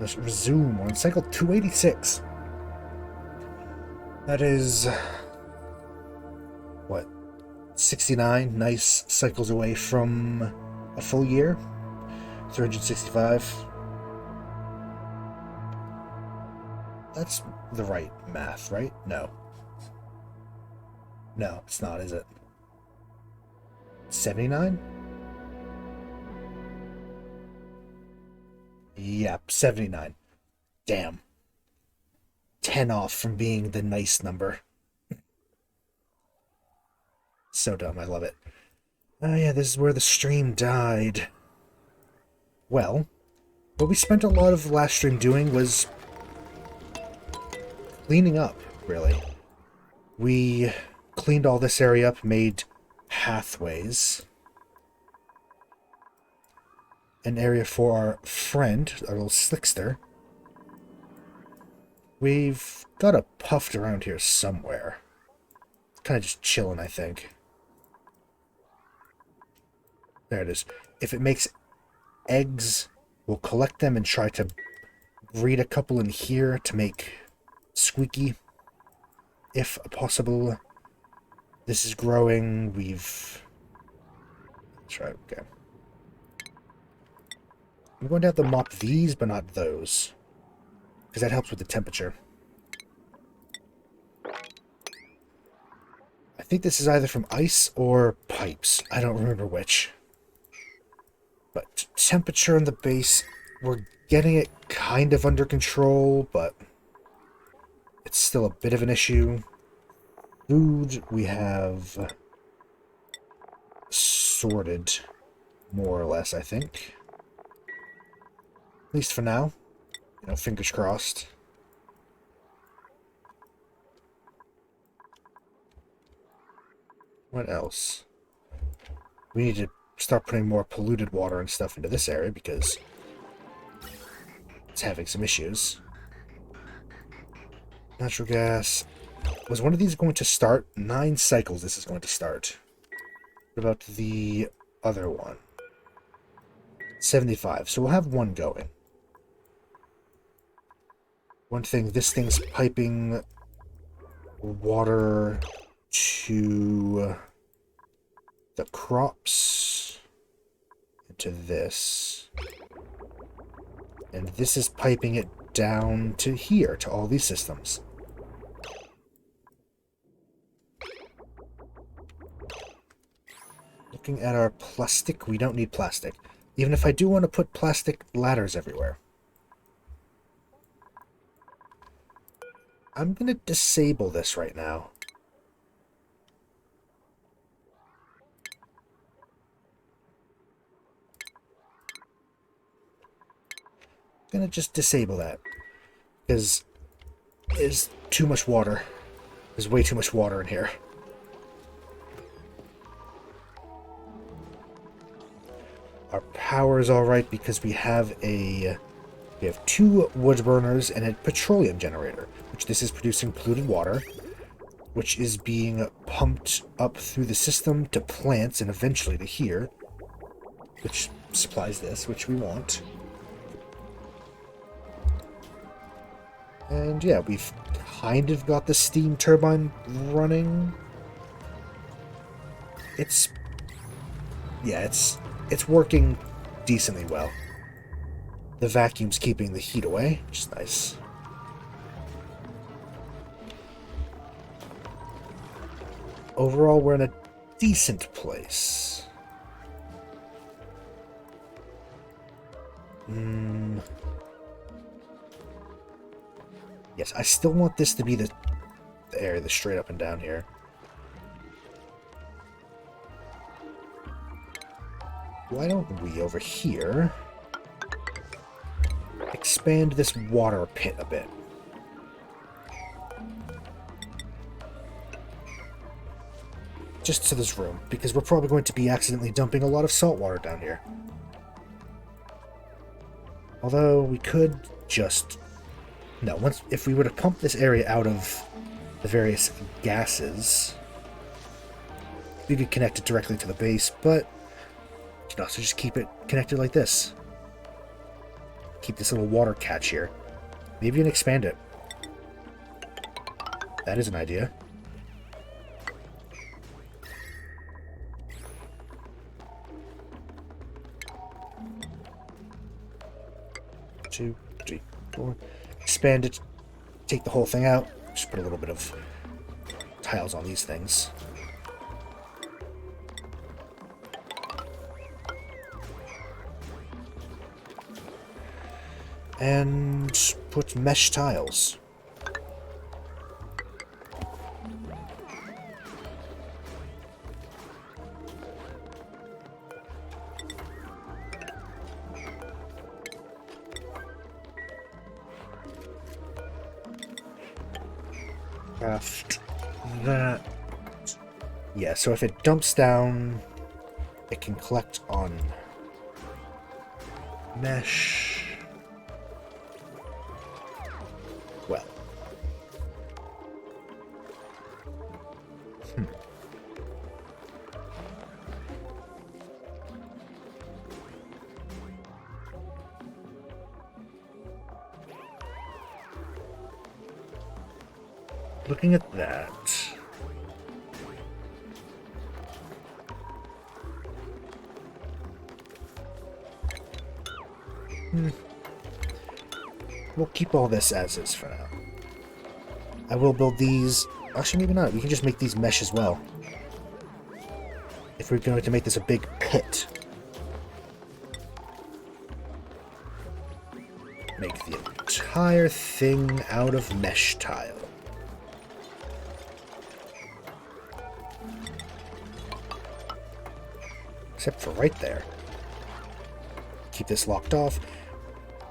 Let's resume on cycle 286. That is, what, 69 nice cycles away from a full year? 365. That's the right math, right? No. No, it's not, is it? 79? Yep, 79. Damn. 10 off from being the nice number. So dumb, I love it. Oh yeah, this is where the stream died. Well, what we spent a lot of the last stream doing was cleaning up, really. We cleaned all this area up, made pathways. An area for our friend, our little slickster. We've got a puffed around here somewhere. Kind of just chilling, I think. There it is. If it makes eggs, we'll collect them and try to breed a couple in here to make squeaky, if possible. This is growing. That's right, okay. I'm going to have to mop these, but not those, because that helps with the temperature. I think this is either from ice or pipes. I don't remember which. But temperature in the base, we're getting it kind of under control, but it's still a bit of an issue. Food, we have sorted, more or less, I think. At least for now. You know, fingers crossed. What else? We need to start putting more polluted water and stuff into this area because it's having some issues. Natural gas. Was one of these going to start? 9 cycles this is going to start. What about the other one? 75. So we'll have one going. One thing, this thing's piping water to the crops, into this. And this is piping it down to here, to all these systems. Looking at our plastic, we don't need plastic. Even if I do want to put plastic ladders everywhere. I'm going to disable this right now. I'm going to just disable that. Because there's too much water. There's way too much water in here. Our power is alright because we have 2 wood burners and a petroleum generator, which this is producing polluted water, which is being pumped up through the system to plants and eventually to here, which supplies this, which we want. And yeah, we've kind of got the steam turbine running. It's working decently well. The vacuum's keeping the heat away, which is nice. Overall, we're in a decent place. Yes, I still want this to be the area that's straight up and down here. Why don't we, over here, expand this water pit a bit? Just to this room, because we're probably going to be accidentally dumping a lot of salt water down here. Although, we could just... No, if we were to pump this area out of the various gases, we could connect it directly to the base, but you can also just keep it connected like this. keep this little water catch here. Maybe even expand it. That is an idea. Two, three, four. Expand it. Take the whole thing out. Just put a little bit of tiles on these things. And put mesh tiles. Craft that. Yeah, so if it dumps down, it can collect on mesh. Well. Looking at that. We'll keep all this as is for now. I will build these. Actually, maybe not. We can just make these mesh as well. If we're going to make this a big pit. Make the entire thing out of mesh tile. Except for right there. Keep this locked off.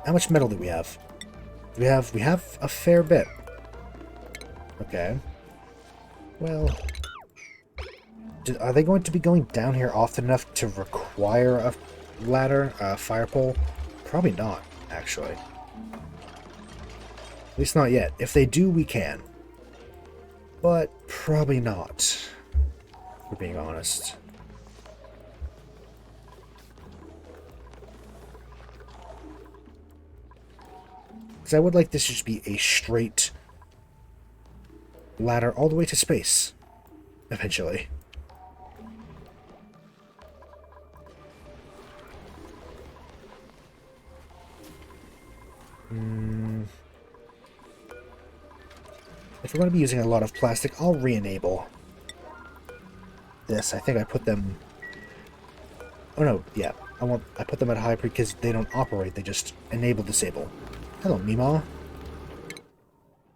How much metal do we have? We have a fair bit. Okay. Well, are they going to be going down here often enough to require a ladder, a fire pole? Probably not, actually. At least not yet. If they do, we can. But probably not, if we're being honest. Because I would like this to just be a straight ladder all the way to space, eventually. If we're going to be using a lot of plastic, I'll re-enable this. I think I put them... Oh no, yeah. I put them at high because they don't operate, they just enable disable. Hello, Mima.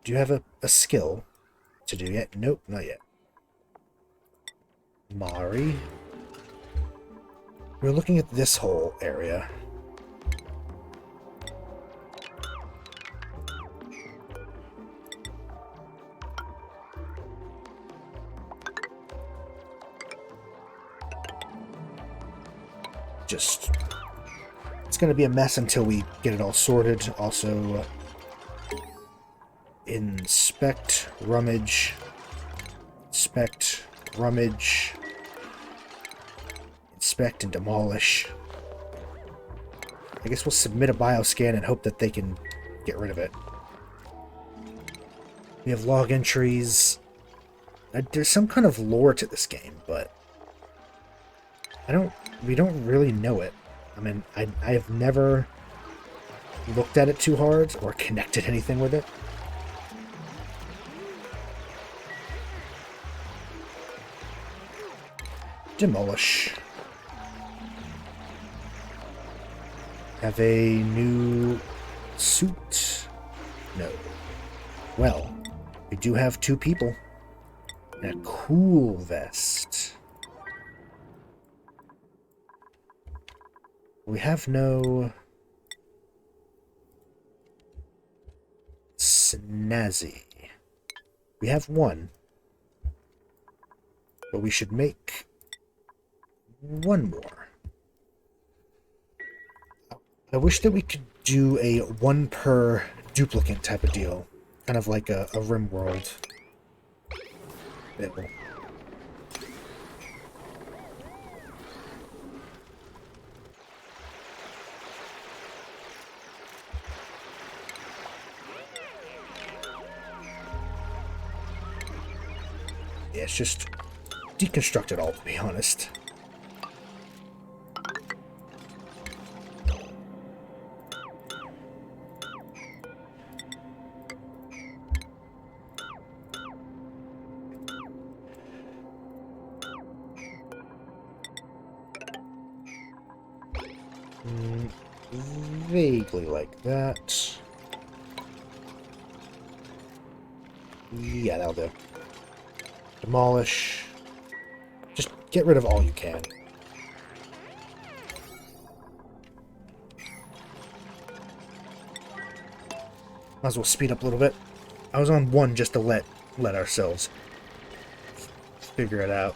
Do you have a skill to do yet? Nope, not yet. Mari. We're looking at this whole area. Just... It's going to be a mess until we get it all sorted. Also, inspect, rummage, inspect, rummage, inspect, and demolish. I guess we'll submit a bioscan and hope that they can get rid of it. We have log entries. There's some kind of lore to this game, but we don't really know it. I mean, I have never looked at it too hard or connected anything with it. Demolish. Have a new suit? No. Well, we do have 2 people. And a cool vest. We have no... snazzy. We have 1. But we should make 1 more. I wish that we could do a 1 per duplicate type of deal. Kind of like a RimWorld. Bill. Yeah, it's just deconstruct it all, to be honest. Vaguely like that. Yeah, that'll do. Demolish. Just get rid of all you can. Might as well speed up a little bit. I was on 1 just to let ourselves figure it out.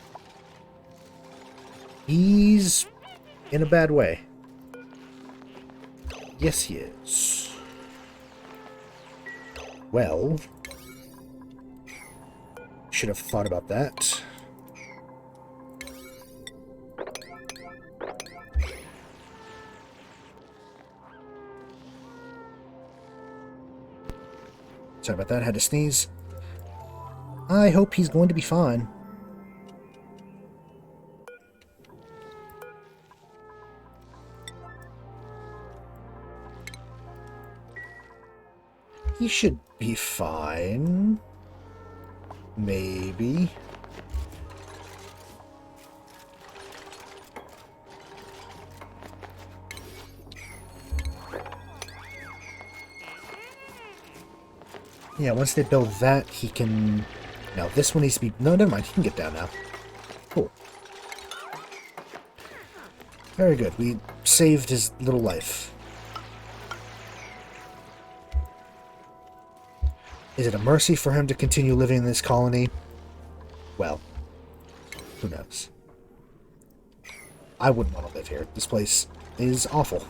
He's in a bad way. Yes, he is. Well, should have thought about that. Sorry about that, I had to sneeze. I hope he's going to be fine. He should be fine. Maybe. Yeah, once they build that, he can... No, this one needs to be... No, never mind. He can get down now. Cool. Very good. We saved his little life. Is it a mercy for him to continue living in this colony? Well, who knows? I wouldn't want to live here. This place is awful.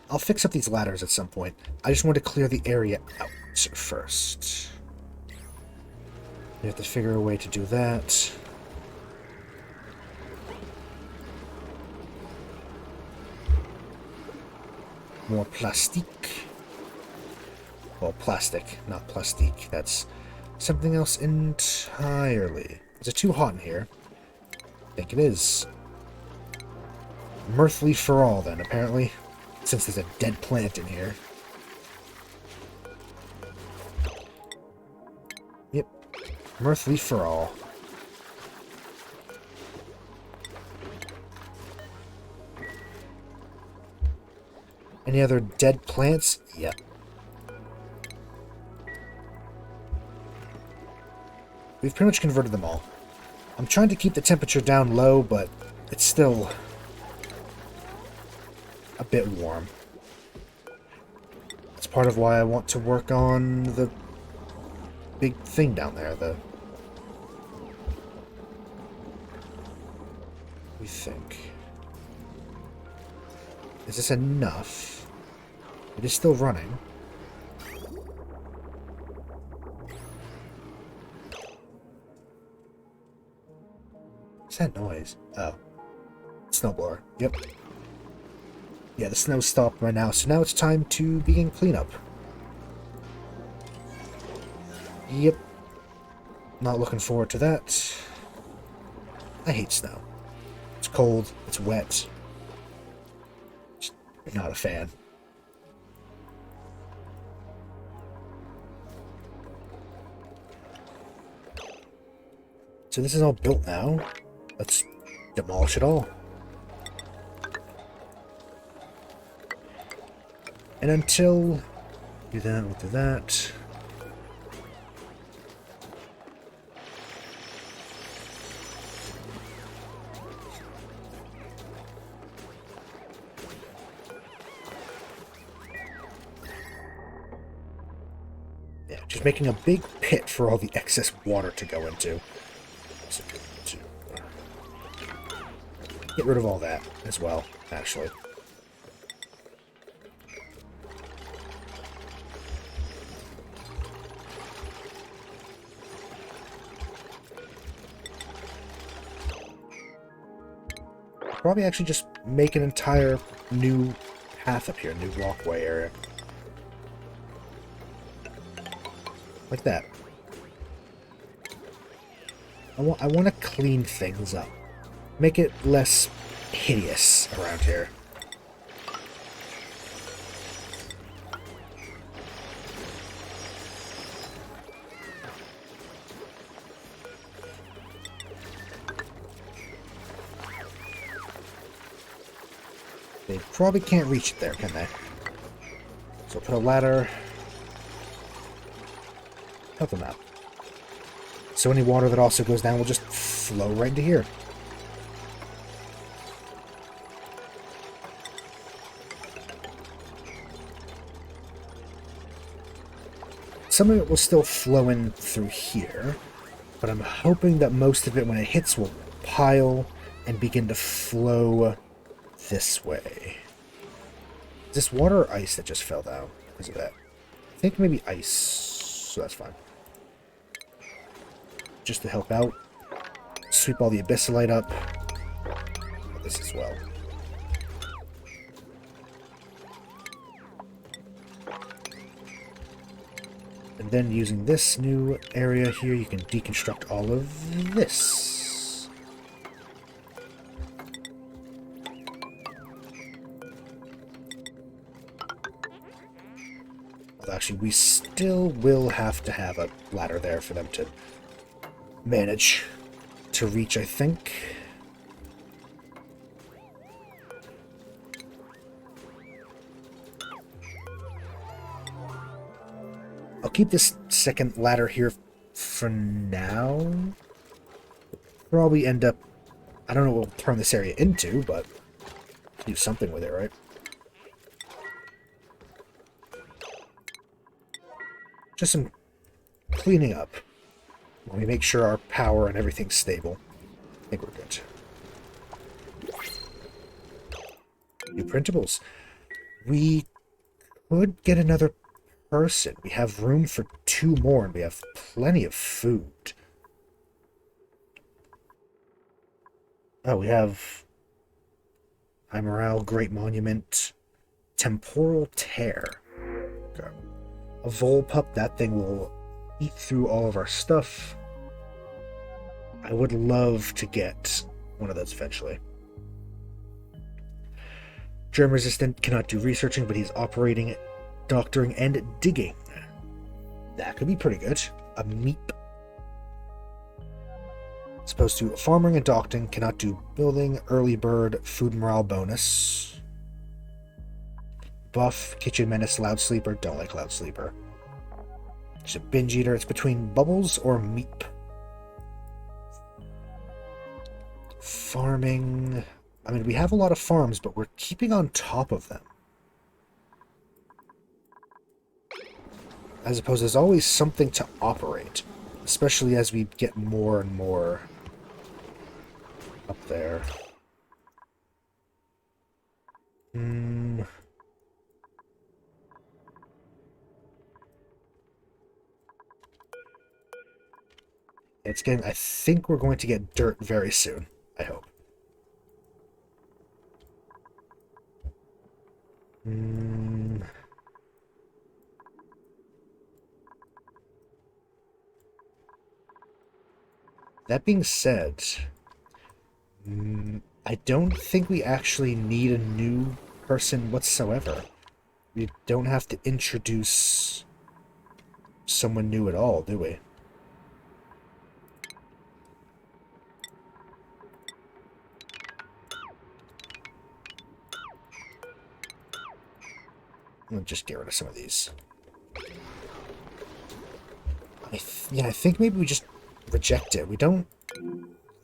I'll fix up these ladders at some point. I just want to clear the area out first. We have to figure a way to do that. More plastique. Well, plastic, not plastique. That's something else entirely. Is it too hot in here? I think it is. Mirthly for all, then, apparently. Since there's a dead plant in here. Yep. Mirthly for all. Any other dead plants? Yep. We've pretty much converted them all. I'm trying to keep the temperature down low, but it's still a bit warm. That's part of why I want to work on the big thing down there, we think. Is this enough? It is still running. What's that noise? Oh. Snowblower. Yep. Yeah, the snow stopped right now, so now it's time to begin cleanup. Yep. Not looking forward to that. I hate snow. It's cold, it's wet. Just not a fan. So this is all built now. Let's demolish it all. And until... do that, we'll do that. Yeah, just making a big pit for all the excess water to go into. So, to get rid of all that as well, actually. Probably actually just make an entire new path up here, new walkway area. Like that. I want to clean things up. Make it less hideous around here. They probably can't reach it there, can they? So put a ladder. Help them out. So any water that also goes down will just flow right into here. Some of it will still flow in through here, but I'm hoping that most of it, when it hits, will pile and begin to flow this way. Is this water or ice that just fell down because of that? I think maybe ice, so that's fine. Just to help out. Sweep all the abyssalite up. This as well. And then using this new area here, you can deconstruct all of this. Well, actually, we still will have to have a ladder there for them to manage to reach, I think. I'll keep this second ladder here for now. Probably end up... I don't know what we'll turn this area into, but do something with it, right? Just some cleaning up. When we make sure our power and everything's stable. I think we're good. New printables. We could get another person. We have room for 2 more, and we have plenty of food. Oh, we have High Morale, Great Monument, Temporal Tear. Okay. A Volpup, that thing will eat through all of our stuff. I would love to get one of those eventually. Germ resistant, cannot do researching, but he's operating, doctoring, and digging. That could be pretty good. A Meep. As opposed to farming and doctoring, cannot do building, early bird, food morale bonus. Buff, kitchen menace, loud sleeper, don't like loud sleeper. Just a binge eater. It's between Bubbles or Meep. Farming. I mean, we have a lot of farms, but we're keeping on top of them. As opposed, there's always something to operate. Especially as we get more and more up there. It's getting... I think we're going to get dirt very soon. I hope. That being said, I don't think we actually need a new person whatsoever. We don't have to introduce someone new at all, do we? I'll just get rid of some of these. Yeah, I think maybe we just reject it. We don't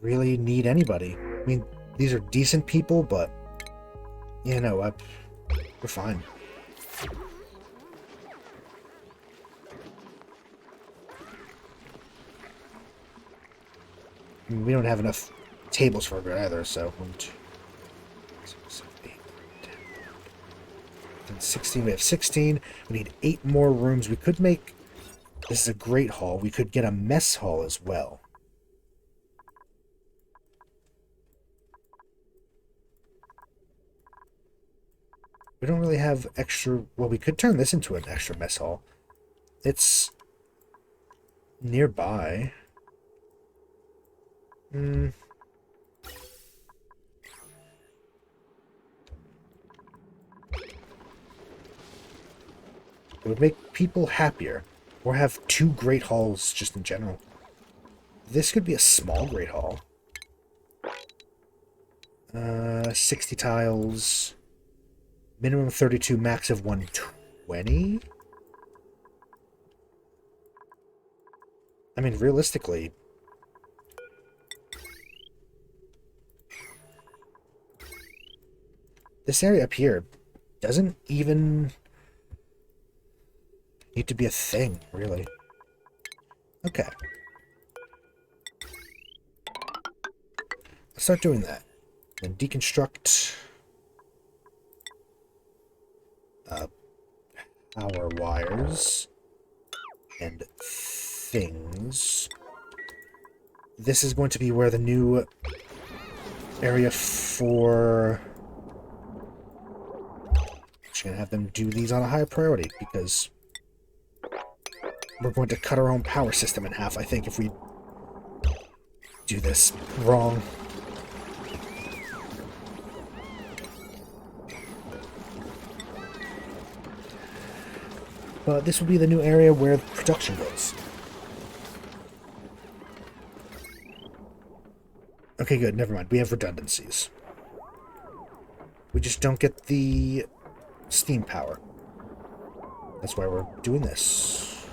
really need anybody. I mean, these are decent people, but you know, we're fine. I mean, we don't have enough tables for it either, so 1, 2, 6, 7, 8, 10, 11, 16. We have 16. We need 8 more rooms. We could make... This is a great hall. We could get a mess hall as well. We don't really have extra... Well, we could turn this into an extra mess hall. It's nearby. Hmm. It would make people happier, or have two great halls just in general. This could be a small great hall. 60 tiles. Minimum 32, max of 120? I mean, realistically, this area up here doesn't even need to be a thing, really. Okay. Let's start doing that. Then deconstruct power wires and things. This is going to be where the new area for... Just gonna have them do these on a high priority, because we're going to cut our own power system in half, I think, if we do this wrong. But this will be the new area where production goes. Okay, good, never mind. We have redundancies. We just don't get the steam power. That's why we're doing this.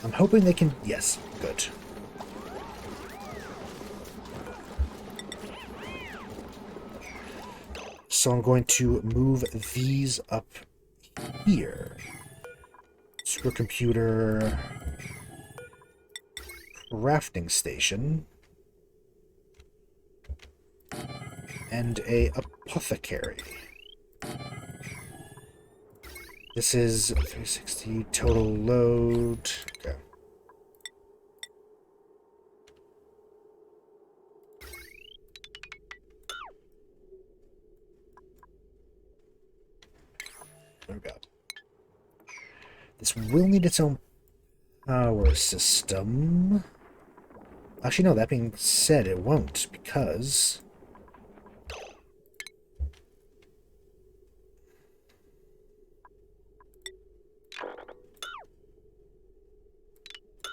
I'm hoping they can... Yes, good. So I'm going to move these up here. Supercomputer... crafting station. And a apothecary. This is 360 total load. Okay. There we go. This will need its own power system. Actually, no, that being said, it won't, because...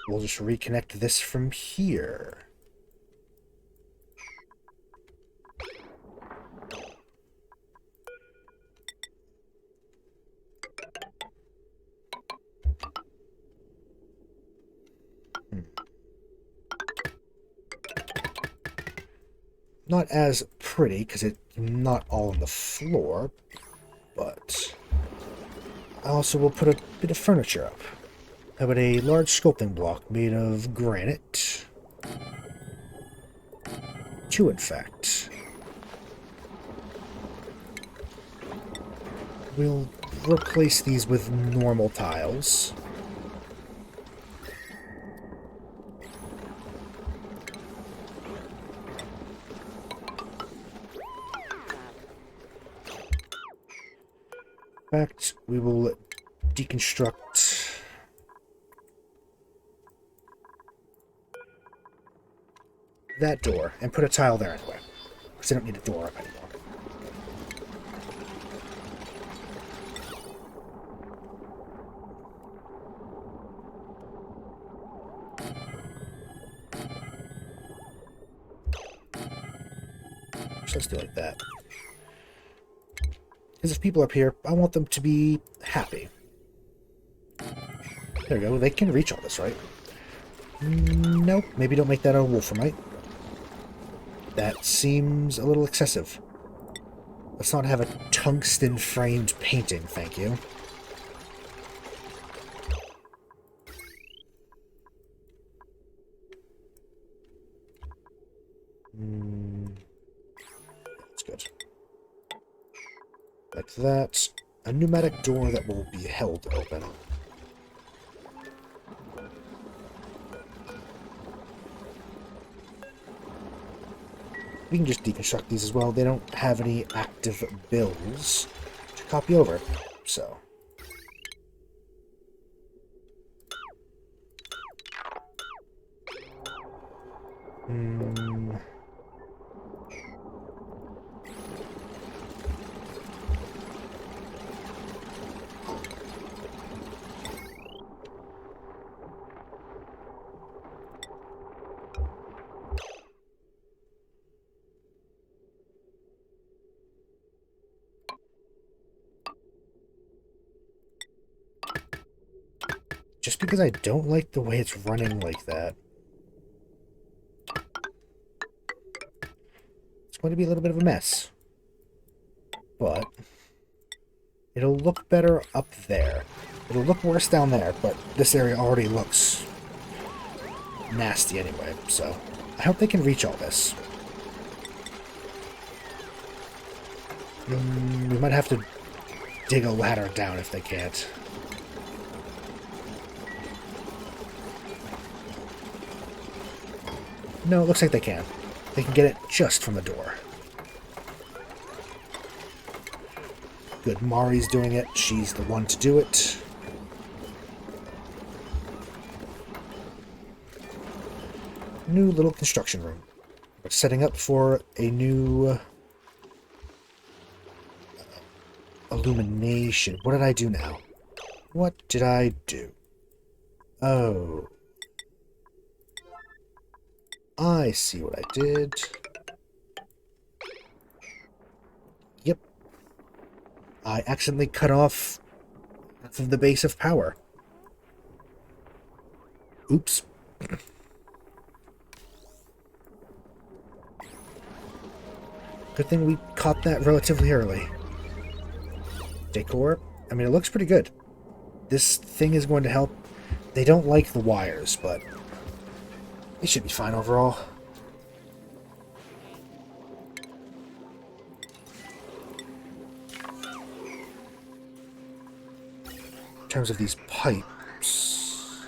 we'll just reconnect this from here. Not as pretty, because it's not all on the floor, but I also will put a bit of furniture up. How about a large sculpting block made of granite? Two, in fact. We'll replace these with normal tiles. In fact, we will deconstruct that door and put a tile there anyway, because I don't need a door up anymore. So let's do it like that. Because if people up here, I want them to be happy. There we go. They can reach all this, right? Nope. Maybe don't make that a wolframite. That seems a little excessive. Let's not have a tungsten-framed painting, thank you. That's good. Like that. A pneumatic door that will be held open. We can just deconstruct these as well. They don't have any active bills to copy over, so... Hmm. Just because I don't like the way it's running like that. It's going to be a little bit of a mess. But it'll look better up there. It'll look worse down there, but this area already looks nasty anyway, so I hope they can reach all this. We might have to dig a ladder down if they can't. No, it looks like they can. They can get it just from the door. Good, Mari's doing it. She's the one to do it. New little construction room. We're setting up for a new illumination. What did I do now? What did I do? Oh. I see what I did. Yep. I accidentally cut off half of the base of power. Oops. Good thing we caught that relatively early. Decor. I mean, it looks pretty good. This thing is going to help. They don't like the wires, but it should be fine overall. In terms of these pipes...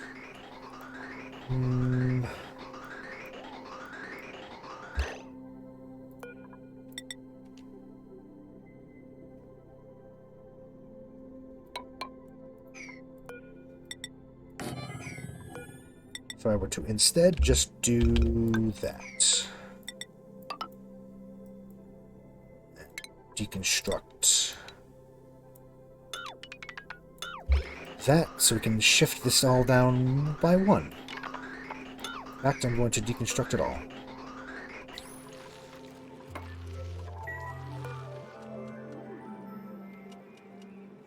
If I were to instead just do that. Deconstruct that so we can shift this all down by one. In fact, I'm going to deconstruct it all.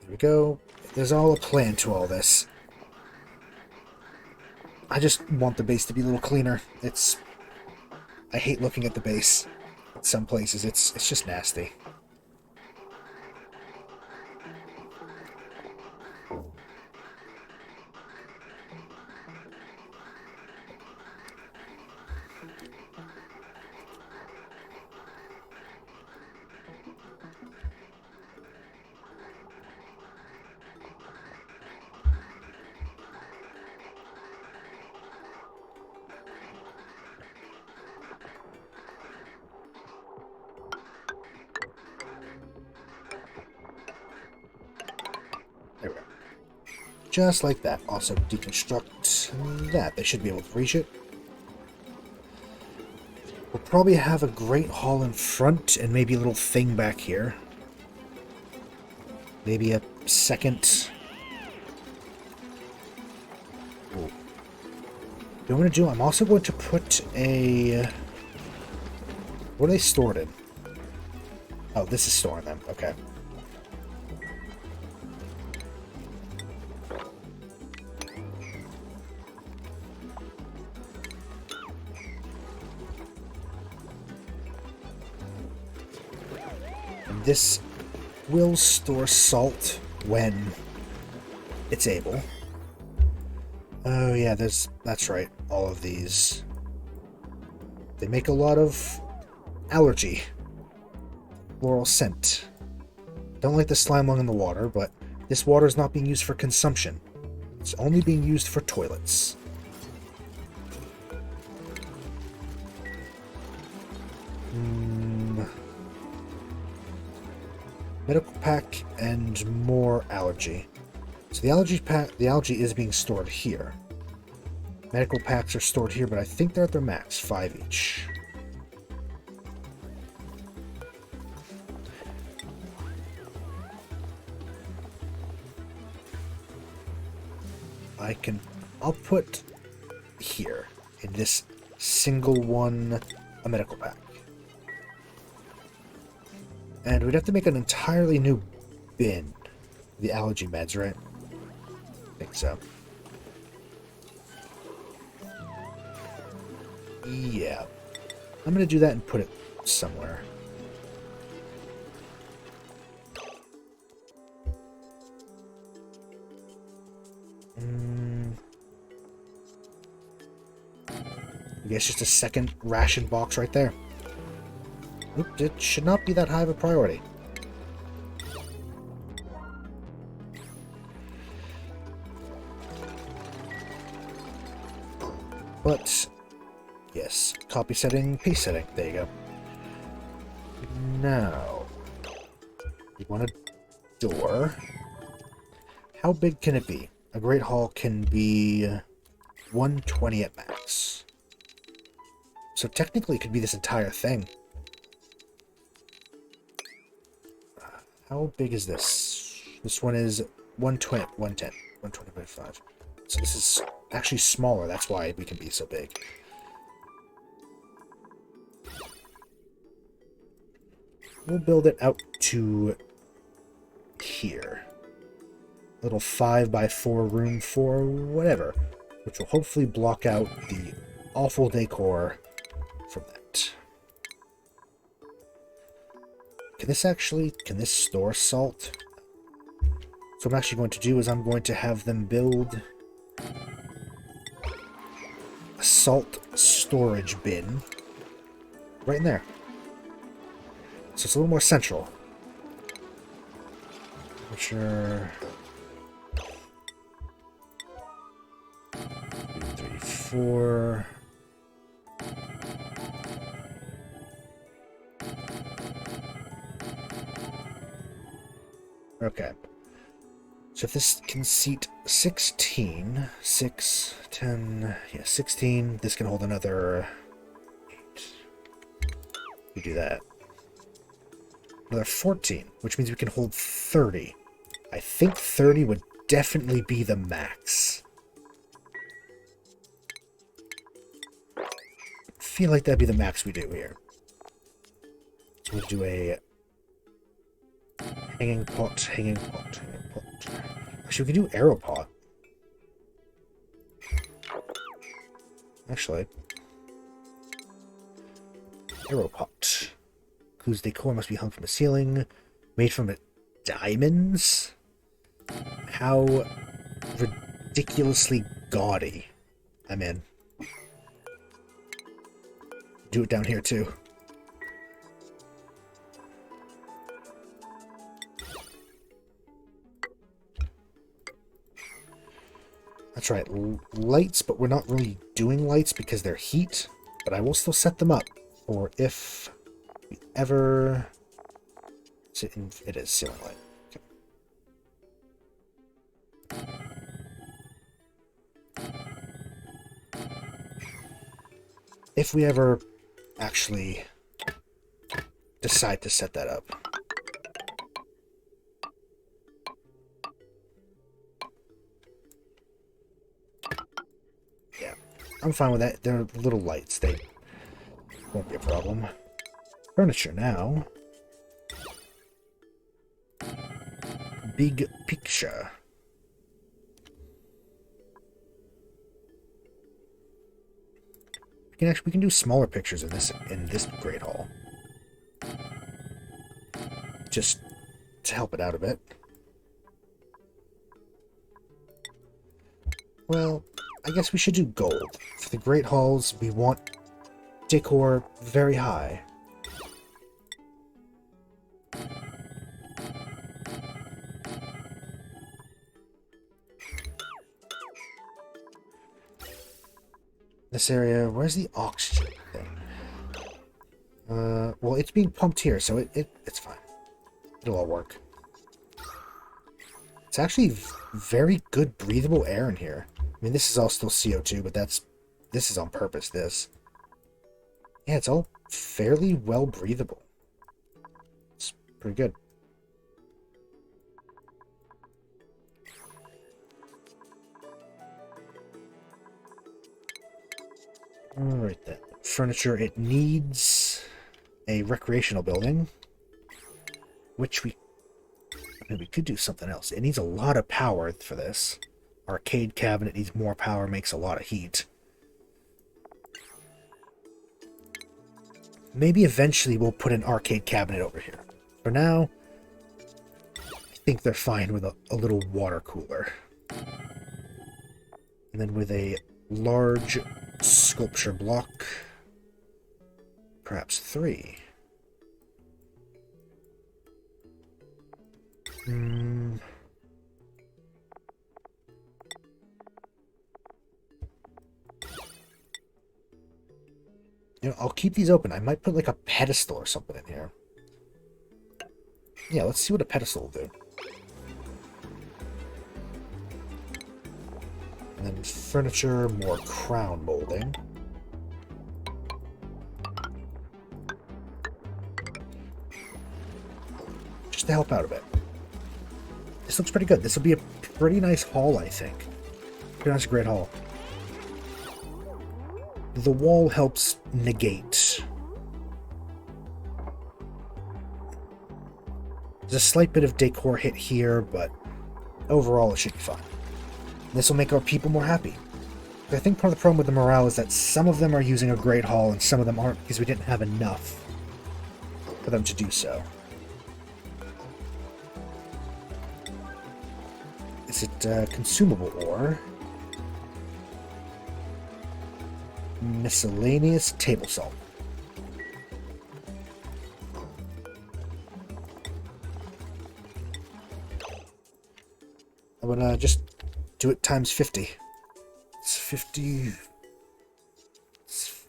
There we go. There's all a plan to all this. I just want the base to be a little cleaner. I hate looking at the base. In some places, it's just nasty. There we go. Just like that. Also deconstruct that. They should be able to reach it. We'll probably have a great hall in front and maybe a little thing back here. Maybe a second... Ooh. What I'm going to do, I'm also going to put a... What are they stored in? Oh, this is storing them. Okay. And this will store salt when it's able. Oh yeah, that's right. All of these. They make a lot of allergy. Floral scent. Don't like the slime lung in the water, but this water is not being used for consumption. It's only being used for toilets. Medical pack and more allergy. So the algae is being stored here. Medical packs are stored here, but I think they're at their max, 5 each. I'll put here, in this single one, a medical pack. And we'd have to make an entirely new bin. The allergy meds, right? I think so. Yeah. I'm gonna do that and put it somewhere. I guess just a second ration box right there. Oop, it should not be that high of a priority. But, yes, copy setting, paste setting. There you go. Now, you want a door. How big can it be? A Great Hall can be 120 at max. So technically it could be this entire thing. How big is this? This one is 120, 110, 120.5. So this is actually smaller, that's why we can be so big. We'll build it out to here. Little 5x4 room for whatever, which will hopefully block out the awful decor from that. Can this store salt? So what I'm actually going to do is I'm going to have them build a salt storage bin right in there. So it's a little more central. I'm sure. 2, 3, 4. Okay. So if this can seat 16, 6, 10, yeah, 16, this can hold another 8. We do that. Another 14, which means we can hold 30. I think 30 would definitely be the max. I feel like that'd be the max we do here. So we'll do a hanging pot, hanging pot, hanging pot. Actually, we can do arrow pot. Actually, arrow pot. Whose decor must be hung from the ceiling, made from diamonds. How ridiculously gaudy. I'm in. Do it down here too. That's right, lights, but we're not really doing lights because they're heat, but I will still set them up for if we ever sit in. It is ceiling light. Okay. If we ever actually decide to set that up. I'm fine with that. They're little lights. They won't be a problem. Furniture now. Big picture. We can do smaller pictures in this Great Hall. Just to help it out a bit. Well, I guess we should do gold. For the Great Halls, we want decor very high. This area, where's the oxygen thing? Well, it's being pumped here, so it's fine. It'll all work. It's actually very good breathable air in here. I mean, this is all still CO2, but that's This is on purpose, this. Yeah, it's all fairly well breathable. It's pretty good. Alright then. Furniture, it needs a recreational building, which we could do something else. It needs a lot of power for this. Arcade cabinet needs more power, makes a lot of heat. Maybe eventually we'll put an arcade cabinet over here. For now, I think they're fine with a little water cooler. And then with a large sculpture block, perhaps 3. You know, I'll keep these open. I might put like a pedestal or something in here. Yeah, let's see what a pedestal will do. And then furniture, more crown molding. Just to help out a bit. This looks pretty good. This will be a pretty nice haul, I think. Pretty nice, great haul. The wall helps negate. There's a slight bit of decor hit here, but overall it should be fine. This will make our people more happy. I think part of the problem with the morale is that some of them are using a great haul and some of them aren't because we didn't have enough for them to do so. Is it consumable ore? Miscellaneous table salt. I'm gonna just do it times 50. It's 50... It's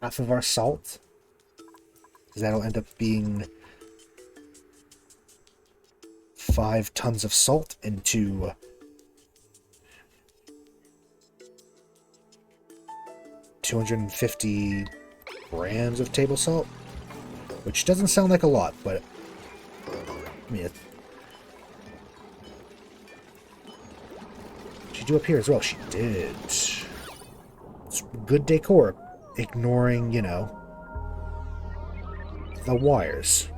half of our salt. Because that'll end up being 5 tons of salt into 250 grams of table salt, which doesn't sound like a lot, but I mean, she do up here as well. She did. It's good decor, ignoring, you know, the wires.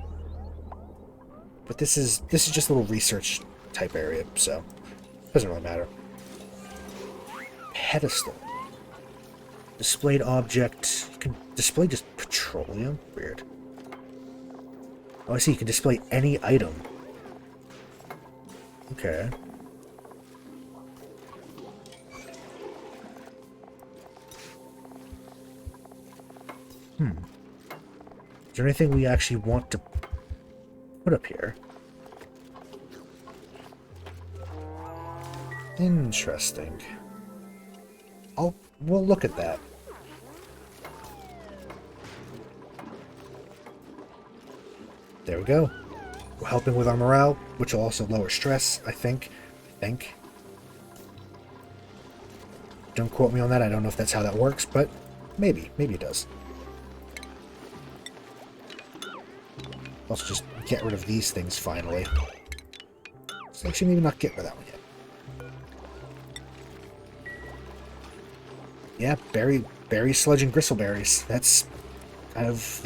But this is just a little research type area, so it doesn't really matter. Pedestal. Displayed object. You can display just petroleum? Weird. Oh, I see. You can display any item. Okay. Is there anything we actually want to put up here? Interesting. We'll look at that. There we go. We're helping with our morale, which will also lower stress, I think. Don't quote me on that. I don't know if that's how that works, but maybe. Maybe it does. Also, just get rid of these things finally. So actually, maybe not get rid of that one yet. Yeah, berry sludge and gristleberries. That's kind of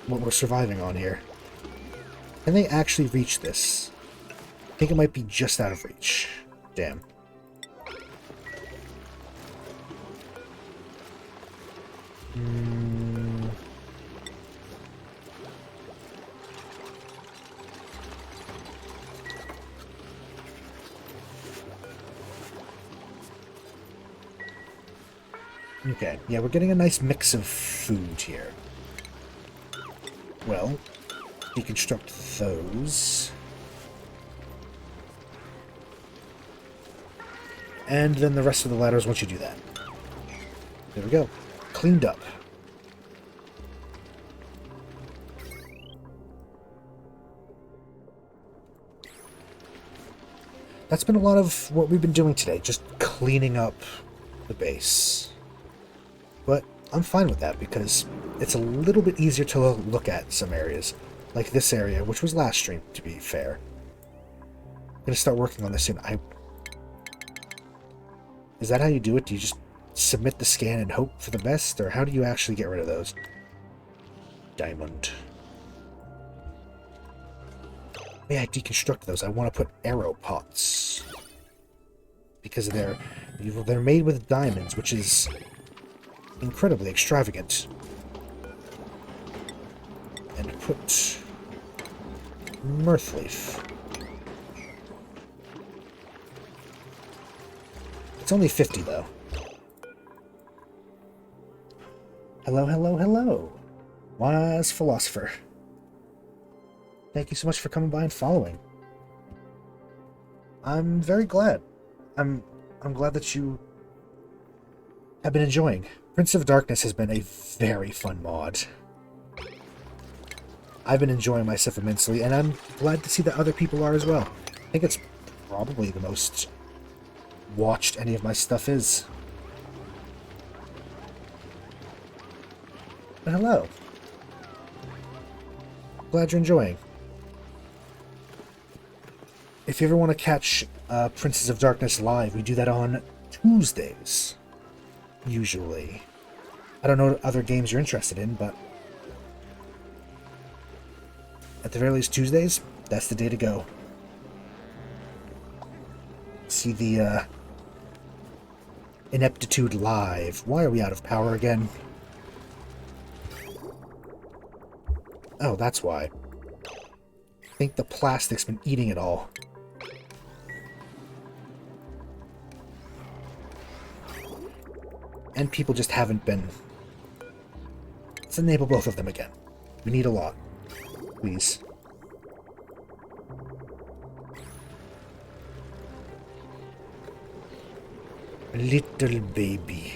what we're surviving on here. Can they actually reach this? I think it might be just out of reach. Damn. Okay, yeah, we're getting a nice mix of food here. Well, deconstruct those. And then the rest of the ladders once you do that. There we go. Cleaned up. that's been a lot of what we've been doing today, just cleaning up the base. But I'm fine with that because it's a little bit easier to look at some areas, like this area, which was last stream, to be fair. I'm gonna start working on this soon. Is that how you do it? Do you just submit the scan and hope for the best, or how do you actually get rid of those? Diamond. May I deconstruct those? I want to put arrow pots because they're made with diamonds, which is incredibly extravagant. And put Mirthleaf. It's only 50 though. Hello, hello, hello. Wise philosopher. Thank you so much for coming by and following. I'm very glad. I'm glad that you have been enjoying. Prince of Darkness has been a very fun mod. I've been enjoying myself immensely, and I'm glad to see that other people are as well. I think it's probably the most watched any of my stuff is. But hello. Glad you're enjoying. If you ever want to catch Princes of Darkness live, we do that on Tuesdays, usually. I don't know what other games you're interested in, but at the very least Tuesdays, that's the day to go. See the Ineptitude live. Why are we out of power again? Oh, that's why. I think the plastic's been eating it all. And people just haven't been. Let's enable both of them again. We need a lot. Please. Little baby.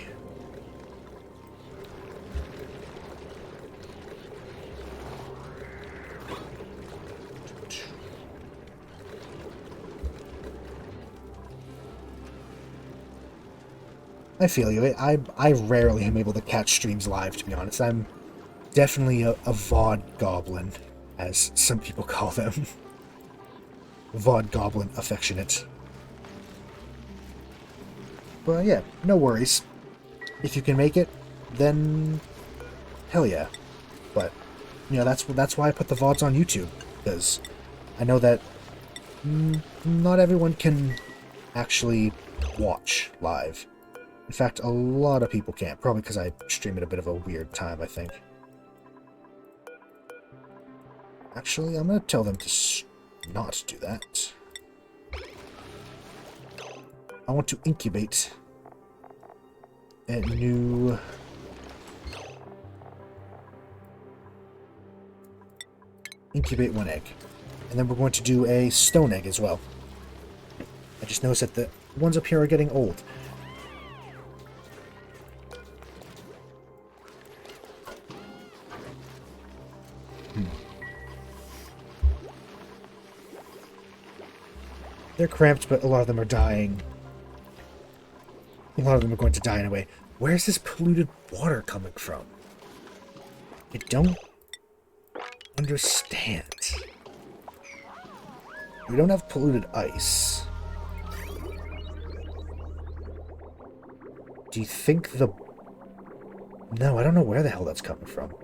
I feel you. I rarely am able to catch streams live, to be honest. I'm definitely a VOD goblin, as some people call them. VOD goblin affectionate. But yeah, no worries. If you can make it, then hell yeah. But you know, that's why I put the VODs on YouTube, because I know that not everyone can actually watch live. In fact, a lot of people can't, probably because I stream at a bit of a weird time, I think. Actually, I'm going to tell them to not do that. I want to incubate a new... Incubate one egg. And then we're going to do a stone egg as well. I just noticed that the ones up here are getting old. They're cramped, but a lot of them are dying. A lot of them are going to die in a way. Where's this polluted water coming from? I don't understand. We don't have polluted ice. Do you think the... No, I don't know where the hell that's coming from.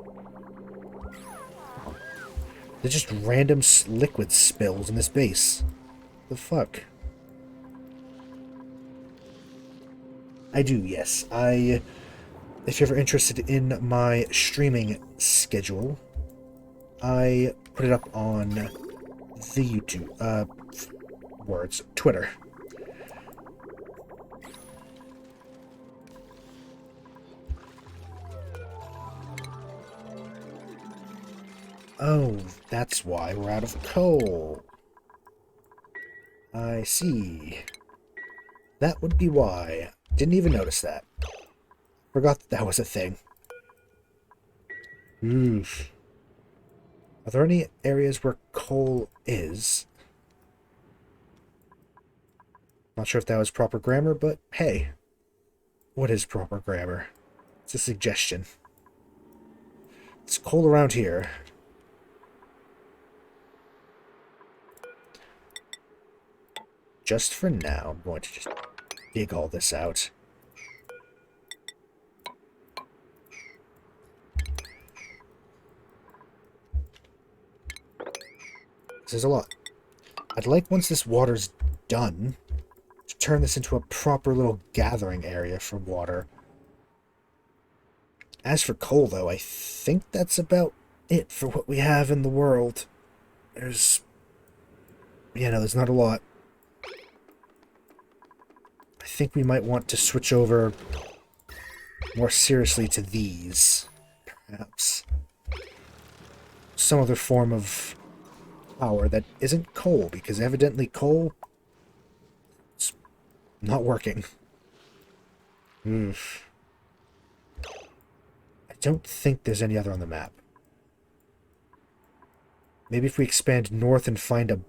They're just random liquid spills in this base. The fuck? I do, yes. If you're ever interested in my streaming schedule, I put it up on the YouTube, Twitter. Oh, that's why we're out of coal. I see. That would be why. Didn't even notice that. Forgot that was a thing. Oof. Are there any areas where coal is? Not sure if that was proper grammar, but hey, what is proper grammar? It's a suggestion. It's cold around here. Just for now, I'm going to just dig all this out. This is a lot. I'd like, once this water's done, to turn this into a proper little gathering area for water. As for coal, though, I think that's about it for what we have in the world. There's... yeah, no, there's not a lot. I think we might want to switch over more seriously to these, perhaps. Some other form of power that isn't coal, because evidently coal... it's not working. Oof. I don't think there's any other on the map. Maybe if we expand north and find a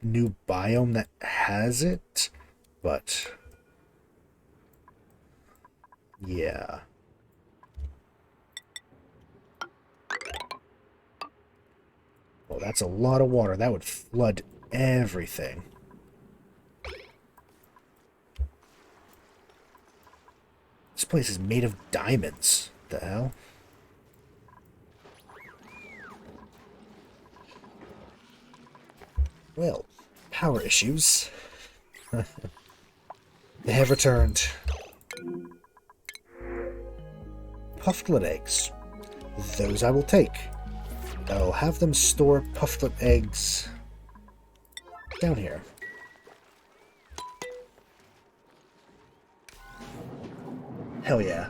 new biome that has it, but... yeah. Well, that's a lot of water. That would flood everything. This place is made of diamonds. What the hell? Well, power issues. They have returned. Pufflet eggs. Those I will take. I'll have them store pufflet eggs down here. Hell yeah.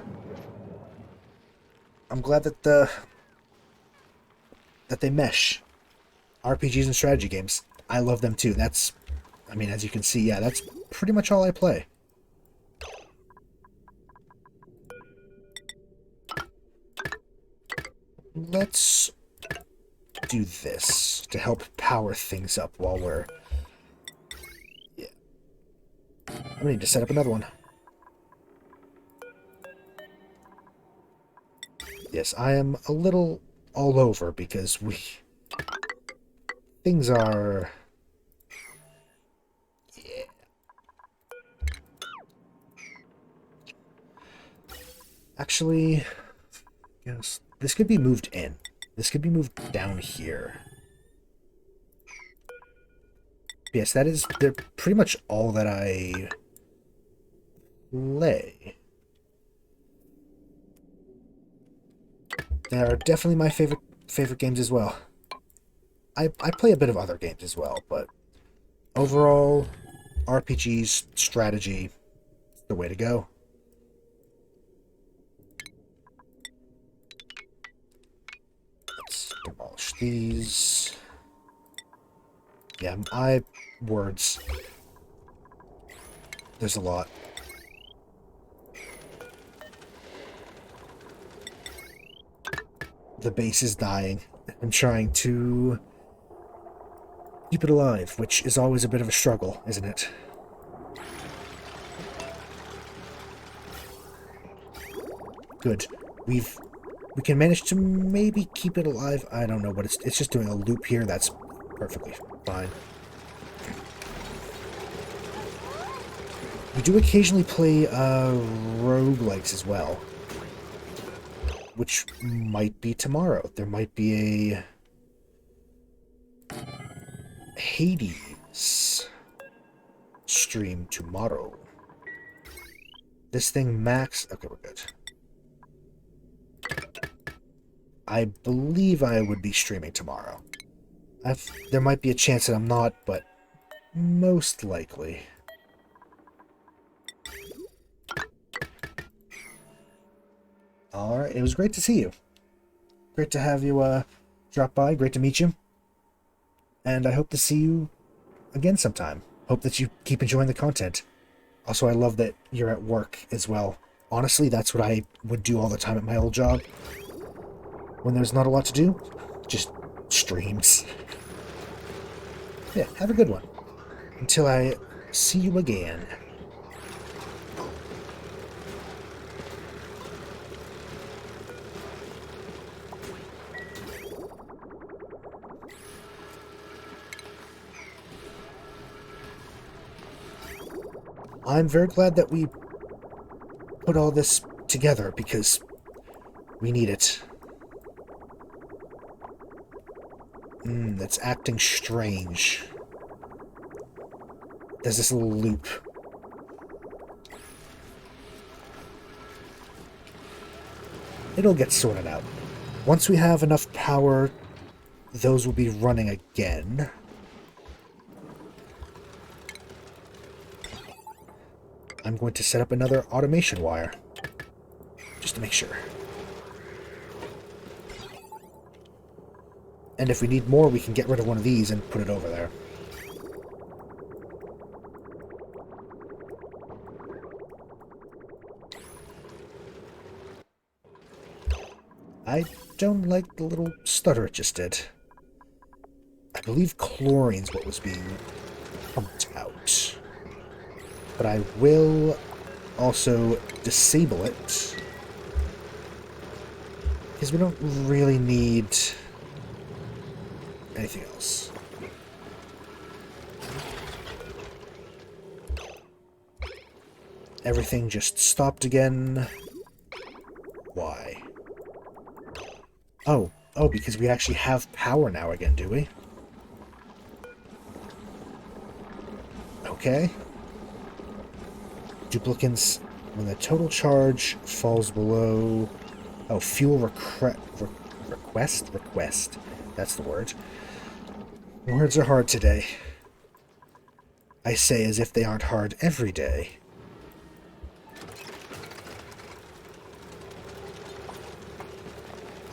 I'm glad that they mesh. RPGs and strategy games. I love them too. That's, I mean, as you can see, yeah, that's pretty much all I play. Let's do this to help power things up while we're... yeah. I'm gonna need to set up another one. Yes, I am a little all over because things are... yeah. Actually, yes, this could be moved in. This could be moved down here. Yes, they're pretty much all that I play. They are definitely my favorite games as well. I play a bit of other games as well, but overall, RPGs, strategy, the way to go. Let's demolish these. Yeah, words. There's a lot. The base is dying. I'm trying to keep it alive, which is always a bit of a struggle, isn't it? Good. We can manage to maybe keep it alive. I don't know, but it's just doing a loop here. That's perfectly fine. We do occasionally play roguelikes as well, which might be tomorrow. There might be a Hades stream tomorrow. This thing max... okay, we're good. I believe I would be streaming tomorrow. There might be a chance that I'm not, but most likely. Alright, it was great to see you. Great to have you drop by. Great to meet you. And I hope to see you again sometime. Hope that you keep enjoying the content. Also, I love that you're at work as well. Honestly, that's what I would do all the time at my old job. When there's not a lot to do, just streams. Yeah, have a good one. Until I see you again. I'm very glad that we put all this together, because we need it. That's acting strange. There's this little loop. It'll get sorted out. Once we have enough power, those will be running again. I'm going to set up another automation wire, just to make sure. And if we need more, we can get rid of one of these and put it over there. I don't like the little stutter it just did. I believe chlorine's what was being pumped out. But I will also disable it, because we don't really need anything else. Everything just stopped again. Why? Oh, because we actually have power now again, do we? Okay. Duplicants, when the total charge falls below... Oh, fuel request? Request. That's the word. Words are hard today. I say as if they aren't hard every day.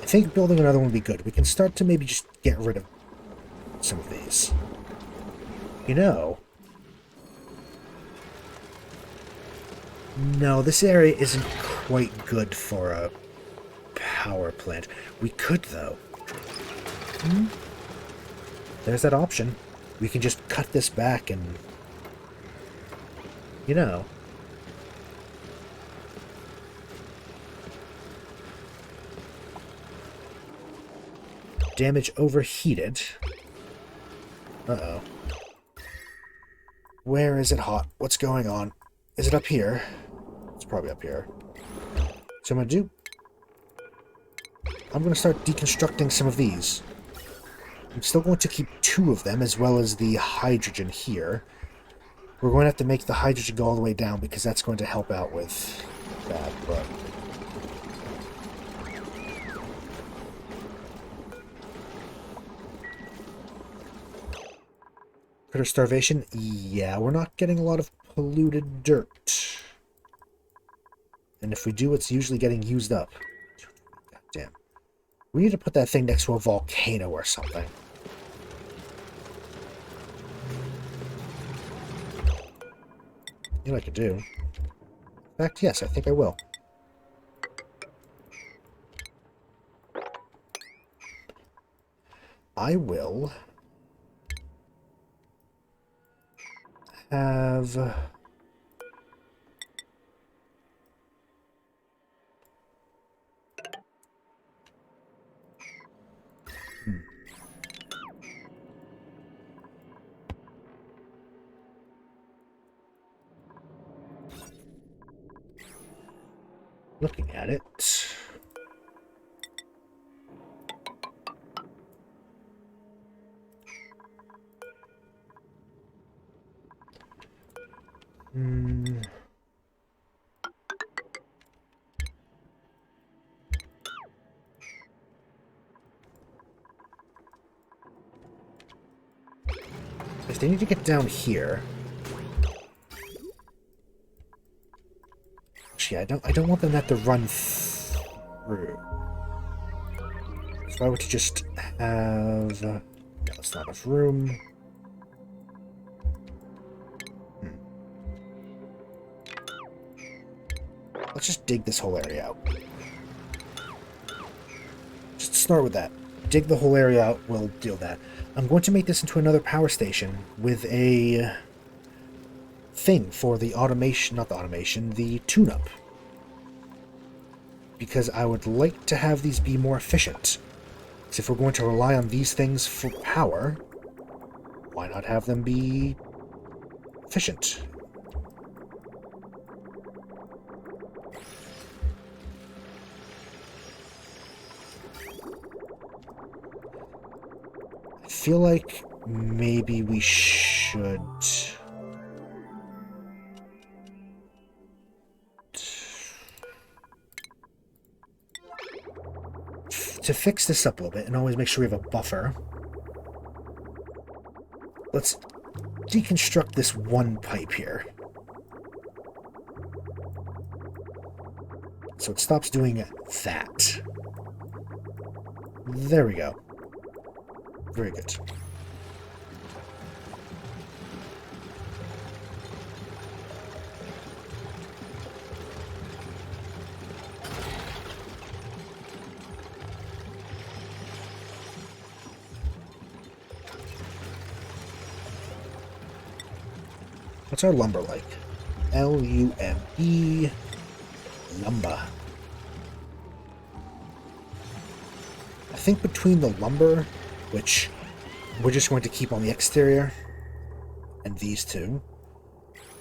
I think building another one would be good. We can start to maybe just get rid of some of these. You know... No, this area isn't quite good for a power plant. We could, though. There's that option. We can just cut this back and... You know... Damage overheated. Uh-oh. Where is it hot? What's going on? Is it up here? It's probably up here. So I'm going to do... I'm going to start deconstructing some of these. I'm still going to keep 2 of them, as well as the hydrogen here. We're going to have to make the hydrogen go all the way down, because that's going to help out with that, but... Critter starvation? Yeah, we're not getting a lot of polluted dirt. And if we do, it's usually getting used up. God damn. We need to put that thing next to a volcano or something. You know what I could do? In fact, yes, I think I will. I will have... Looking at it... If they need to get down here... Actually, I don't want them to have to run through. So I would just have... No, that's not enough room. Let's just dig this whole area out. Just start with that. Dig the whole area out, we'll deal with that. I'm going to make this into another power station with a thing for the automation, not the automation, the tune-up. Because I would like to have these be more efficient. Because if we're going to rely on these things for power, why not have them be efficient? I feel like maybe we should... To fix this up a little bit and always make sure we have a buffer, let's deconstruct this one pipe here. So it stops doing that. There we go. Very good. What's our lumber like? L-U-M-E. Lumber. I think between the lumber, which we're just going to keep on the exterior, and these two,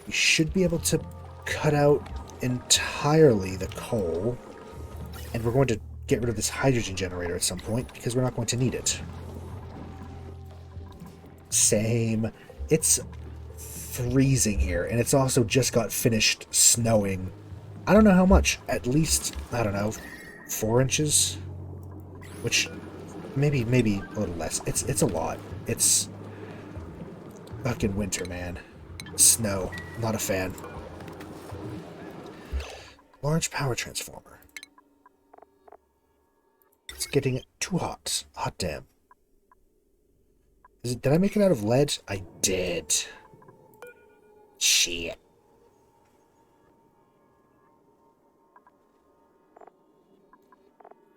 we should be able to cut out entirely the coal, and we're going to get rid of this hydrogen generator at some point, because we're not going to need it. Same. It's freezing here, and it's also just got finished snowing. I don't know how much. At least, I don't know, 4 inches? Which, maybe a little less. It's a lot. It's fucking winter, man. Snow. Not a fan. Large power transformer. It's getting too hot. Hot damn. Did I make it out of lead? I did. Shit.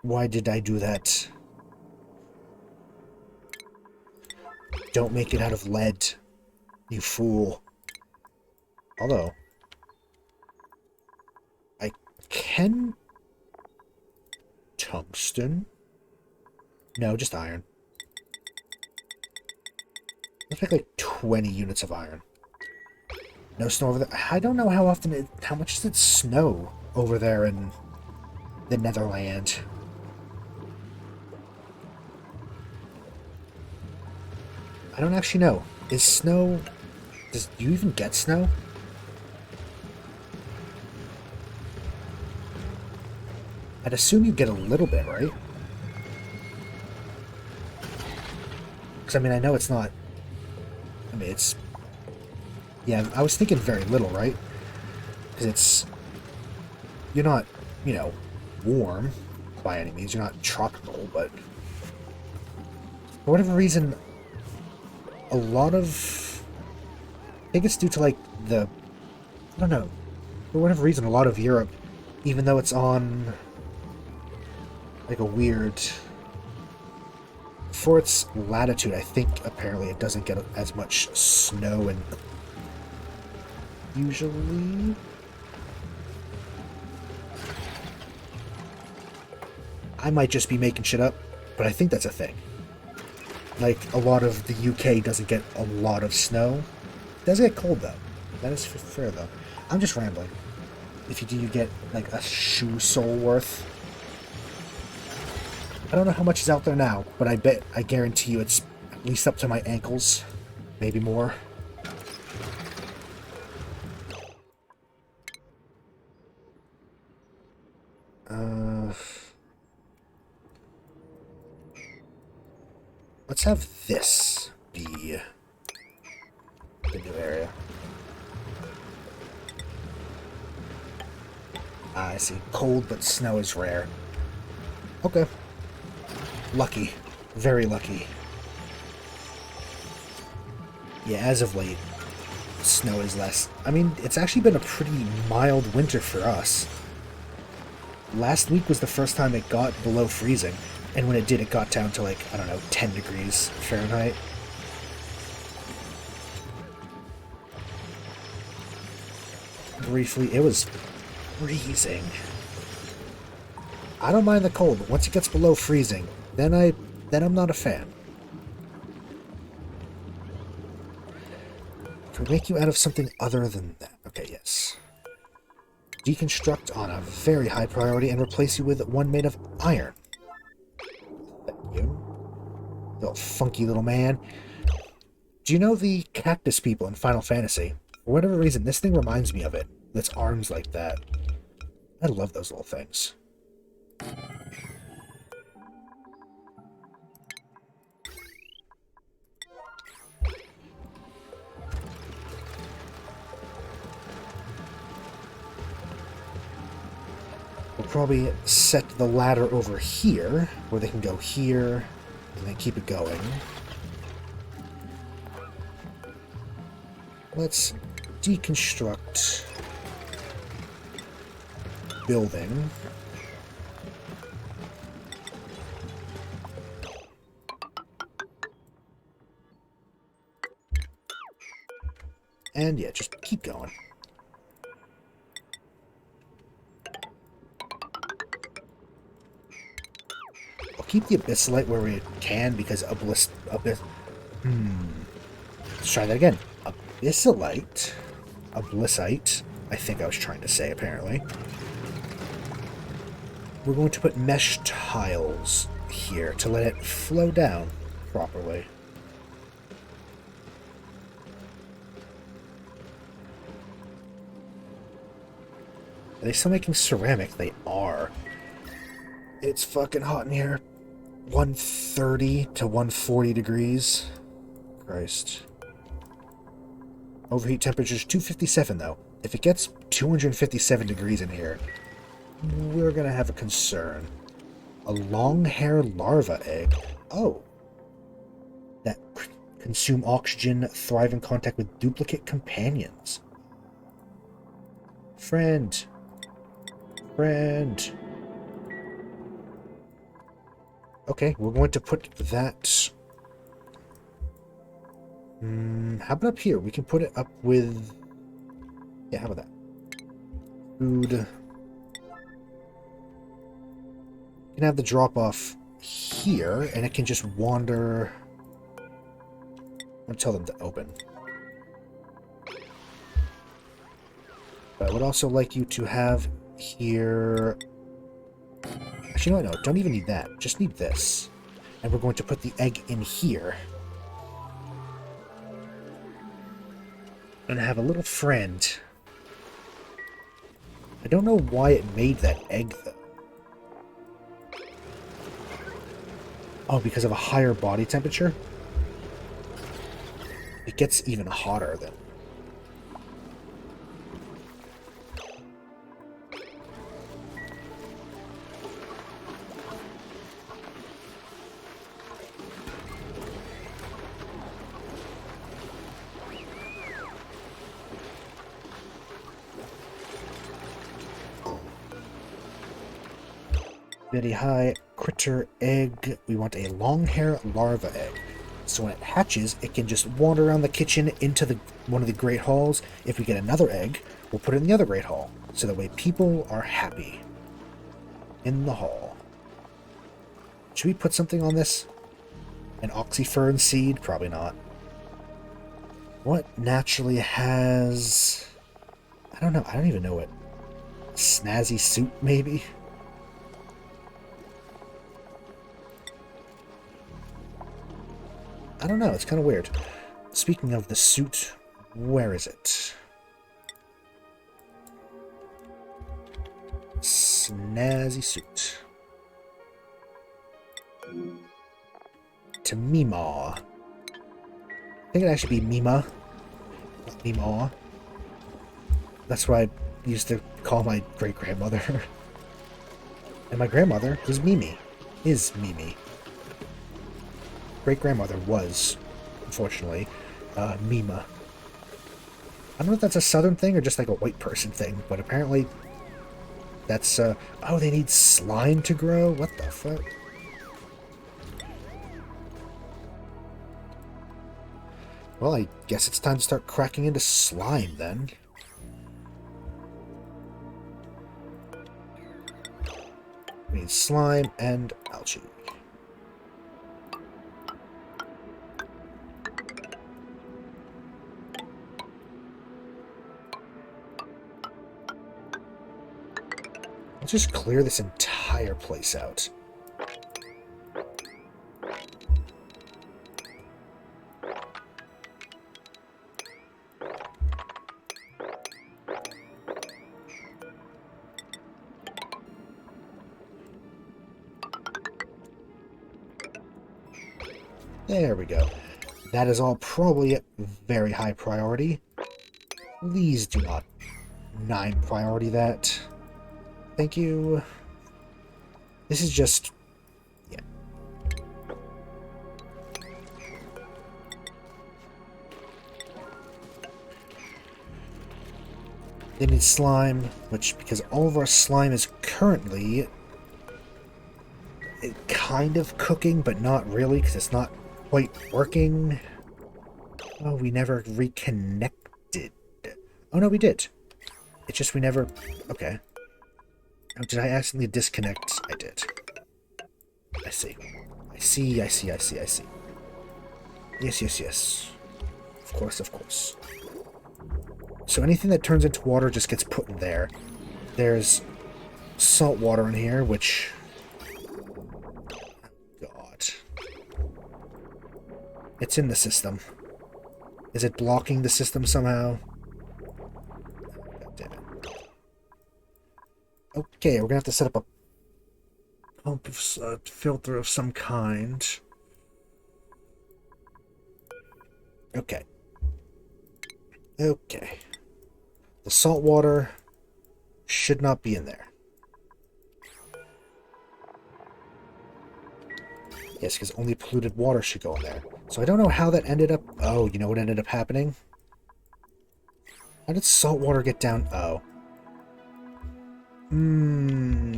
Why did I do that? Don't make it out of lead, you fool. Although, I can... Tungsten? No, just iron. Let's make like 20 units of iron. No snow over there. I don't know how often how much does it snow over there in the Netherland? I don't actually know. Is snow... do you even get snow? I'd assume you get a little bit, right? Because, I mean, I know it's not... I mean, it's... Yeah, I was thinking very little, right? Because it's... You're not, you know, warm by any means. You're not tropical, but... For whatever reason, a lot of... I think it's due to, like, the... I don't know. For whatever reason, a lot of Europe, even though it's on... like a weird... For its latitude, I think apparently it doesn't get as much snow and... Usually... I might just be making shit up, but I think that's a thing. Like, a lot of the UK doesn't get a lot of snow. It does get cold, though. That is fair, though. I'm just rambling. If you do, you get, like, a shoe sole worth. I don't know how much is out there now, but I guarantee you it's at least up to my ankles. Maybe more. Let's have this be the new area. I see. Cold, but snow is rare. Okay. Lucky. Very lucky. Yeah, as of late, snow is less. I mean, it's actually been a pretty mild winter for us. Last week was the first time it got below freezing. And when it did, it got down to, like, I don't know, 10 degrees Fahrenheit. Briefly, it was freezing. I don't mind the cold, but once it gets below freezing, then I'm not a fan. Can we make you out of something other than that? Okay, yes. Deconstruct on a very high priority and replace you with one made of iron. Thank you. Little funky little man. Do you know the cactus people in Final Fantasy? For whatever reason, this thing reminds me of it. Its arms like that. I love those little things. We'll probably set the ladder over here, where they can go here, and then keep it going. Let's deconstruct building. And yeah, just keep going. I'll keep the Abyssalite where we can because Let's try that again. Abyssalite. Abyssite. I think I was trying to say, apparently. We're going to put mesh tiles here to let it flow down properly. Are they still making ceramic? They are. It's fucking hot in here. 130 to 140 degrees. Christ. Overheat temperature is 257, though. If it gets 257 degrees in here, we're gonna have a concern. A long-hair larva egg. Oh. That consume oxygen, thrive in contact with duplicate companions. Friend. Friend. Okay, we're going to put that... how about up here? We can put it up with... Yeah, how about that? Food. You can have the drop-off here, and it can just wander... I'm going to tell them to open. But I would also like you to have here... Actually, no, don't even need that. Just need this. And we're going to put the egg in here. And have a little friend. I don't know why it made that egg, though. Oh, because of a higher body temperature? It gets even hotter, then. Very high critter egg. We want a long-hair larva egg. So when it hatches, it can just wander around the kitchen into one of the great halls. If we get another egg, we'll put it in the other great hall. So that way people are happy. In the hall. Should we put something on this? An oxyfern seed? Probably not. What naturally has... I don't know. I don't even know what... Snazzy suit, maybe? I don't know, it's kind of weird. Speaking of the suit, where is it? Snazzy suit. To Mima. I think it actually be Mima, not Mima. That's what I used to call my great-grandmother. And my grandmother was Mimi. Is Mimi. Great-grandmother was, unfortunately, Mima. I don't know if that's a southern thing or just like a white person thing, but apparently that's, oh, they need slime to grow? What the fuck? Well, I guess it's time to start cracking into slime, then. We need slime and algae. Let's just clear this entire place out. There we go. That is all probably a very high priority. Please do not 9 priority that. Thank you. This is just... yeah. They need slime, which, because all of our slime is currently kind of cooking, but not really, because it's not quite working. Oh, we never reconnected. Oh, no, we did. It's just we never... okay. Oh, did I accidentally disconnect? I did. I see. I see, I see, I see, I see. Yes, yes, yes. Of course, of course. So anything that turns into water just gets put in there. There's salt water in here, which... God. It's in the system. Is it blocking the system somehow? God damn it. Okay, we're gonna have to set up a pump of filter of some kind. Okay. Okay. The salt water should not be in there. Yes, because only polluted water should go in there. So I don't know how that ended up... oh, you know what ended up happening? How did salt water get down? Oh.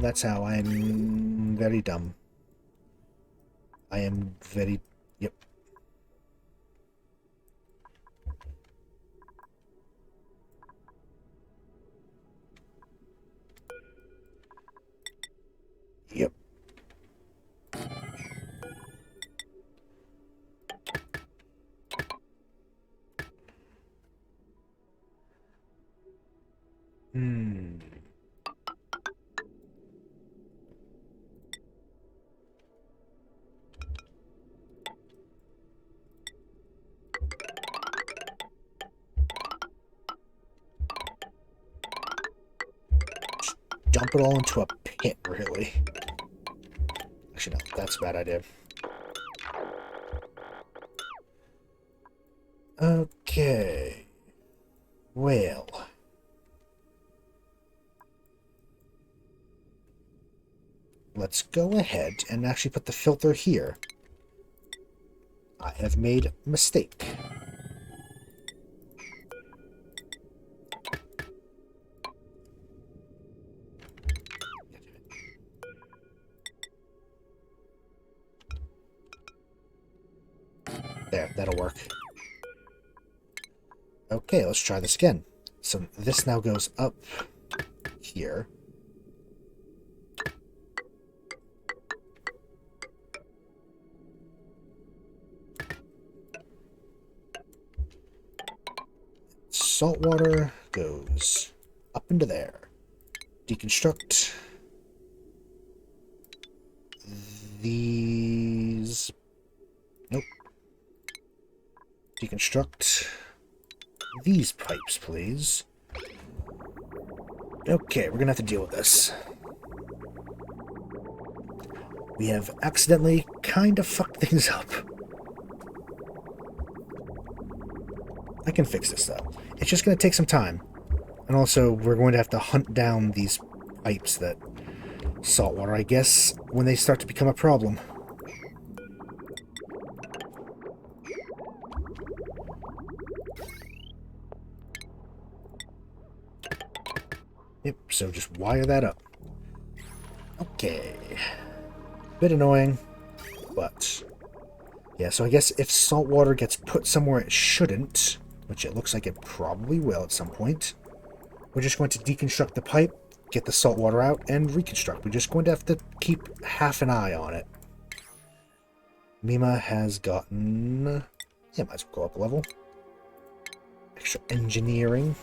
That's how. I'm very dumb. I am very... yep. Yep. Dump it all into a pit, really. Actually, no, that's a bad idea. Okay. Well. Let's go ahead and actually put the filter here. I have made a mistake. There, that'll work. Okay, let's try this again. So this now goes up here. Salt water goes up into there. Deconstruct these. Nope. Deconstruct these pipes, please. Okay, we're gonna have to deal with this. We have accidentally kind of fucked things up. I can fix this, though. It's just going to take some time. And also, we're going to have to hunt down these pipes that... salt water, I guess, when they start to become a problem. Yep, so just wire that up. Okay. Bit annoying, but... yeah, so I guess if salt water gets put somewhere it shouldn't, which it looks like it probably will at some point, we're just going to deconstruct the pipe, get the salt water out, and reconstruct. We're just going to have to keep half an eye on it. Mima has gotten... yeah, might as well go up a level. Extra engineering.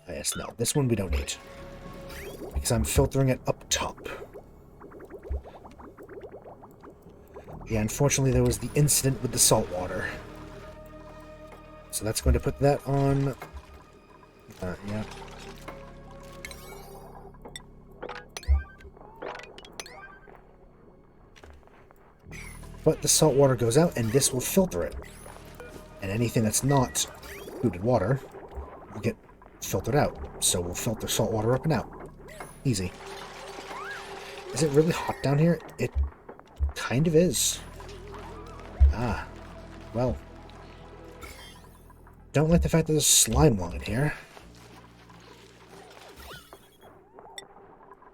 Yes, no, this one we don't need. Because I'm filtering it up top. Yeah, unfortunately there was the incident with the salt water. So that's going to put that on Yeah. But the salt water goes out, and this will filter it. And anything that's not polluted water will get filtered out. So we'll filter salt water up and out. Easy. Is it really hot down here? It kind of is. Ah. Well. Don't like the fact that there's slime lung in here.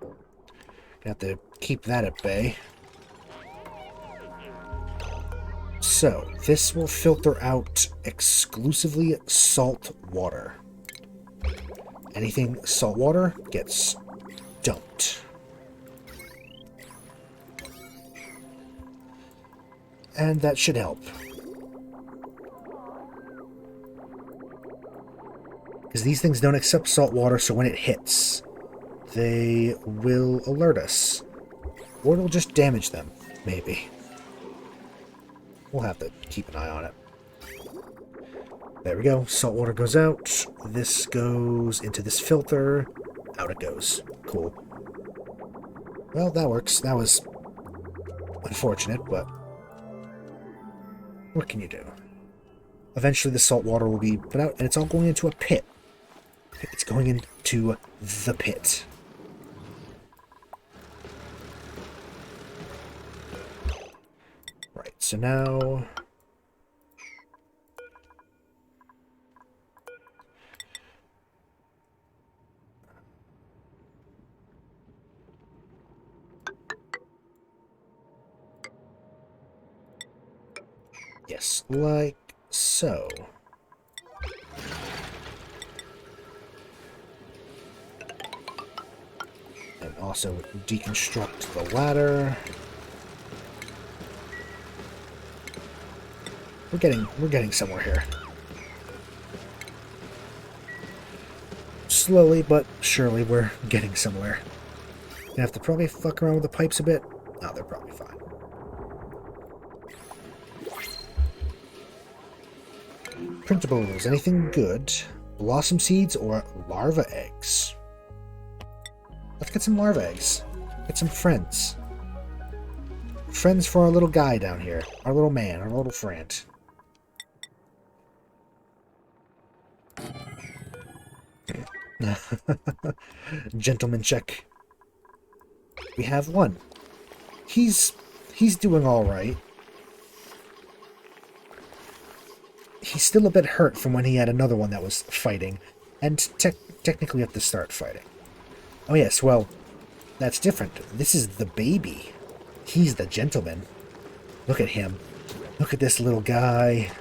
Gonna have to keep that at bay. So, this will filter out exclusively salt water. Anything salt water gets dumped. And that should help. Because these things don't accept salt water, so when it hits, they will alert us. Or it'll just damage them, maybe. We'll have to keep an eye on it. There we go. Salt water goes out. This goes into this filter. Out it goes. Cool. Well, that works. That was unfortunate, but what can you do? Eventually the salt water will be put out, and it's all going into a pit. It's going into the pit. Right, so now... Yes, like so. And also deconstruct the ladder. We're getting somewhere here. Slowly but surely we're getting somewhere. Gonna have to probably fuck around with the pipes a bit. No, they're probably fine. Printables, anything good? Blossom seeds or larva eggs? Let's get some larva eggs. Get some friends. Friends for our little guy down here. Our little man, our little friend. Gentleman check. We have one. He's doing all right. He's still a bit hurt from when he had another one that was fighting, and technically have to start fighting. Oh yes, well, that's different. This is the baby. He's the gentleman. Look at him. Look at this little guy.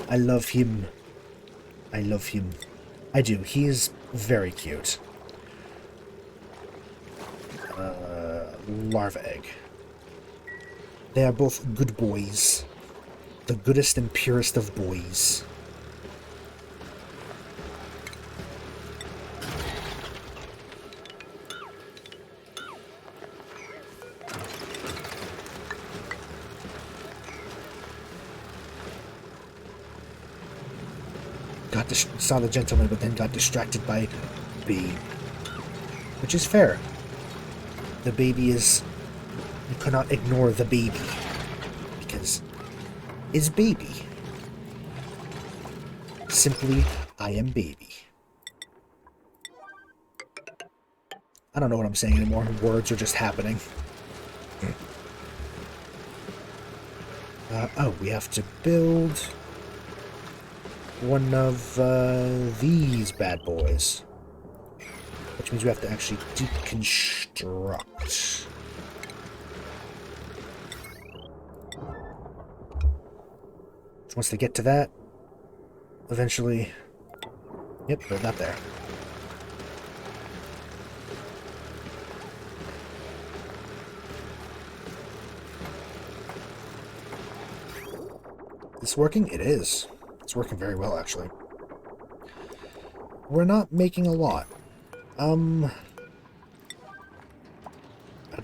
I love him. I love him. I do. He is very cute. Larva egg. They are both good boys. The goodest and purest of boys. Saw the gentleman, but then got distracted by babe. Which is fair. The baby is... You cannot ignore the baby. Because... is baby. Simply, I am baby. I don't know what I'm saying anymore. Words are just happening. Oh, we have to build... one of these bad boys. Which means we have to actually deconstruct. Once they get to that, eventually... Yep, they're not there. Is this working? It is. It's working very well, actually. We're not making a lot. I'd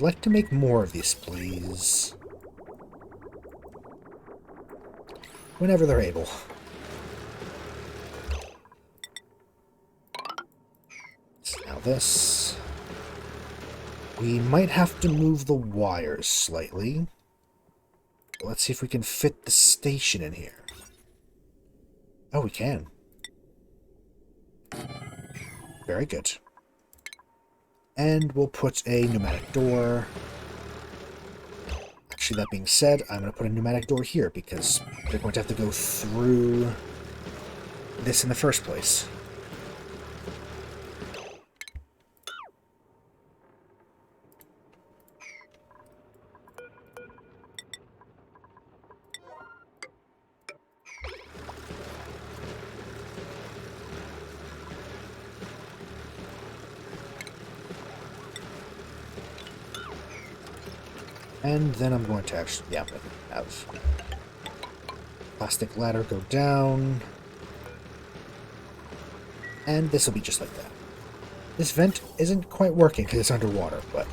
like to make more of these, please. Whenever they're able. Now this... We might have to move the wires slightly. Let's see if we can fit the station in here. Oh, we can. Very good. And we'll put a pneumatic door. Actually, that being said, I'm going to put a pneumatic door here because they're going to have to go through this in the first place. And then I'm going to actually, yeah, I'm going to have plastic ladder go down. And this will be just like that. This vent isn't quite working because it's underwater, but...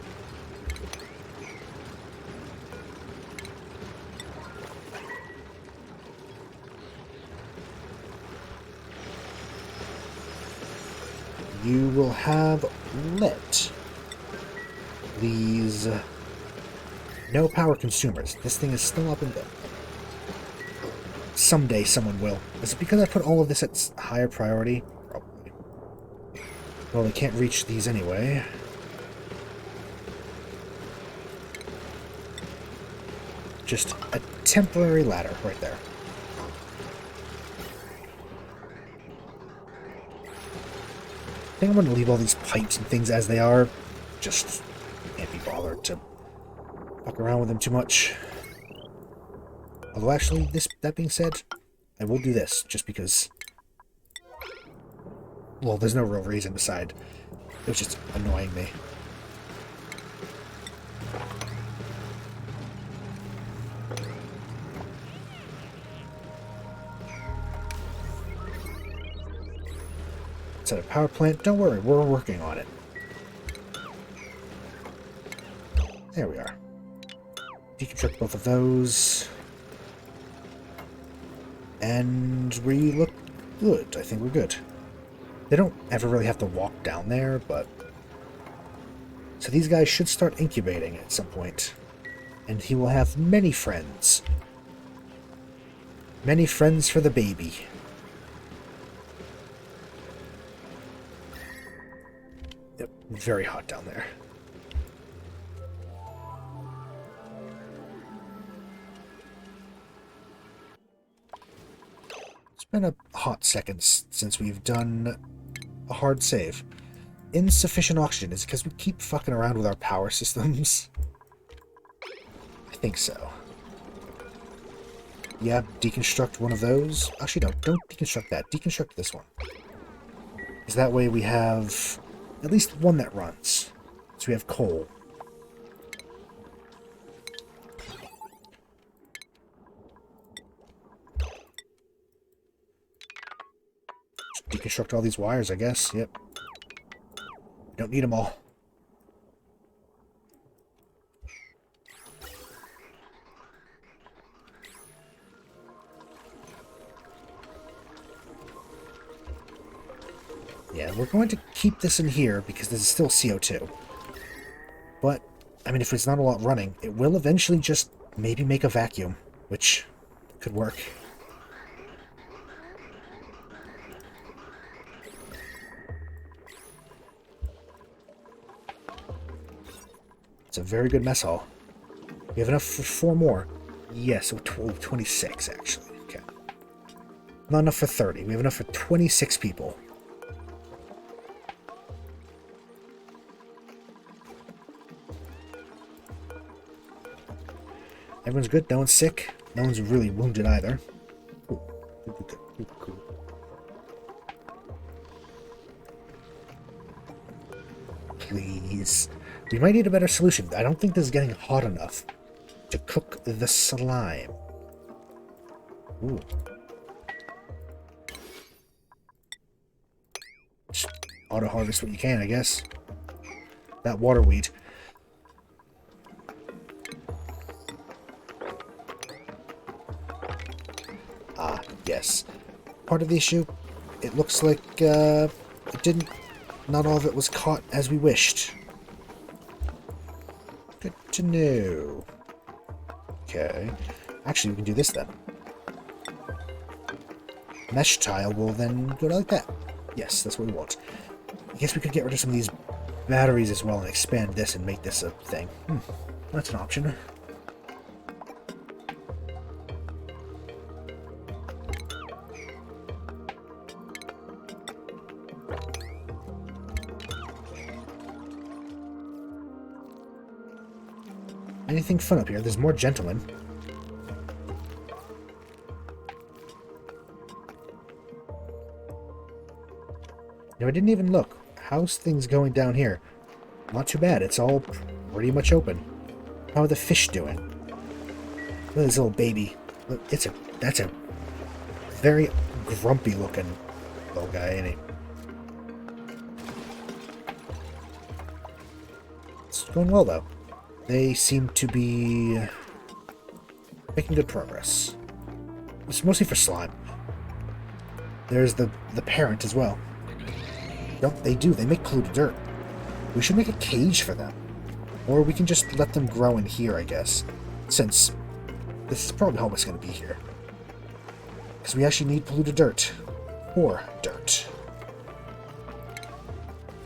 You will have lit these... No power consumers. This thing is still up and down. Someday someone will. Is it because I put all of this at higher priority? Probably. Well, they can't reach these anyway. Just a temporary ladder right there. I think I'm going to leave all these pipes and things as they are. Just can't be bothered to fuck around with them too much. Although actually, that being said, I will do this, just because... Well, there's no real reason beside. It was just annoying me. Set a power plant. Don't worry, we're working on it. There we are. Deconstruct both of those. And we look good. I think we're good. They don't ever really have to walk down there, but... So these guys should start incubating at some point. And he will have many friends. Many friends for the baby. Yep, very hot down there. It's been a hot second since we've done a hard save. Insufficient oxygen. Is it because we keep fucking around with our power systems? I think so. Yeah, deconstruct one of those. Actually, no, don't deconstruct that. Deconstruct this one. Because that way we have at least one that runs. So we have coal. Just deconstruct all these wires, I guess. Yep. Don't need them all. Yeah, we're going to keep this in here because this is still CO2. But, I mean, if it's not a lot running, it will eventually just maybe make a vacuum, which could work. It's a very good mess hall. We have enough for 4 more. Yes, 26 actually. Okay. Not enough for 30. We have enough for 26 people. Everyone's good. No one's sick. No one's really wounded either. Ooh. Cool. Please. We might need a better solution. I don't think this is getting hot enough to cook the slime. Ooh. Just auto-harvest what you can, I guess. That water weed. Ah, yes. Part of the issue, it looks like it didn't not all of it was caught as we wished. Good to know. Okay. Actually, we can do this then. Mesh tile will then go like that. Yes, that's what we want. I guess we could get rid of some of these batteries as well and expand this and make this a thing. That's an option. Anything fun up here? There's more gentlemen. No, I didn't even look. How's things going down here? Not too bad. It's all pretty much open. How are the fish doing? Look at this little baby. Look, that's a very grumpy looking little guy, ain't he? It's going well though. They seem to be making good progress. It's mostly for slime. There's the parent as well. Yep, they do. They make polluted dirt. We should make a cage for them. Or we can just let them grow in here, I guess. Since this is probably always going to be here. Because we actually need polluted dirt. Or dirt.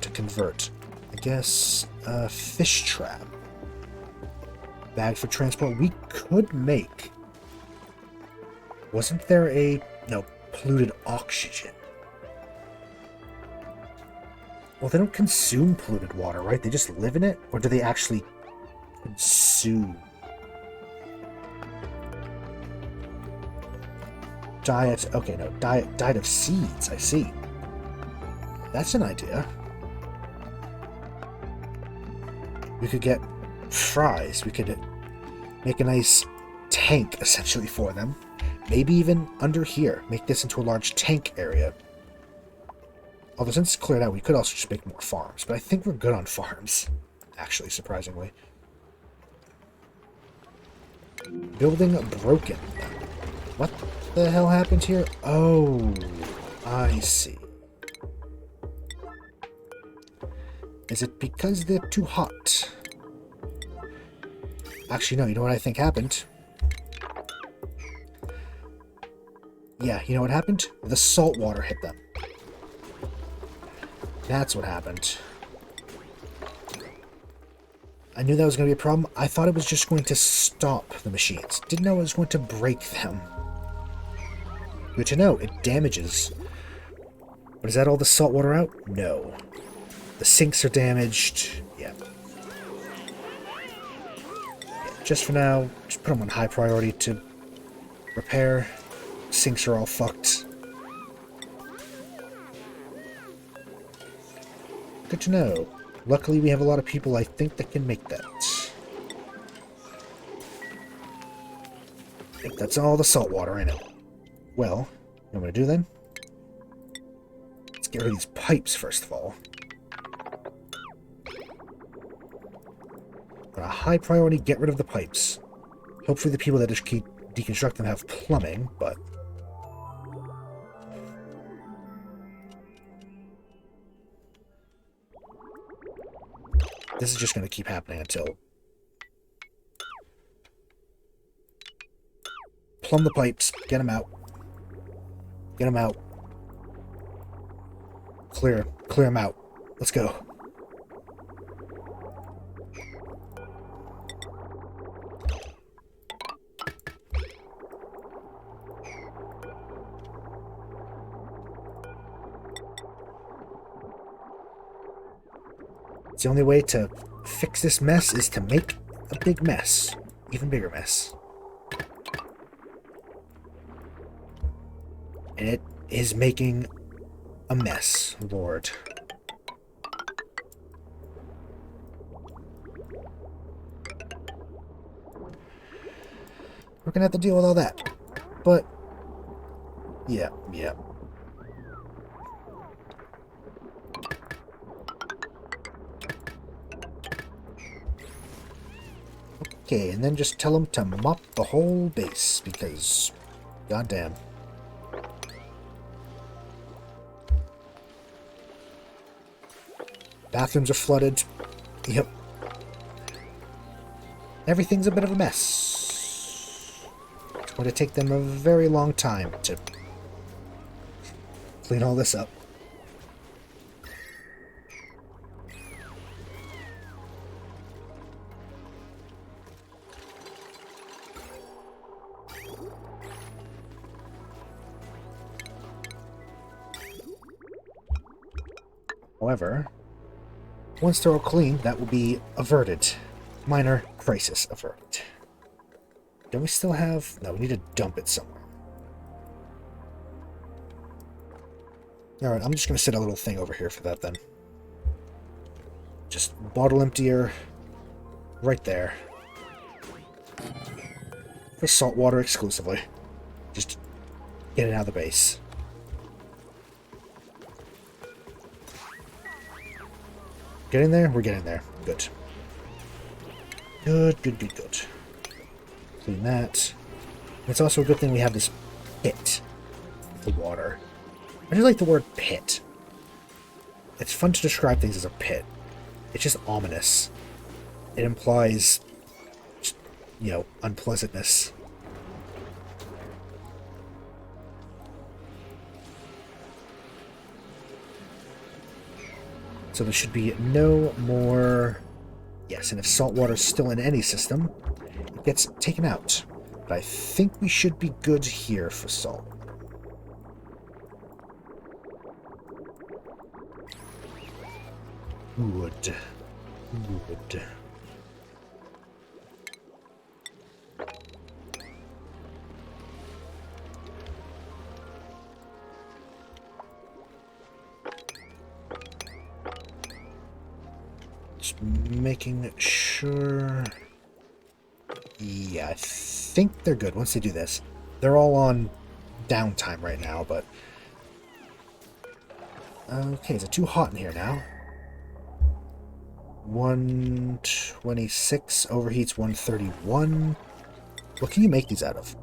To convert. I guess a fish trap. Bag for transport. We could make... Wasn't there a... No, polluted oxygen. Well, they don't consume polluted water, right? They just live in it? Or do they actually consume? Diet... Okay, no. Diet of seeds. I see. That's an idea. We could get fries. We could make a nice tank, essentially, for them. Maybe even under here. Make this into a large tank area. Although since it's cleared out, we could also just make more farms. But I think we're good on farms, actually, surprisingly. Building broken. What the hell happened here? Oh, I see. Is it because they're too hot? Actually, no, you know what I think happened? Yeah, you know what happened? The salt water hit them. That's what happened. I knew that was going to be a problem. I thought it was just going to stop the machines. Didn't know it was going to break them. Good to know. It damages. But is that all the salt water out? No. The sinks are damaged. Yeah. Just for now, just put them on high priority to repair. Sinks are all fucked. Good to know. Luckily, we have a lot of people, I think, that can make that. Yep, that's all the salt water in it. Well, you know what I'm going to do then? Let's get rid of these pipes, first of all. On a high priority, get rid of the pipes. Hopefully the people that just keep deconstruct them have plumbing, but... This is just going to keep happening until... Plumb the pipes. Get them out. Get them out. Clear them out. Let's go. The only way to fix this mess is to make a big mess. Even bigger mess. And it is making a mess, Lord. We're gonna have to deal with all that. But, yeah. Okay, and then just tell them to mop the whole base, because, goddamn. Bathrooms are flooded. Yep. Everything's a bit of a mess. It's going to take them a very long time to clean all this up. However, once they're all clean, that will be averted. Minor crisis averted. Don't we still have... No, we need to dump it somewhere. Alright, I'm just going to set a little thing over here for that then. Just bottle emptier right there. For salt water exclusively. Just get it out of the base. Getting there? We're getting there. Good. Good, good, good, good. Clean that. It's also a good thing we have this pit. The water. I do like the word pit. It's fun to describe things as a pit. It's just ominous. It implies, you know, unpleasantness. So there should be no more... Yes, and if salt water is still in any system, it gets taken out. But I think we should be good here for salt. Good. Good. Just making sure... Yeah, I think they're good once they do this. They're all on downtime right now, but... Okay, is it too hot in here now? 126, overheats 131. What can you make these out of?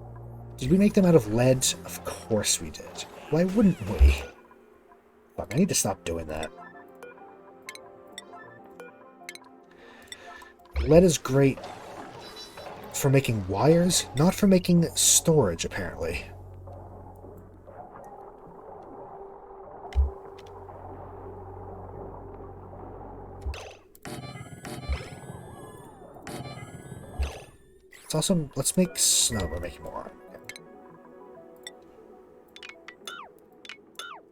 Did we make them out of lead? Of course we did. Why wouldn't we? Fuck, I need to stop doing that. Lead is great for making wires, not for making storage, apparently. It's also, let's make snow. We're making more.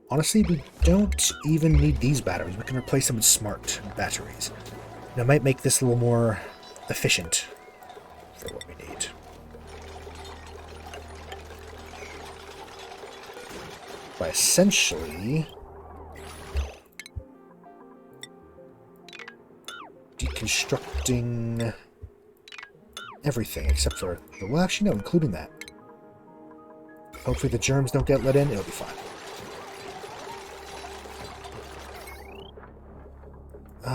Honestly, we don't even need these batteries. We can replace them with smart batteries. And it might make this a little more efficient for what we need. By essentially deconstructing everything except for... Well, actually, no, including that. Hopefully the germs don't get let in. It'll be fine.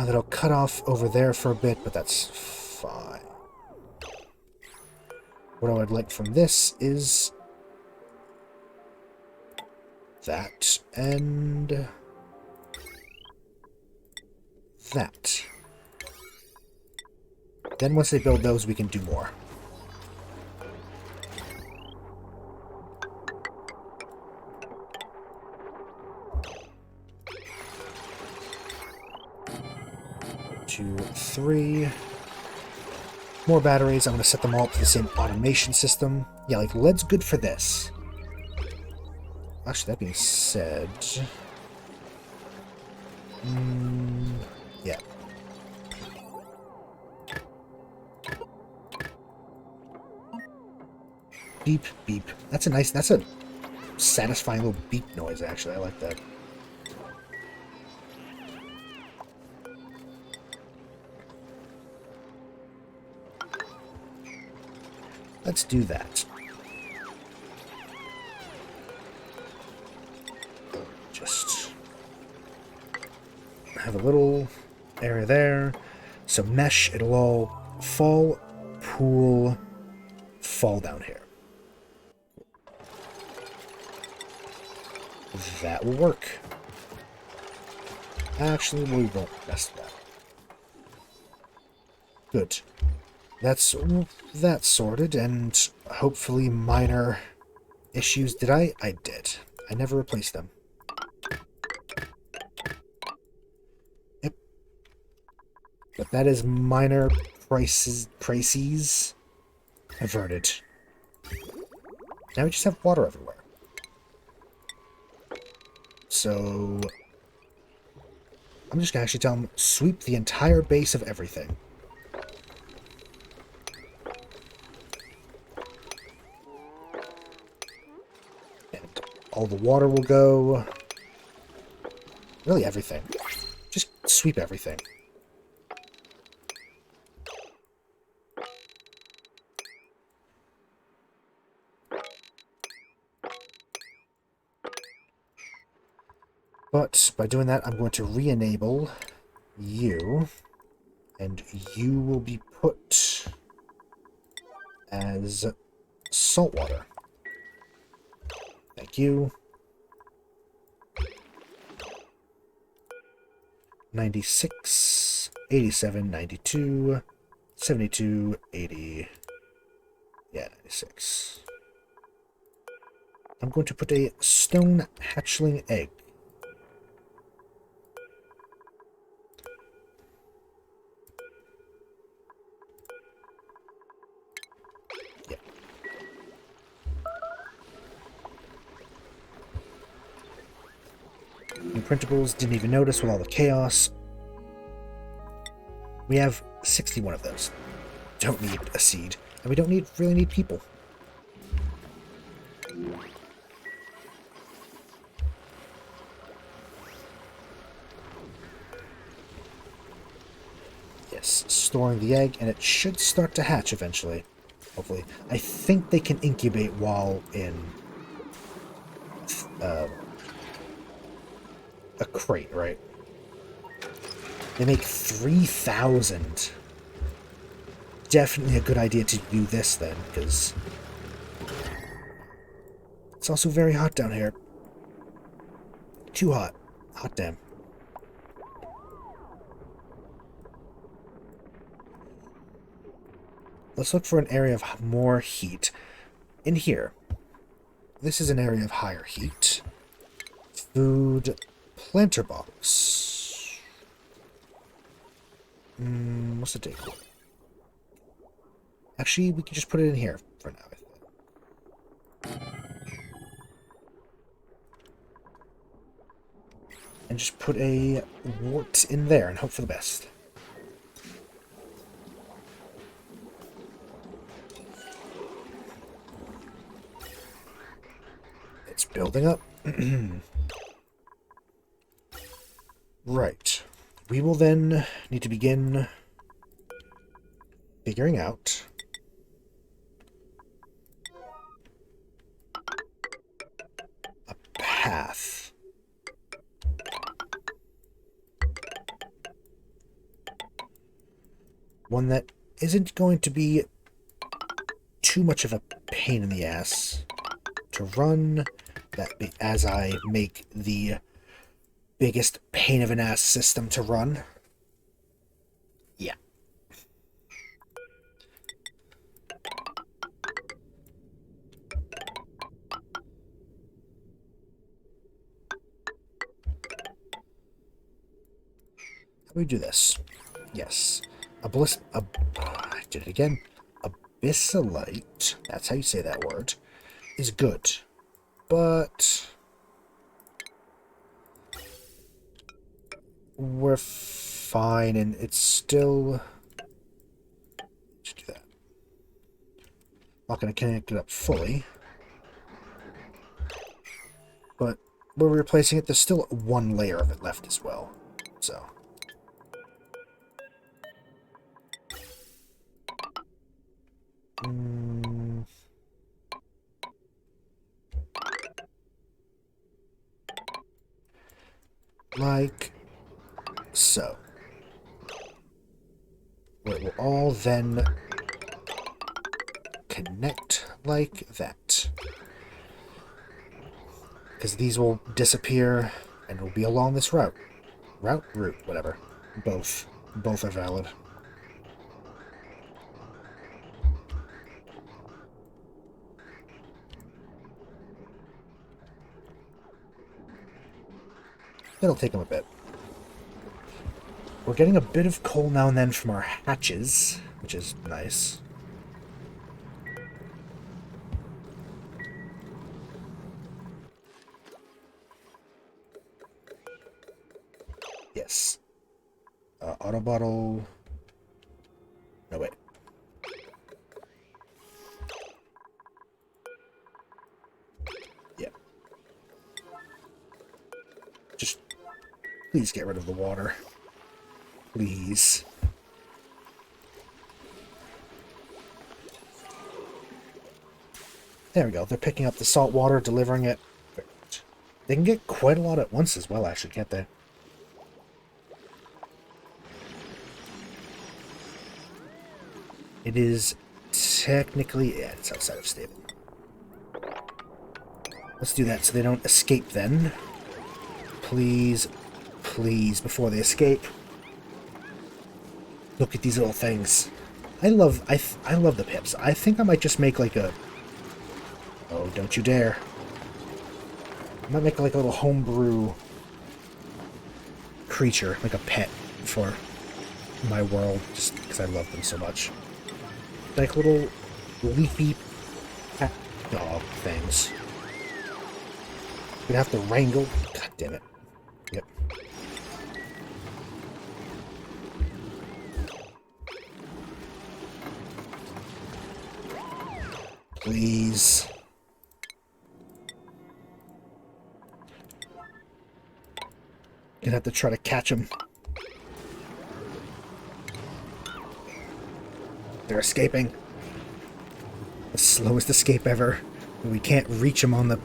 That'll cut off over there for a bit, but that's fine. What I would like from this is... that, and... that. Then once they build those, we can do more. Two, three. More batteries. I'm going to set them all up to the same automation system. Yeah, like lead's good for this. Actually, that being said... yeah. Beep, beep. That's a nice... That's a satisfying little beep noise, actually. I like that. Let's do that. Just have a little area there. So mesh, it'll all fall, pool, fall down here. That will work. Actually, we won't mess with that. Good. That's that sorted, and hopefully minor issues. Did I? I did. I never replaced them. Yep. But that is minor crises averted. Now we just have water everywhere. So I'm just gonna actually tell them, sweep the entire base of everything. And all the water will go. Really everything. Just sweep everything. But by doing that, I'm going to re-enable you, and you will be put as saltwater. Thank you. 96, 87, 92, 72, 80. Yeah, 96. I'm going to put a stone hatchling egg. Yeah. Imprintables, didn't even notice with all the chaos. We have 61 of those. Don't need a seed. And we don't really need people. Yes, storing the egg, and it should start to hatch eventually. Hopefully. I think they can incubate while in a crate, right? They make 3,000. Definitely a good idea to do this then, because it's also very hot down here. Too hot. Hot damn. Let's look for an area of more heat. In here. This is an area of higher heat. Food planter box. What's the date? Actually, we can just put it in here for now, I think. And just put a wart in there and hope for the best. It's building up. Right. We will then need to begin figuring out a path. One that isn't going to be too much of a pain in the ass to run, as I make the biggest pain of an ass system to run. Yeah. How do we do this? Yes. I did it again. Abyssalite, that's how you say that word, is good. But we're fine, and it's still... Should do that. Not going to connect it up fully. But we're replacing it. There's still one layer of it left as well. So... like so. It will all then connect like that. Because these will disappear and will be along this route. Route? Route, whatever. Both. Both are valid. It'll take them a bit. We're getting a bit of coal now and then from our hatches, which is nice. Yes. Auto bottle. No, wait. Yeah. Just please get rid of the water. Please. There we go. They're picking up the salt water, delivering it. They can get quite a lot at once as well, actually, can't they? It is technically... yeah, it's outside of stable. Let's do that so they don't escape then. Please, please, before they escape. Look at these little things. I love the pips. I think I might just make like a... oh, don't you dare. I might make like a little homebrew creature, like a pet for my world, just because I love them so much. Like little leafy cat dog things. We'd have to wrangle. God damn it. Yep. Please. Gonna have to try to catch them. They're escaping. The slowest escape ever. We can't reach them on the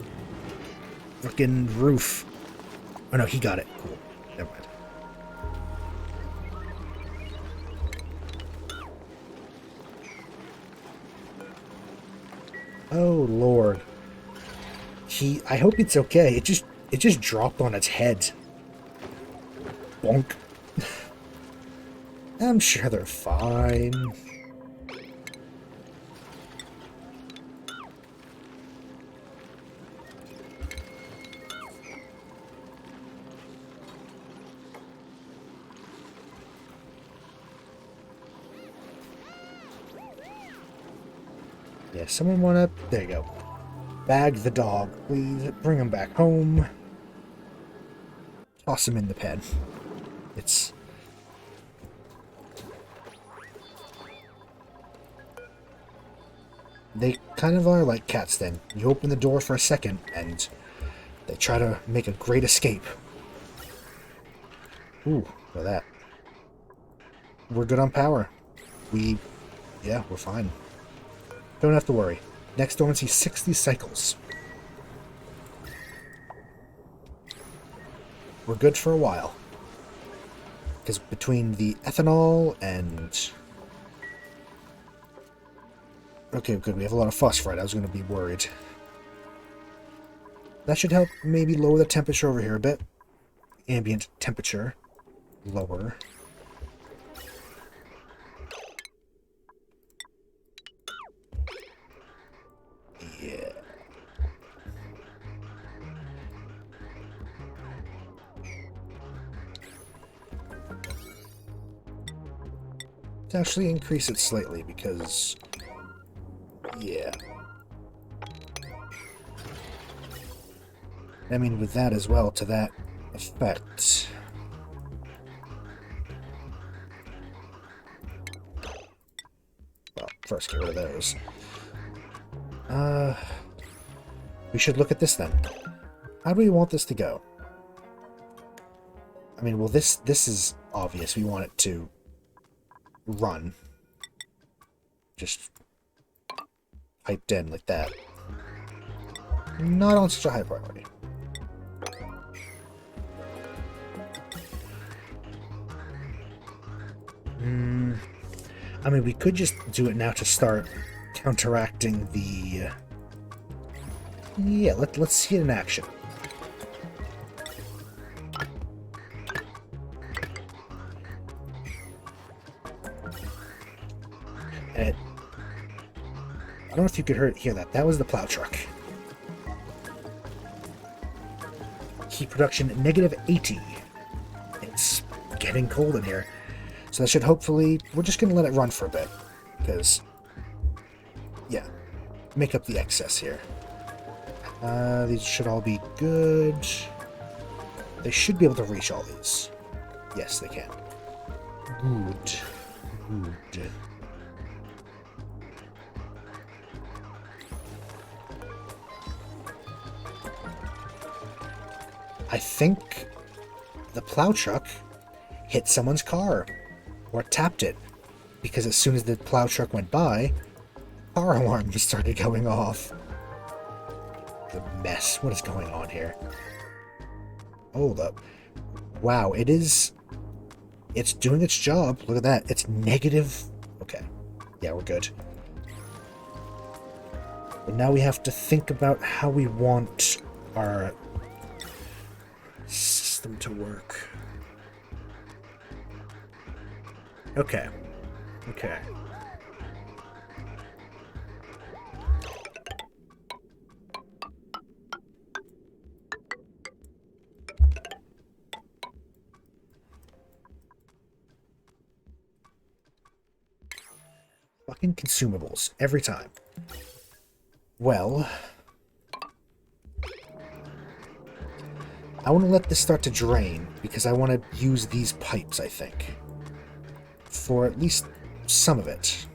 frickin' roof. Oh no, he got it. Cool. Never mind. Oh Lord. I hope it's okay. It just dropped on its head. Bonk. I'm sure they're fine. Yeah, someone wanna... there you go. Bag the dog, please. Bring him back home. Toss him in the pen. It's... they kind of are like cats then. You open the door for a second, and they try to make a great escape. Ooh, look at that. We're good on power. Yeah, we're fine. Don't have to worry. Next dormancy, 60 cycles. We're good for a while. Because between the ethanol and... okay, good. We have a lot of phosphorite. I was going to be worried. That should help maybe lower the temperature over here a bit. Ambient temperature. Lower. Yeah. To actually increase it slightly because... yeah. I mean, with that as well, to that effect... well, first get rid of those. We should look at this then. How do we want this to go? I mean, well, this is obvious. We want it to run. Just piped in like that. Not on such a high priority. I mean, we could just do it now to start counteracting the... yeah, let's see it in action. I don't know if you could hear that. That was the plow truck. Heat production -80. It's getting cold in here. So that should hopefully... We're just going to let it run for a bit. Because, yeah, make up the excess here. These should all be good. They should be able to reach all these. Yes, they can. Good. Good. I think the plow truck hit someone's car. Or tapped it. Because as soon as the plow truck went by, car alarm just started going off. The mess. What is going on here? Hold up. Wow, it is... It's doing its job. Look at that. It's negative... Okay. Yeah, we're good. But now we have to think about how we want our system to work. Okay. Okay. Fucking consumables. Every time. Well... I want to let this start to drain, because I want to use these pipes, I think. For at least some of it.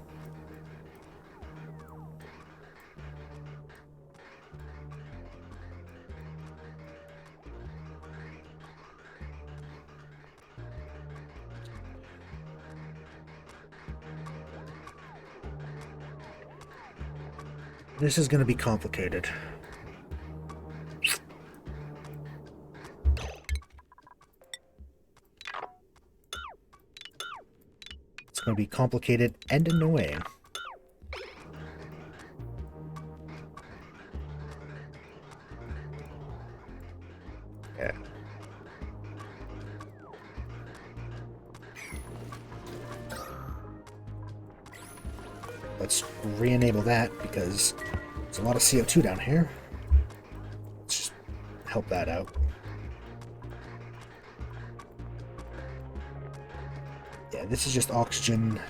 This is going to be complicated. It's going to be complicated and annoying. Yeah. Let's re-enable that, because there's a lot of CO2 down here. Let's just help that out. Yeah, this is just oxygen,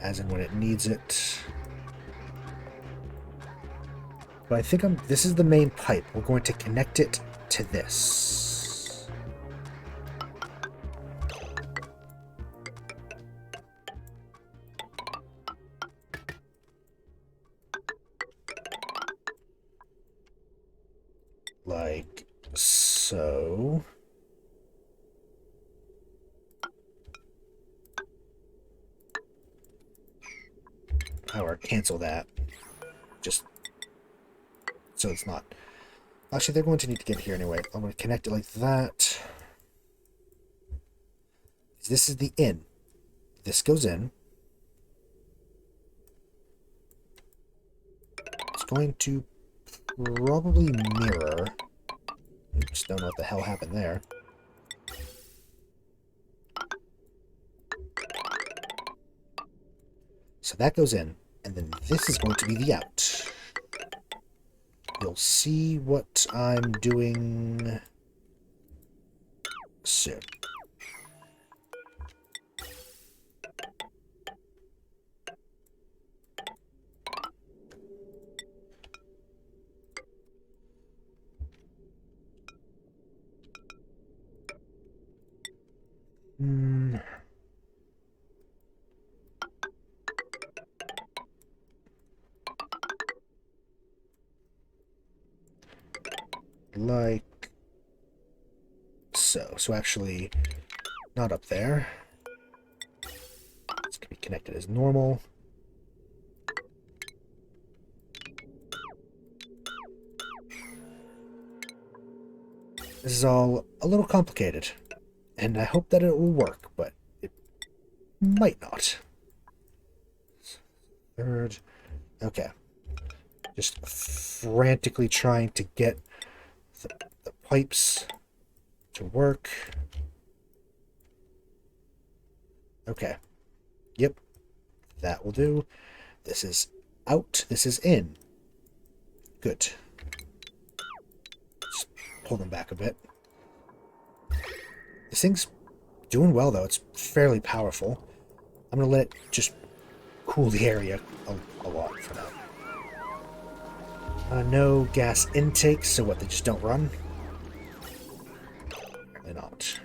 as in when it needs it. But I think this is the main pipe. We're going to connect it to this. Like so. Or cancel that. Just so it's not... Actually, they're going to need to get here anyway. I'm going to connect it like that. This is the in. This goes in. It's going to probably mirror. Oops, don't know what the hell happened there. So that goes in, and then this is going to be the out. You'll see what I'm doing soon. Like so. So actually, not up there. It's going to be connected as normal. This is all a little complicated, and I hope that it will work, but it might not. Third. Okay. Just frantically trying to get the pipes to work. Okay. Yep. That will do. This is out, this is in. Good. Just pull them back a bit. This thing's doing well, though. It's fairly powerful. I'm going to let it just cool the area a lot for now. No gas intake, so what, they just don't run? Apparently not.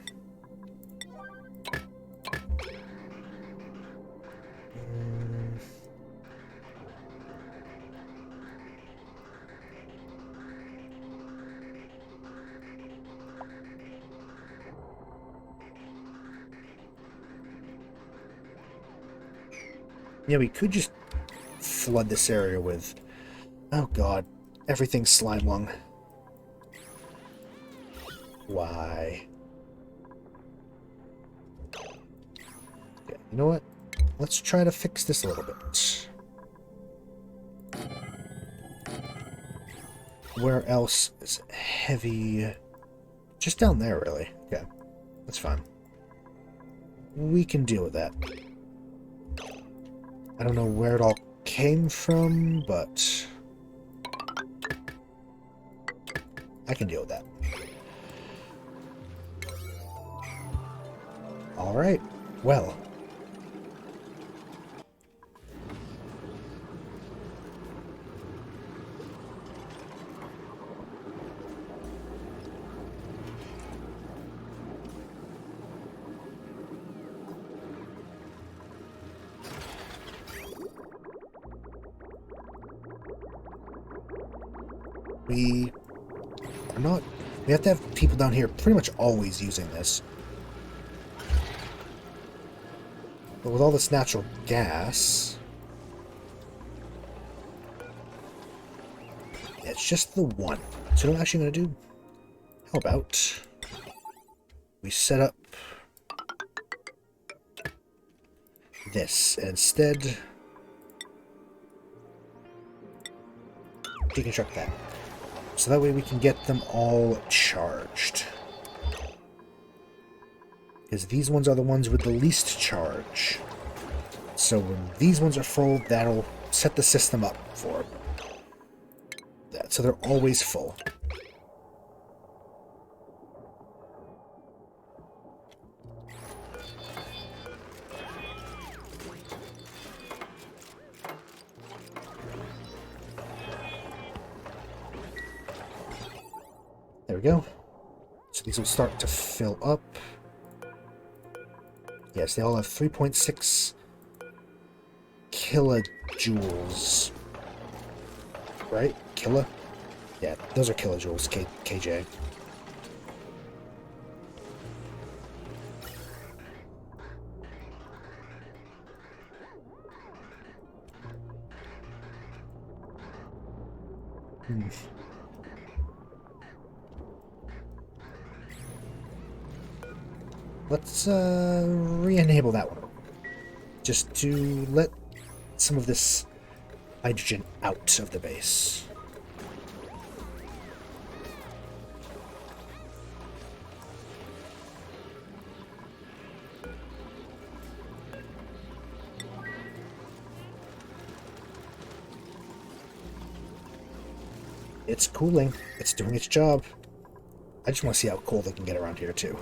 Yeah, we could just flood this area with... Oh god, everything's slime lung. Why? Okay, you know what? Let's try to fix this a little bit. Where else is heavy? Just down there, really. Okay, that's fine. We can deal with that. I don't know where it all came from, but I can deal with that. Alright, well. We are not... We have to have people down here pretty much always using this. But with all this natural gas... Yeah, it's just the one. So what I'm actually going to do... How about... We set up... this, and instead... deconstruct that. So that way we can get them all charged. Because these ones are the ones with the least charge. So when these ones are full, that'll set the system up for that. So they're always full. There we go. So these will start to fill up. Yes, they all have 3.6 kilojoules. Right? Kilo? Yeah, those are kilojoules, KJ. Let's re-enable that one. Just to let some of this hydrogen out of the base. It's cooling. It's doing its job. I just want to see how cold they can get around here, too.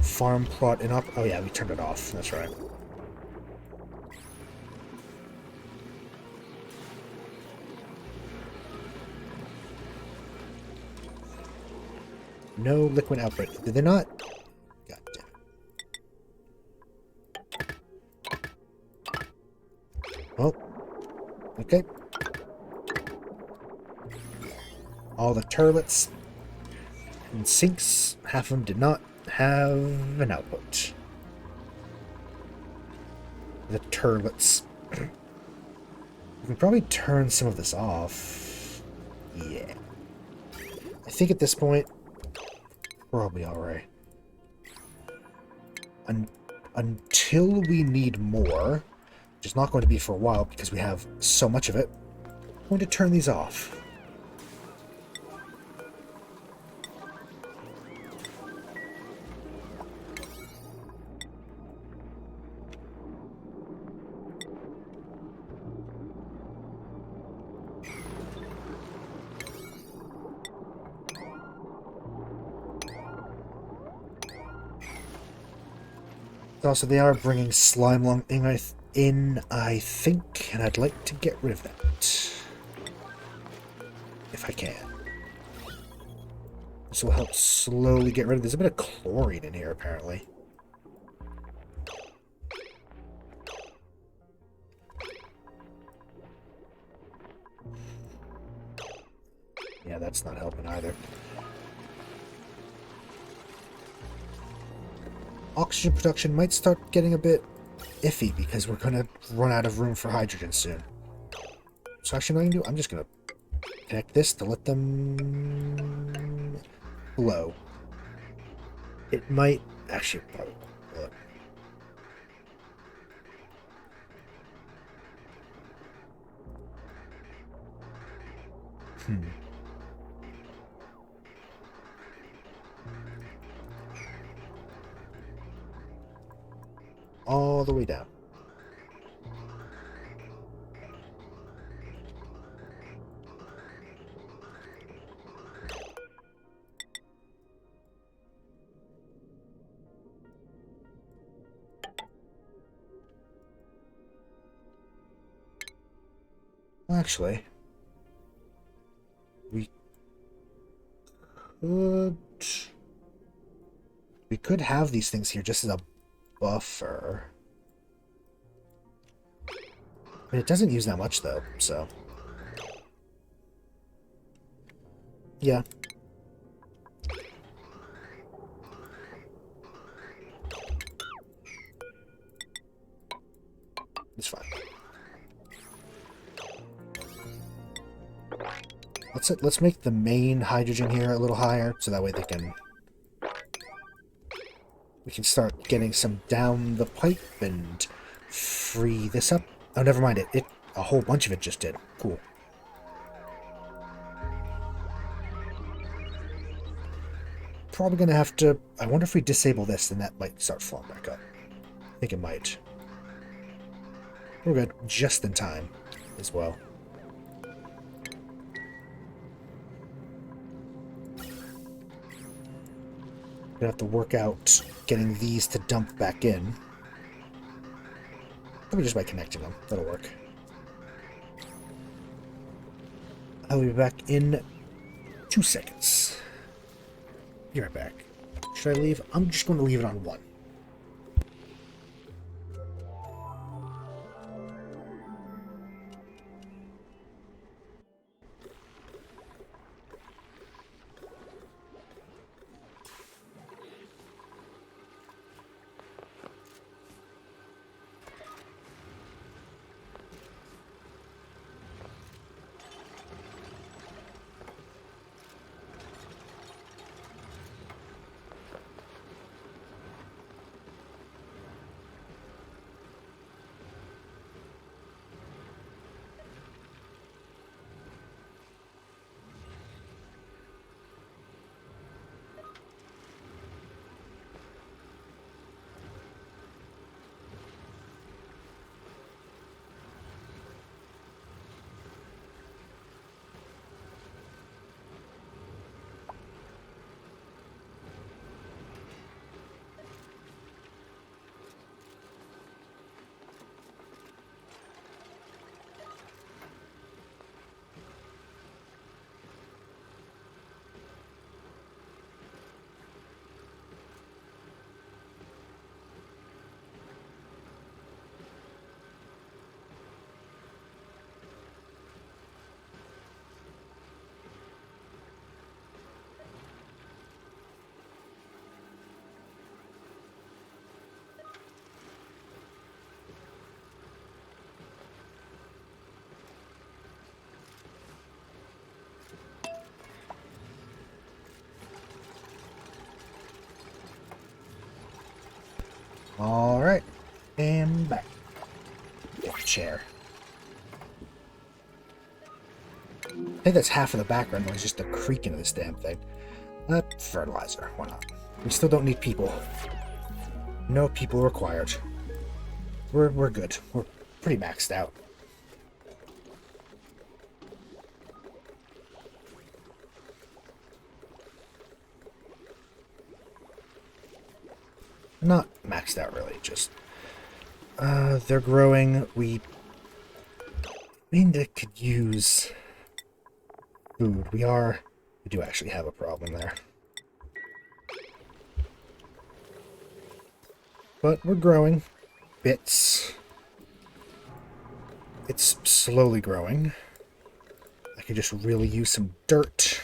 Farm plot and up. Oh yeah, we turned it off. That's right. No liquid output. Did they not? God damn it. Well, okay. All the turlets and sinks, half of them did not have an output. The turlets. We can probably turn some of this off. Yeah. I think at this point, probably alright. Until we need more, which is not going to be for a while because we have so much of it, I'm going to turn these off. Also, they are bringing slime long in, I think, and I'd like to get rid of that. If I can. This will help slowly get rid of... There's a bit of chlorine in here, apparently. Yeah, that's not helping either. Oxygen production might start getting a bit iffy because we're going to run out of room for hydrogen soon. So actually what I can do, I'm just going to connect this to let them blow. It might... Actually, probably blow it. All the way down. Actually, we could... We could have these things here just as a buffer. I mean, it doesn't use that much, though, so... Yeah. It's fine. Let's make the main hydrogen here a little higher, so that way they can... We can start getting some down the pipe and free this up. Oh, never mind. A whole bunch of it just did. Cool. Probably gonna have to... I wonder if we disable this, then that might start flowing back up. I think it might. We're good. Just in time as well. Gonna have to work out getting these to dump back in. Probably just by connecting them. That'll work. I'll be back in 2 seconds. Be right back. Should I leave? I'm just going to leave it on 1. Alright. And back. Get the chair. I think that's half of the background noise, just the creaking of this damn thing. Fertilizer. Why not? We still don't need people. No people required. We're good. We're pretty maxed out. Not maxed out, really. Just, they're growing. We could use food. We do actually have a problem there. But we're growing. Bits. It's slowly growing. I could just really use some dirt.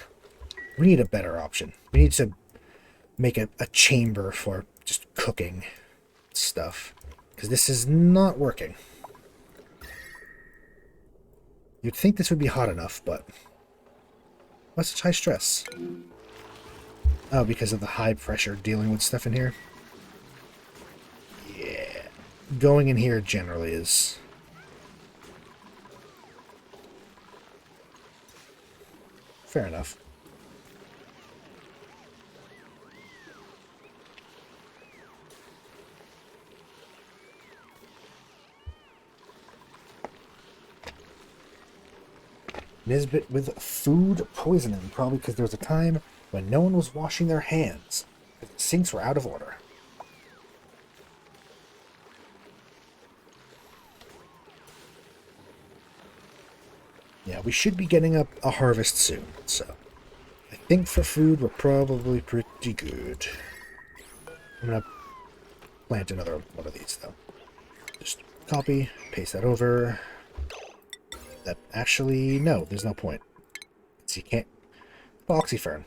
We need a better option. We need to make a chamber for just cooking stuff. Because this is not working. You'd think this would be hot enough, but... why such high stress? Oh, because of the high pressure dealing with stuff in here? Yeah. Going in here generally is... fair enough. Nisbet with food poisoning, probably because there was a time when no one was washing their hands. The sinks were out of order. Yeah, we should be getting a harvest soon, so I think for food we're probably pretty good. I'm gonna plant another one of these, though. Just copy, paste that over. That actually, no, there's no point. So you can't... Oxyfern.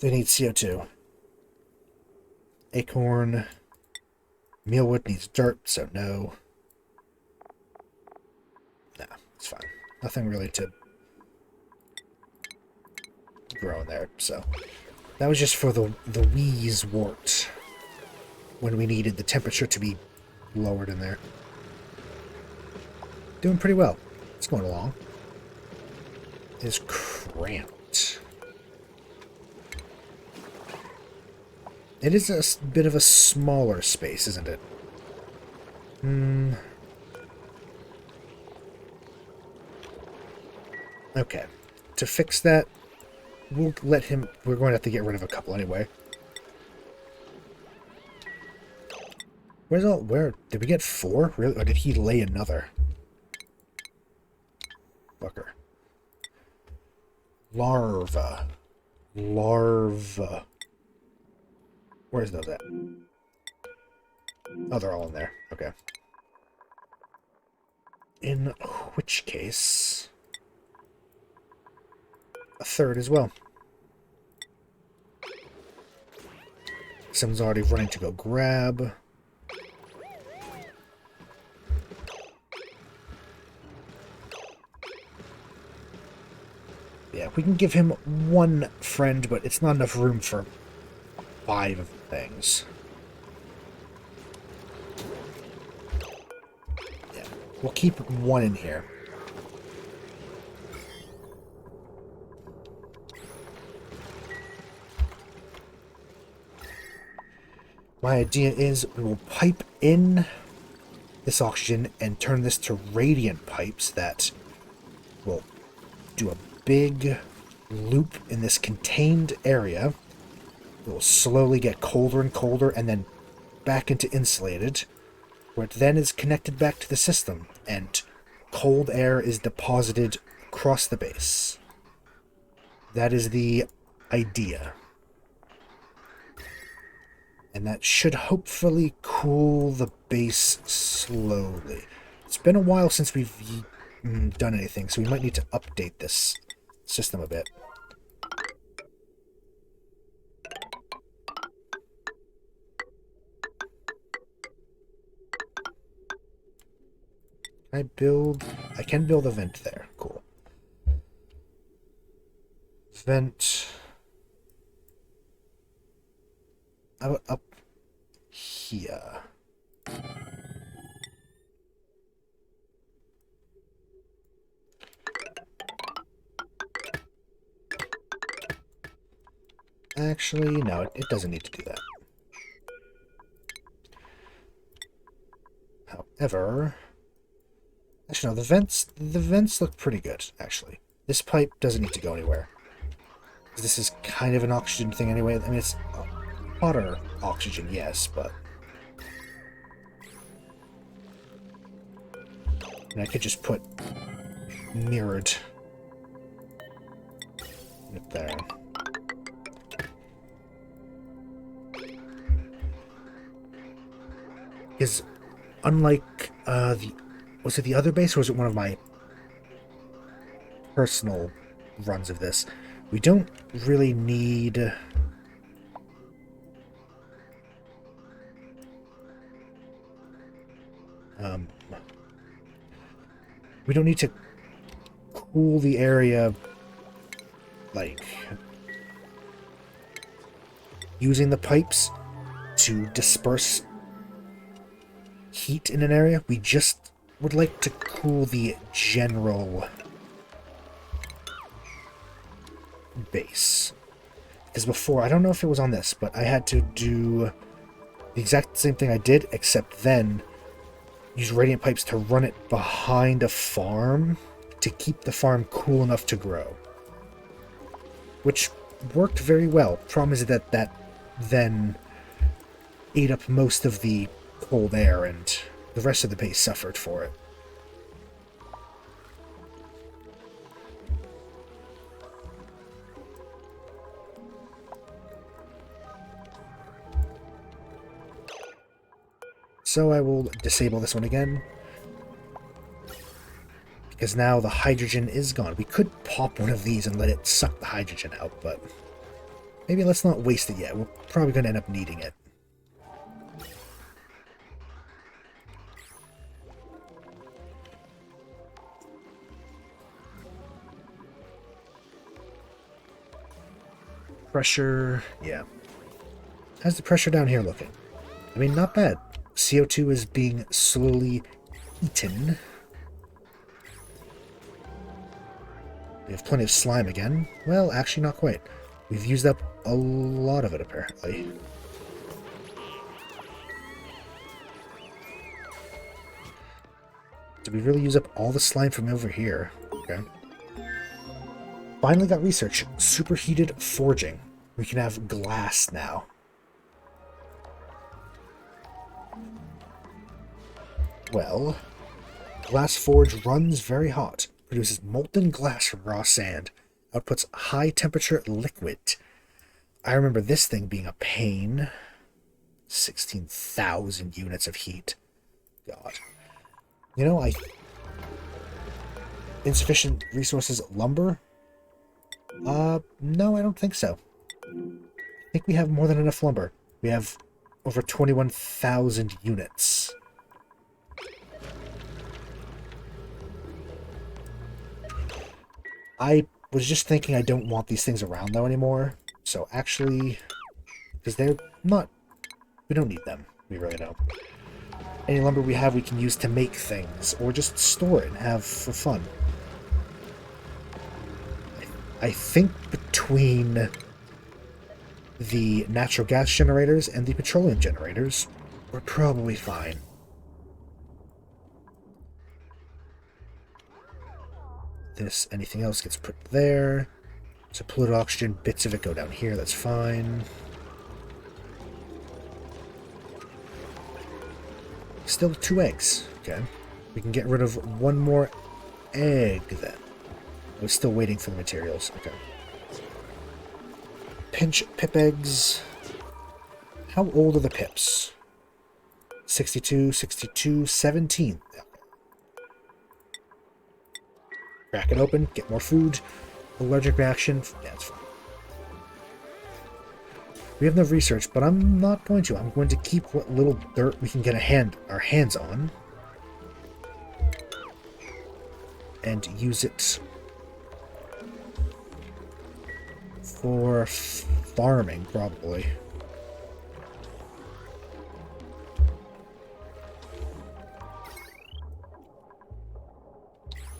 They need CO2. Acorn. Mealwood needs dirt, so no. Nah, it's fine. Nothing really to grow in there, so... That was just for the wheeze wort. When we needed the temperature to be lowered in there. Doing pretty well. It's going along. It's cramped. It is a bit of a smaller space, isn't it? Okay. To fix that, we'll let him... We're going to have to get rid of a couple anyway. Where... Did we get 4? Really? Or did he lay another? Fucker. Larva. Where's those at? Oh, they're all in there. Okay. In which case... a third as well. Someone's already running to go grab... Yeah, we can give him 1 friend, but it's not enough room for 5 things. Yeah, we'll keep 1 in here. My idea is we will pipe in this oxygen and turn this to radiant pipes that will do a big loop in this contained area. It will slowly get colder and colder and then back into insulated, where it then is connected back to the system and cold air is deposited across the base. That is the idea. And that should hopefully cool the base slowly. It's been a while since we've done anything, so we might need to update this system a bit. I can build a vent there. Cool. Vent. How about up here? Actually, no, it doesn't need to do that. However, actually, no, the vents look pretty good, actually. This pipe doesn't need to go anywhere. This is kind of an oxygen thing anyway. I mean, it's hotter oxygen, yes, but... And I could just put mirrored up there. Because unlike was it the other base, or was it one of my personal runs of this? We don't really need... we don't need to cool the area, like, using the pipes to disperse heat in an area. We just would like to cool the general base. Because before, I don't know if it was on this, but I had to do the exact same thing I did, except then use radiant pipes to run it behind a farm to keep the farm cool enough to grow. Which worked very well. Problem is that that then ate up most of the cold air, and the rest of the base suffered for it. So I will disable this one again, because now the hydrogen is gone. We could pop one of these and let it suck the hydrogen out, but maybe let's not waste it yet. We're probably going to end up needing it. Pressure, yeah. How's the pressure down here looking? I mean, not bad. CO2 is being slowly eaten. We have plenty of slime again. Well, actually not quite. We've used up a lot of it, apparently. Did we really use up all the slime from over here? Okay. Finally got research. Superheated forging. We can have glass now. Well, glass forge runs very hot, produces molten glass from raw sand, outputs high temperature liquid. I remember this thing being a pain. 16,000 units of heat. God. You know, insufficient resources lumber? No, I don't think so. I think we have more than enough lumber. We have over 21,000 units. I was just thinking I don't want these things around, though, anymore. So, actually, because they're not... we don't need them. We really don't. Any lumber we have we can use to make things, or just store it and have for fun. I think between the natural gas generators and the petroleum generators, we're probably fine. This, anything else gets put there. So polluted oxygen, bits of it go down here, that's fine. Still 2 eggs. Okay. We can get rid of 1 more egg then. We're still waiting for the materials. Okay. Pinch pip eggs. How old are the pips? 62, 62, 17. Crack it open, get more food. Allergic reaction, that's fine. We have no research, but I'm not going to. I'm going to keep what little dirt we can get our hands on. And use it for farming, probably.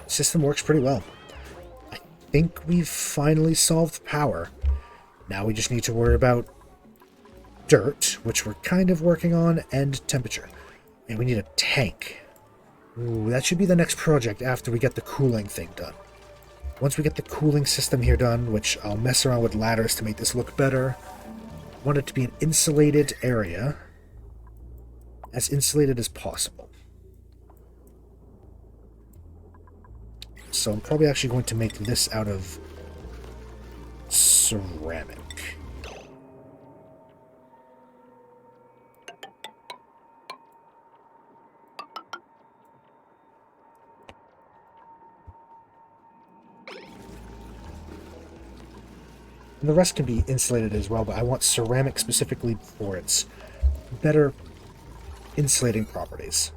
System works pretty well. I think we've finally solved power. Now we just need to worry about dirt, which we're kind of working on, and temperature. And we need a tank. Ooh, that should be the next project after we get the cooling thing done. Once we get the cooling system here done, which I'll mess around with ladders to make this look better, want it to be an insulated area, as insulated as possible. So I'm probably actually going to make this out of ceramic. And the rest can be insulated as well, but I want ceramic specifically for its better insulating properties.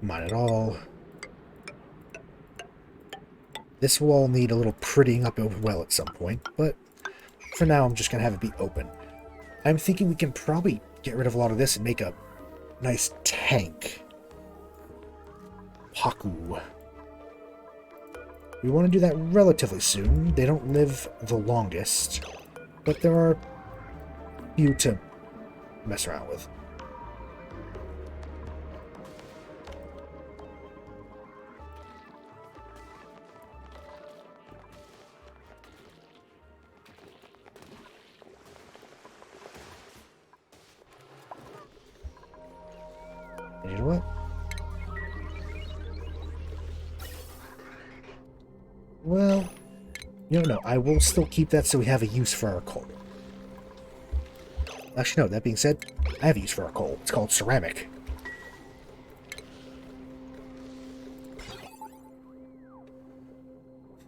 Mine it all. This will all need a little prettying up as well at some point, but for now I'm just going to have it be open. I'm thinking we can probably get rid of a lot of this and make a nice tank. Paku. We want to do that relatively soon. They don't live the longest, but there are few to mess around with. And you know what? Well, no, I will still keep that so we have a use for our coal. Actually, no, that being said, I have a use for our coal. It's called ceramic.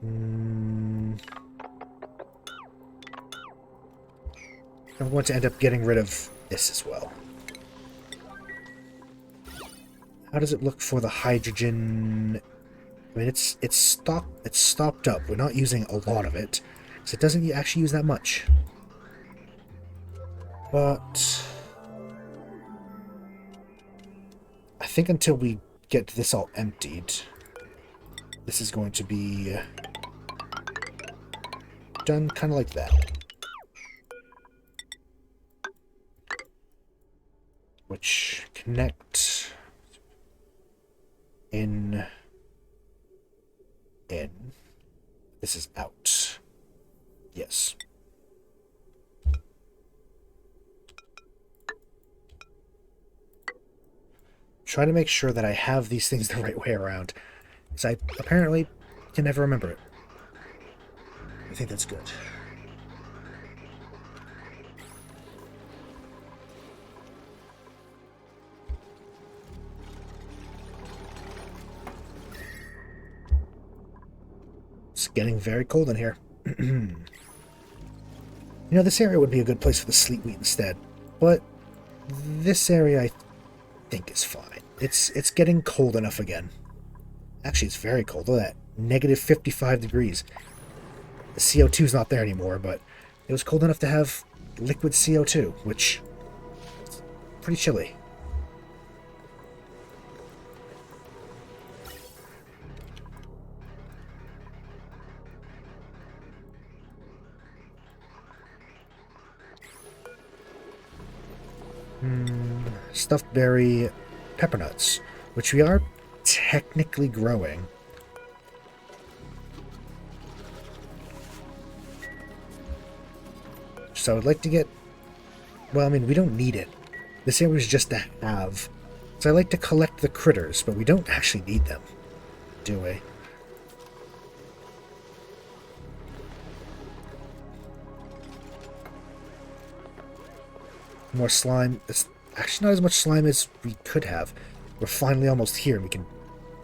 I'm going to end up getting rid of this as well. How does it look for the hydrogen? I mean, it's stopped up. We're not using a lot of it, so it doesn't actually use that much. But I think until we get this all emptied, this is going to be done kind of like that. Which connect in. This is out. Yes. Try to make sure that I have these things the right way around, because I apparently can never remember it. I think that's good. It's getting very cold in here. You know, this area would be a good place for the sleet wheat instead, but this area I think is fine. It's getting cold enough again. Actually, it's very cold. Look at that. Negative 55 degrees. The CO2's not there anymore, but it was cold enough to have liquid CO2, which is pretty chilly. Stuffed berry pepper nuts, which we are technically growing. So I would like to get... Well, I mean, we don't need it. This area is just to have. So I like to collect the critters, but we don't actually need them, do we? More slime. It's actually not as much slime as we could have. We're finally almost here, and we can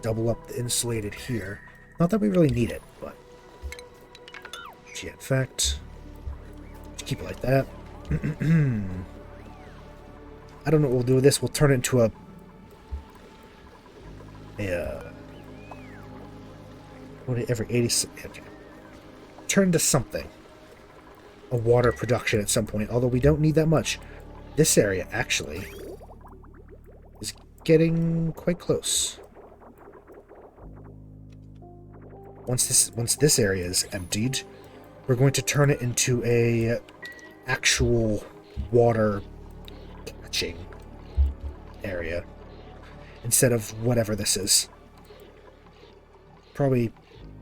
double up the insulated here. Not that we really need it, but... Gee, in fact... Keep it like that. I don't know what we'll do with this. We'll turn it into a every 80... Okay. Turn into something. A water production at some point, although we don't need that much. This area, actually, is getting quite close. Once this area is emptied, we're going to turn it into a actual water catching area instead of whatever this is. Probably...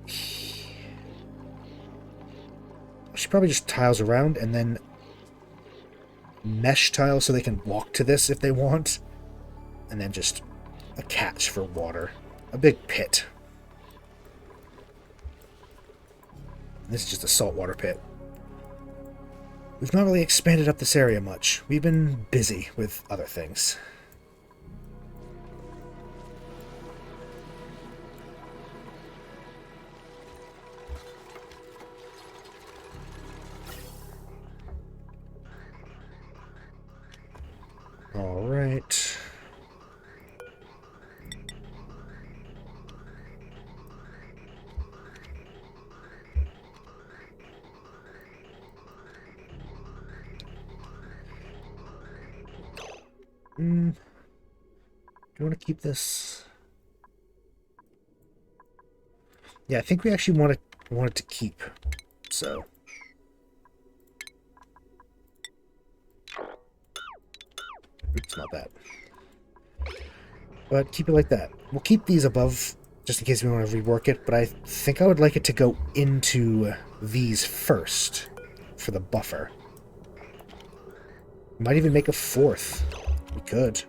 She probably just tiles around and then mesh tiles so they can walk to this if they want. And then just a catch for water. A big pit. This is just a saltwater pit. We've not really expanded up this area much. We've been busy with other things. All right. Do you want to keep this? Yeah, I think we actually want it to keep. So. It's not that. But keep it like that. We'll keep these above, just in case we want to rework it, but I think I would like it to go into these first, for the buffer. Might even make a fourth. We could.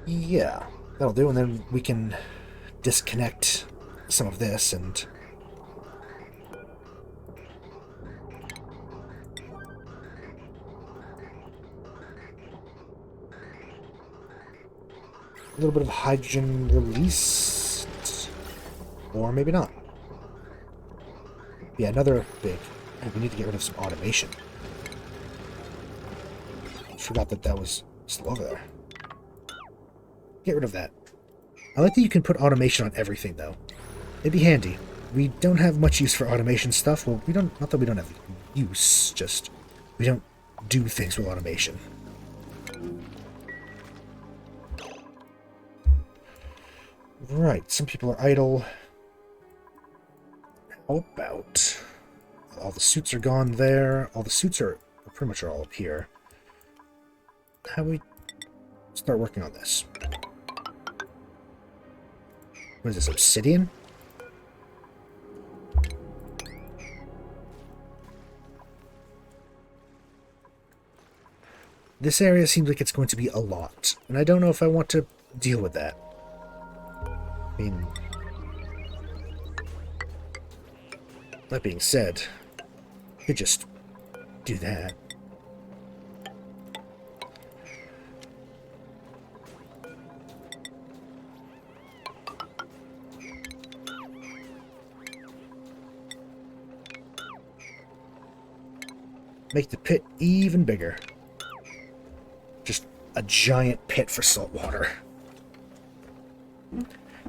Yeah, that'll do, and then we can disconnect some of this and... a little bit of hydrogen released, or maybe not. Yeah, another big... we need to get rid of some automation. Forgot that was still over there. Get rid of that. I like that you can put automation on everything, though. It'd be handy. We don't have much use for automation stuff. Well, we don't... not that we don't have use, just... we don't do things with automation. Right, some people are idle. How about... all the suits are gone there. All the suits are pretty much all up here. How do we start working on this? What is this, obsidian? This area seems like it's going to be a lot, and I don't know if I want to deal with that. I mean, that being said, I could just do that. Make the pit even bigger. Just a giant pit for salt water.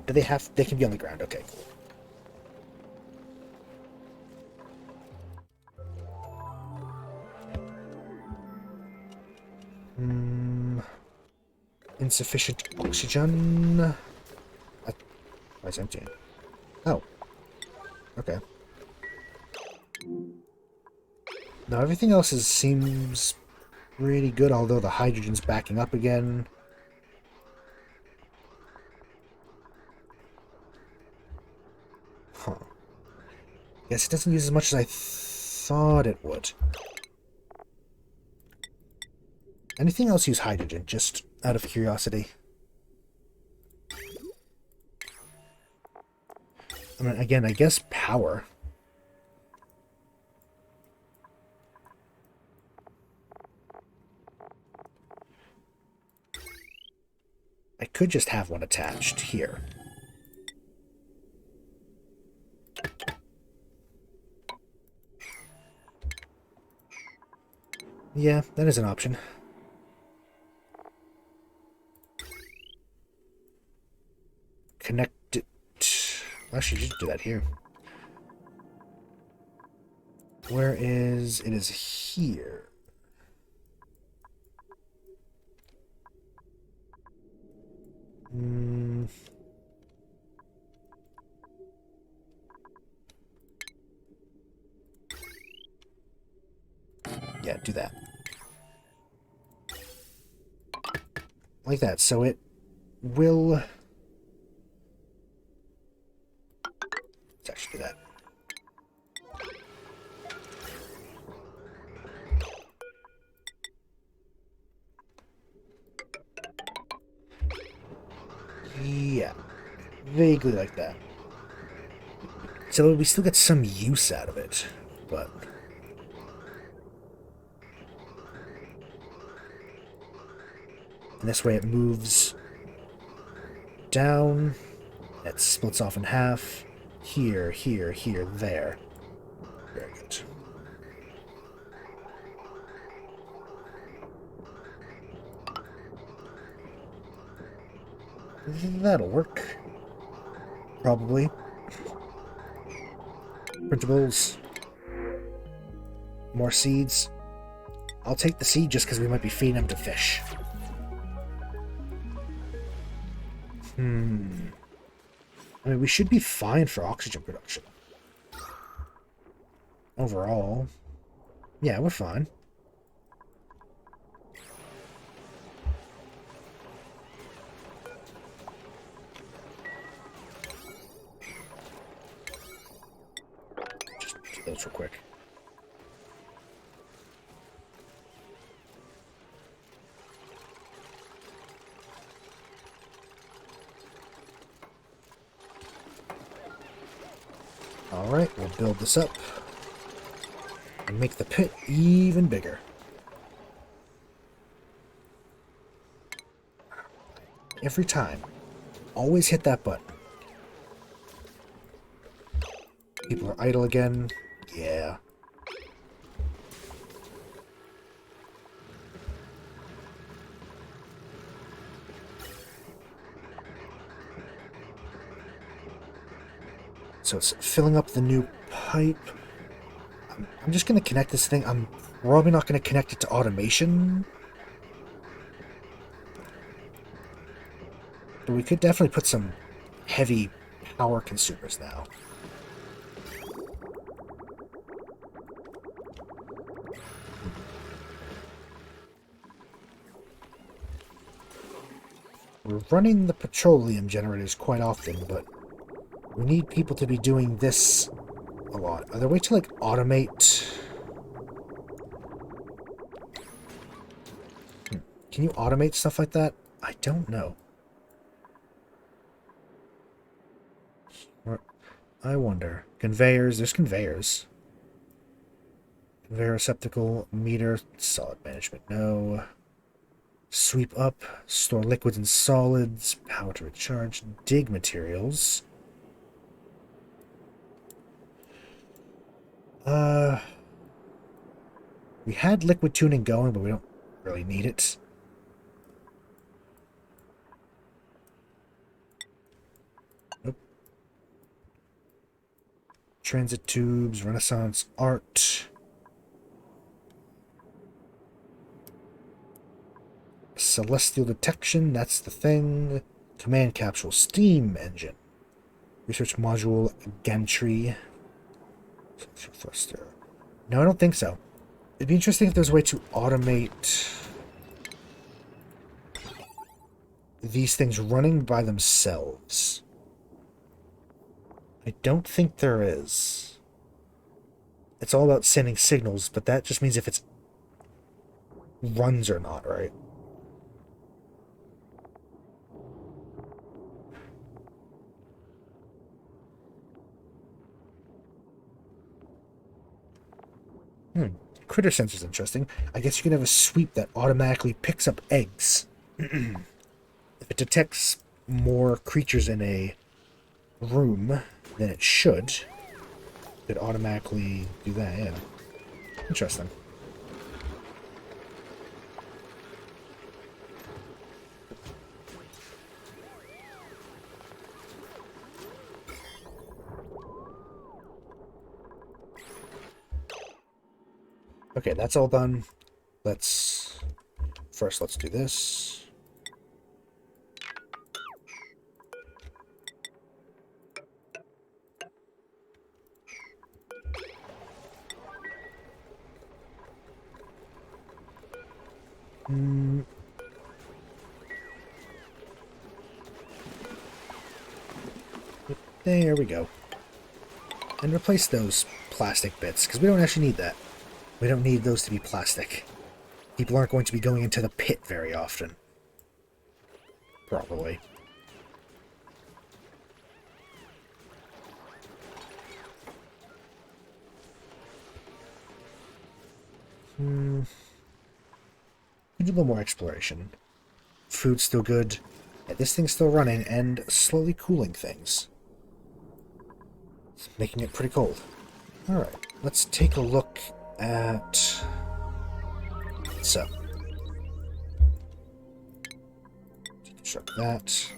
Do they have... they can be on the ground. Okay, cool. Insufficient oxygen. Why is it empty? Oh. Okay. Now everything else seems pretty good, although the hydrogen's backing up again. Huh. Guess it doesn't use as much as I thought it would. Anything else use hydrogen, just out of curiosity? I mean, again, I guess power. I could just have one attached here. Yeah, that is an option. Connect it. Actually, you should do that here. Where is... it is here. Mm. Yeah, do that. Like that, so it will... Let's actually do that. Yeah, vaguely like that. So we still get some use out of it, but... And this way it moves down, it splits off in half, here, here, here, there. Very good. That'll work. Probably. Printables. More seeds. I'll take the seed just because we might be feeding them to fish. I mean, we should be fine for oxygen production. Overall. Yeah, we're fine. Just do those real quick. Alright, we'll build this up. And make the pit even bigger. Every time. Always hit that button. People are idle again. Yeah. So it's filling up the new pipe. I'm just going to connect this thing. I'm probably not going to connect it to automation. But we could definitely put some heavy power consumers now. We're running the petroleum generators quite often, but we need people to be doing this a lot. Are there ways to, like, automate? Can you automate stuff like that? I don't know. I wonder. Conveyors. There's conveyors. Conveyor receptacle, meter, solid management. No. Sweep up, store liquids and solids, power to recharge, dig materials. We had liquid tuning going, but we don't really need it. Nope. Transit tubes, Renaissance art. Celestial detection, that's the thing. Command capsule, steam engine. Research module, gantry. Thruster. No, I don't think so. It'd be interesting if there's a way to automate these things running by themselves. I don't think there is. It's all about sending signals, but that just means if it's runs or not, right? Critter sensor's interesting. I guess you can have a sweep that automatically picks up eggs. If it detects more creatures in a room than it should, it automatically do that, yeah. Interesting. Okay, that's all done. Let's do this. Mm, there we go. And replace those plastic bits, because we don't actually need that. We don't need those to be plastic. People aren't going to be going into the pit very often. Probably. We do a little more exploration. Food's still good. Yeah, this thing's still running and slowly cooling things. It's making it pretty cold. Alright, let's take a look at... So. Deconstruct that.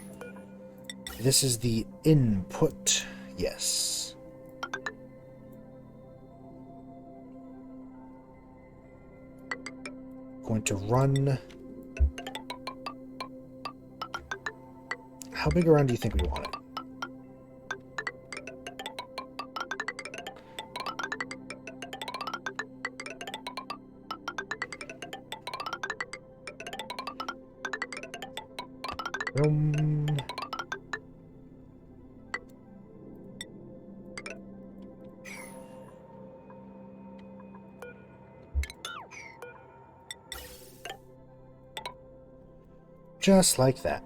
This is the input. Yes. Going to run... How big around do you think we want it? Just like that.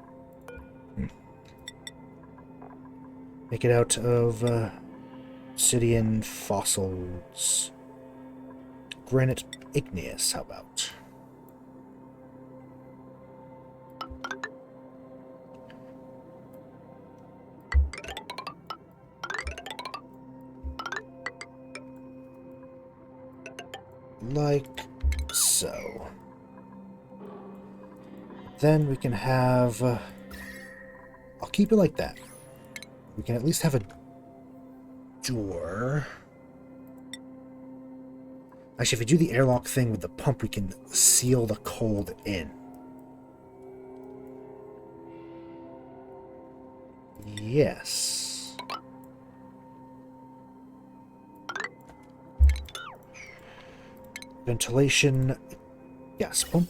Make it out of obsidian fossils. Granite igneous, how about? Like so. Then we can have... I'll keep it like that. We can at least have a door. Actually, if we do the airlock thing with the pump, we can seal the cold in. Yes. Ventilation. Gas pump.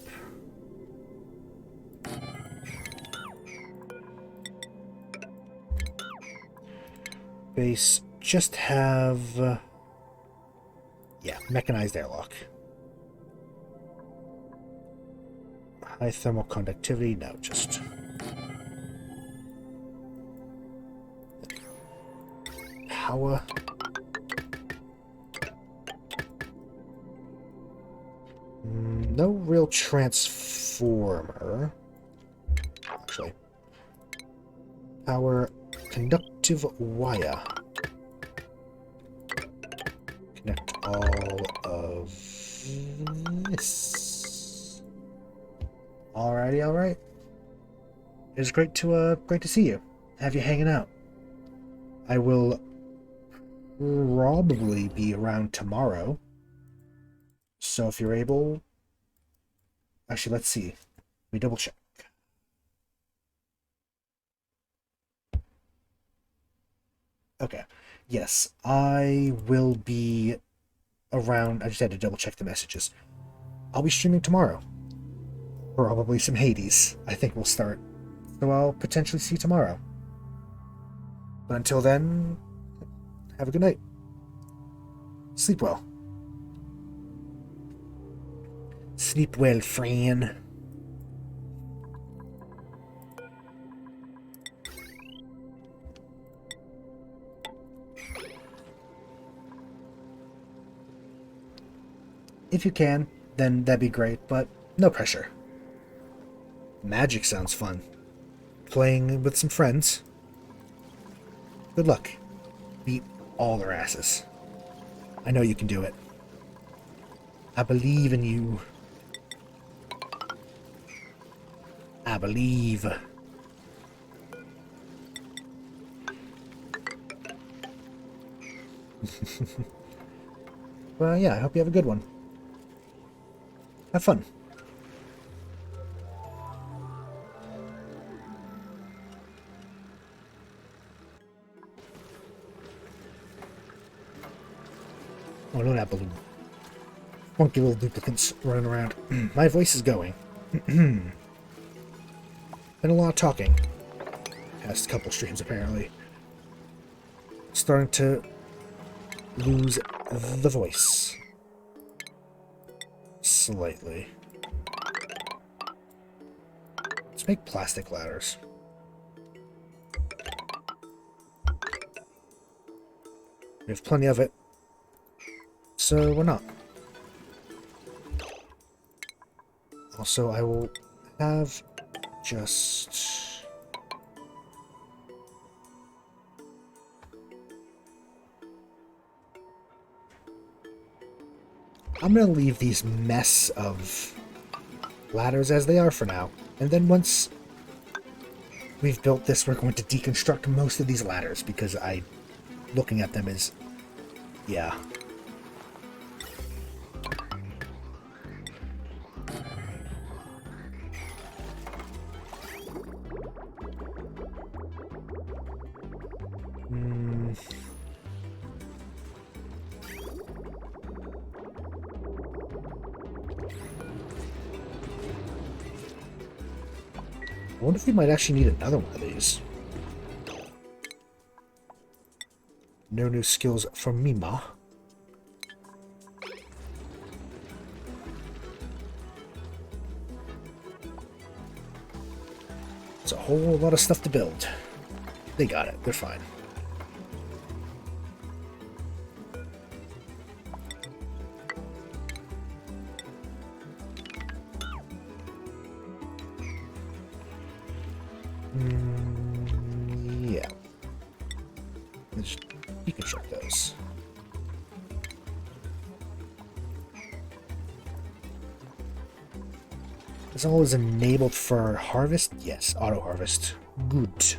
Base. Just have... yeah, mechanized airlock. High thermal conductivity. No, just... power. No real transformer. Actually. Power conductive wire. Connect all of this. Alrighty, alright. It was great to see you. Have you hanging out. I will probably be around tomorrow. So if you're able... Actually, let's see. Let me double check. Okay. Yes, I will be around. I just had to double check the messages. I'll be streaming tomorrow. Probably some Hades. I think we'll start. So I'll potentially see you tomorrow. But until then, have a good night. Sleep well. Sleep well, friend. If you can, then that'd be great, but no pressure. Magic sounds fun. Playing with some friends. Good luck. Beat all their asses. I know you can do it. I believe in you. I believe. Well, yeah, I hope you have a good one. Have fun. Oh, look at that balloon. Funky little duplicates running around. My voice is going. Been a lot of talking. Past couple streams, apparently. Starting to lose the voice. Slightly. Let's make plastic ladders. We have plenty of it, so we're not. Also, I will have just... I'm going to leave these mess of ladders as they are for now. And then once we've built this, we're going to deconstruct most of these ladders because looking at them is... yeah. I wonder if we might actually need another one of these. No new skills for Mima. It's a whole lot of stuff to build. They got it. They're fine. Yeah. Let's deconstruct those. Is always enabled for harvest? Yes, auto harvest. Good.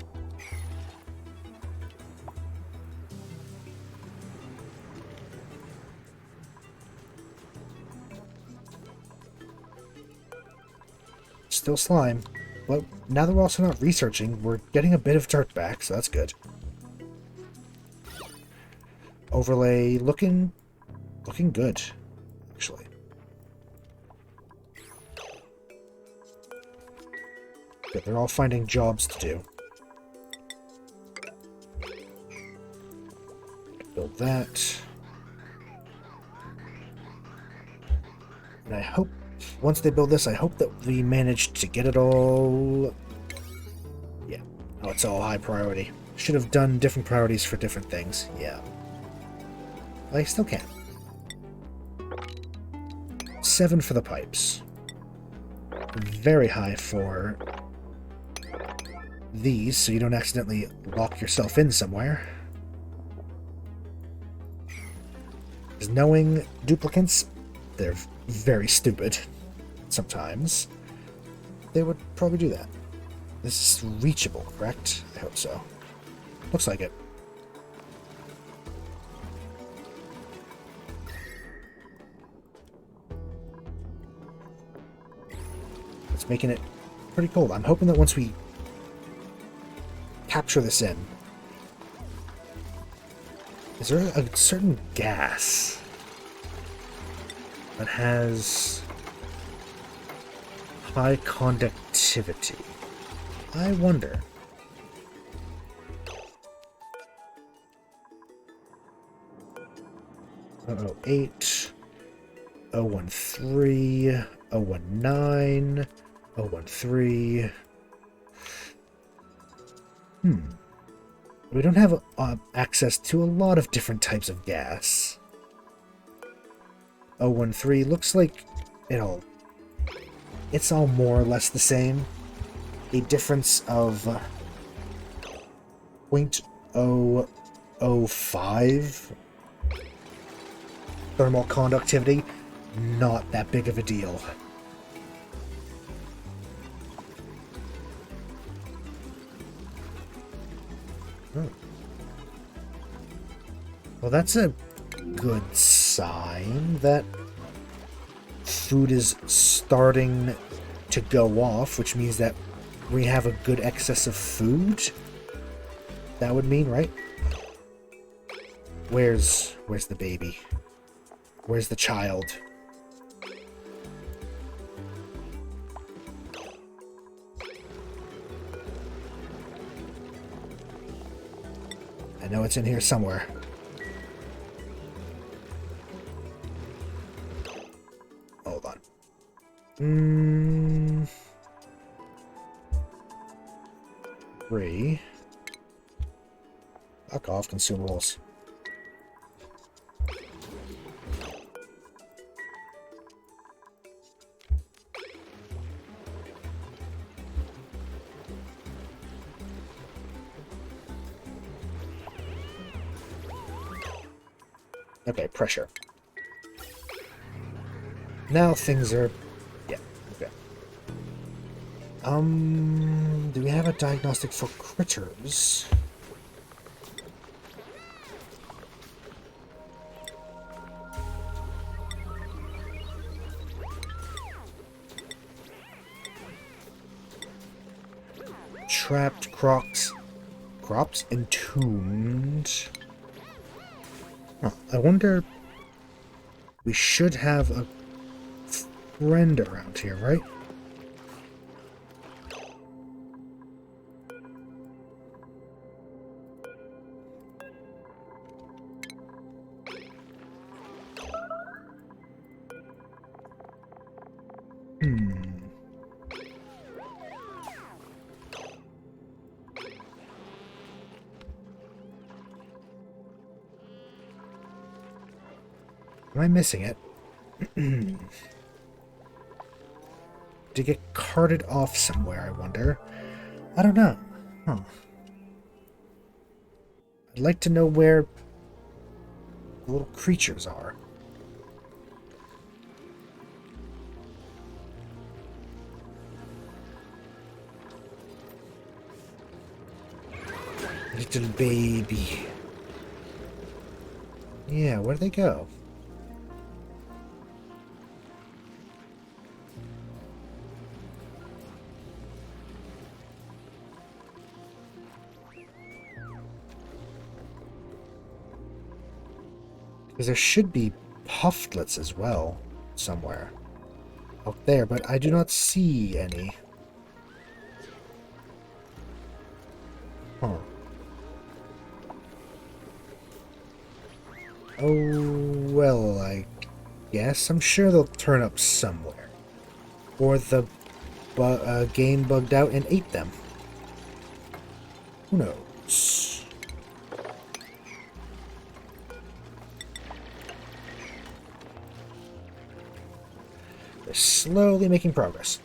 Still slime. But now that we're also not researching, we're getting a bit of dirt back, so that's good. Overlay looking good, actually. Good, they're all finding jobs to do. Build that. And I hope, once they build this, I hope that we manage to get it all... yeah. Oh, it's all high priority. Should have done different priorities for different things. Yeah. I still can. 7 for the pipes. Very high for these, so you don't accidentally lock yourself in somewhere. Because knowing duplicates, they're very stupid sometimes. They would probably do that. This is reachable, correct? I hope so. Looks like it. It's making it pretty cold. I'm hoping that once we capture this in... is there a certain gas that has high conductivity? I wonder. .08, 013, 019, 013. We don't have access to a lot of different types of gas. 013 looks like it's all more or less the same. A difference of 0.005 thermal conductivity. Not that big of a deal. Well, that's a good sign that food is starting to go off, which means that we have a good excess of food. That would mean, right? Where's the baby? Where's the child? know it's in here somewhere. Hold on. Three. Fuck off, consumables. Okay, pressure. Now things are... Yeah, okay. Do we have a diagnostic for critters? Trapped crocs. Crops entombed. Huh, I wonder... We should have a friend around here, right? Am I missing it? To get carted off somewhere, I wonder. I don't know. Huh. I'd like to know where the little creatures are. Little baby. Yeah, where'd they go? Because there should be pufflets as well, somewhere. Out there, but I do not see any. Huh. Oh, well, I guess. I'm sure they'll turn up somewhere. Or the game bugged out and ate them. Who knows? They're slowly making progress.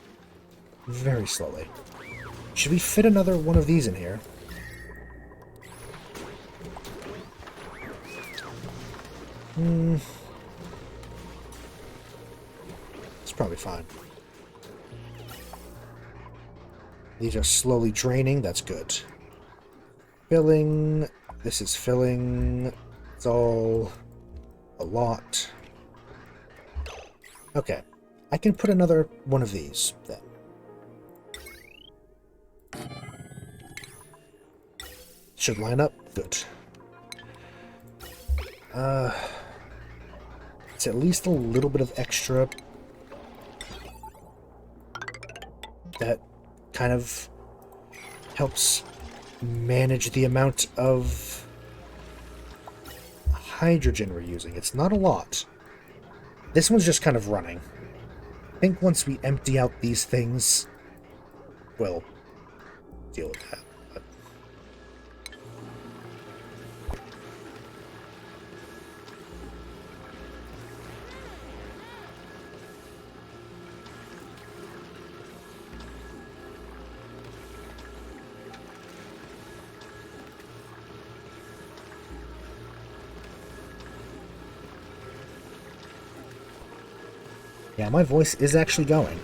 Very slowly. Should we fit another one of these in here? It's probably fine. These are slowly draining. That's good. Filling. This is filling. It's all a lot. Okay. I can put another one of these then. Should line up. Good. It's at least a little bit of extra that kind of helps manage the amount of hydrogen we're using. It's not a lot. This one's just kind of running. I think once we empty out these things, we'll deal with that. But... yeah, my voice is actually going.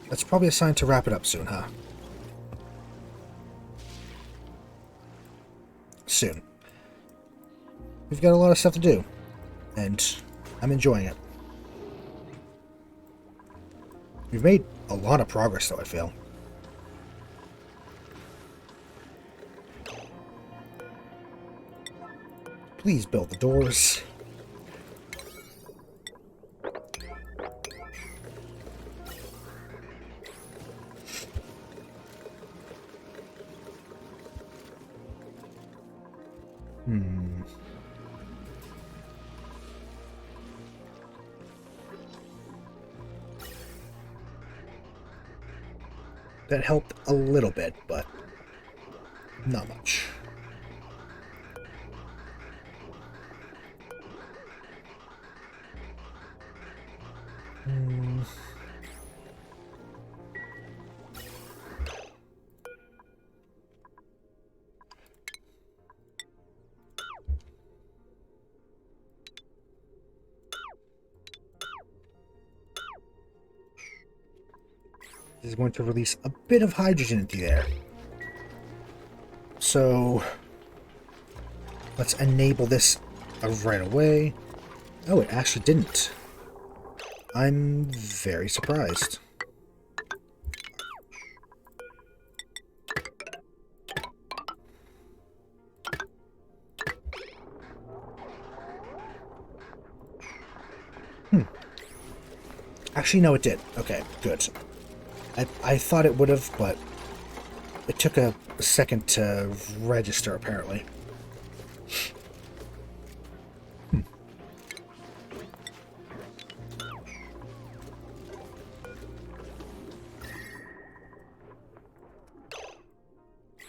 That's probably a sign to wrap it up soon, huh? Soon. We've got a lot of stuff to do, and I'm enjoying it. We've made a lot of progress, though, I feel. Please build the doors. That helped a little bit, but not much. This is going to release a bit of hydrogen into the air. So let's enable this right away. Oh, it actually didn't. I'm very surprised. Actually, no, it did. Okay, good. I thought it would have, but it took a second to register, apparently.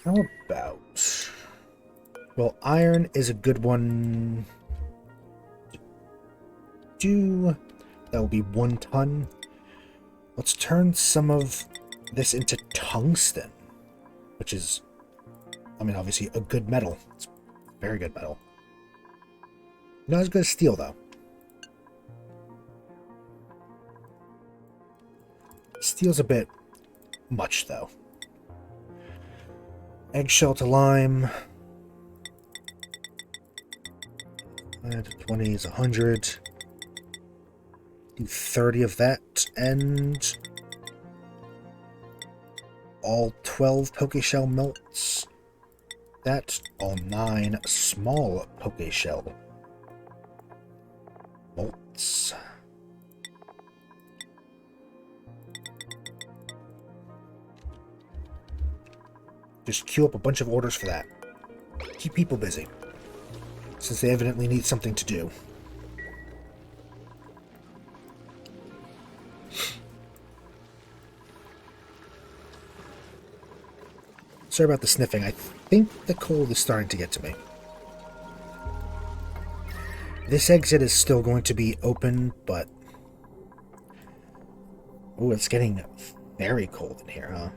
How about... Well, iron is a good one to do. That will be 1 ton. Let's turn some of this into tungsten, which is, I mean, obviously a good metal. It's very good metal. Not as good as steel, though. Steel's a bit much, though. Eggshell to lime. 20 is 100. Do 30 of that, and all 12 Pokeshell melts. That's all 9 small Pokeshell molts. Just queue up a bunch of orders for that. Keep people busy, since they evidently need something to do. Sorry about the sniffing. I think the cold is starting to get to me. This exit is still going to be open, but... Oh, it's getting very cold in here, huh?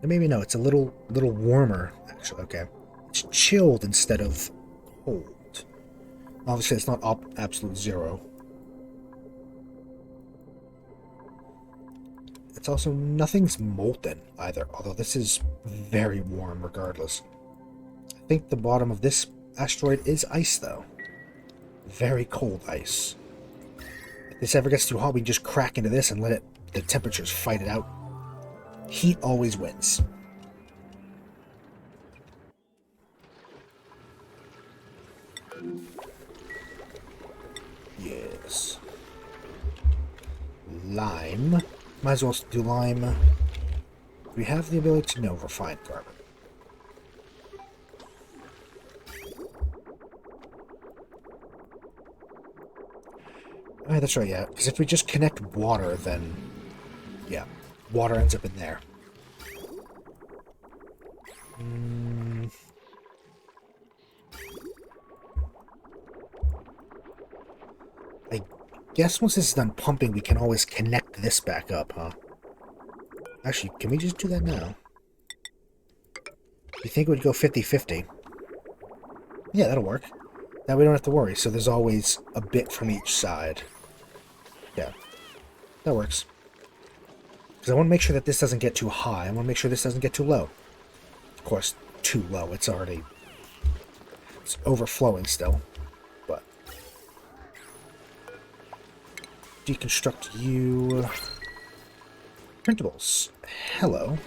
Or maybe no, it's a little warmer, actually. Okay. It's chilled instead of cold. Obviously, it's not absolute zero. It's also, nothing's molten either, although this is very warm regardless. I think the bottom of this asteroid is ice, though. Very cold ice. If this ever gets too hot, we just crack into this and let the temperatures fight it out. Heat always wins. Yes. Lime. Might as well do lime. We have the ability to know refined carbon. Alright, that's right, yeah. Because if we just connect water, then... yeah, water ends up in there. I guess once this is done pumping, we can always connect this back up, huh? Actually, can we just do that now? You think it would go 50-50? Yeah, that'll work. Now we don't have to worry, so there's always a bit from each side. Yeah, that works. Because I want to make sure that this doesn't get too high. I want to make sure this doesn't get too low. Of course, too low. It's overflowing still. But deconstruct you. Printables. Hello.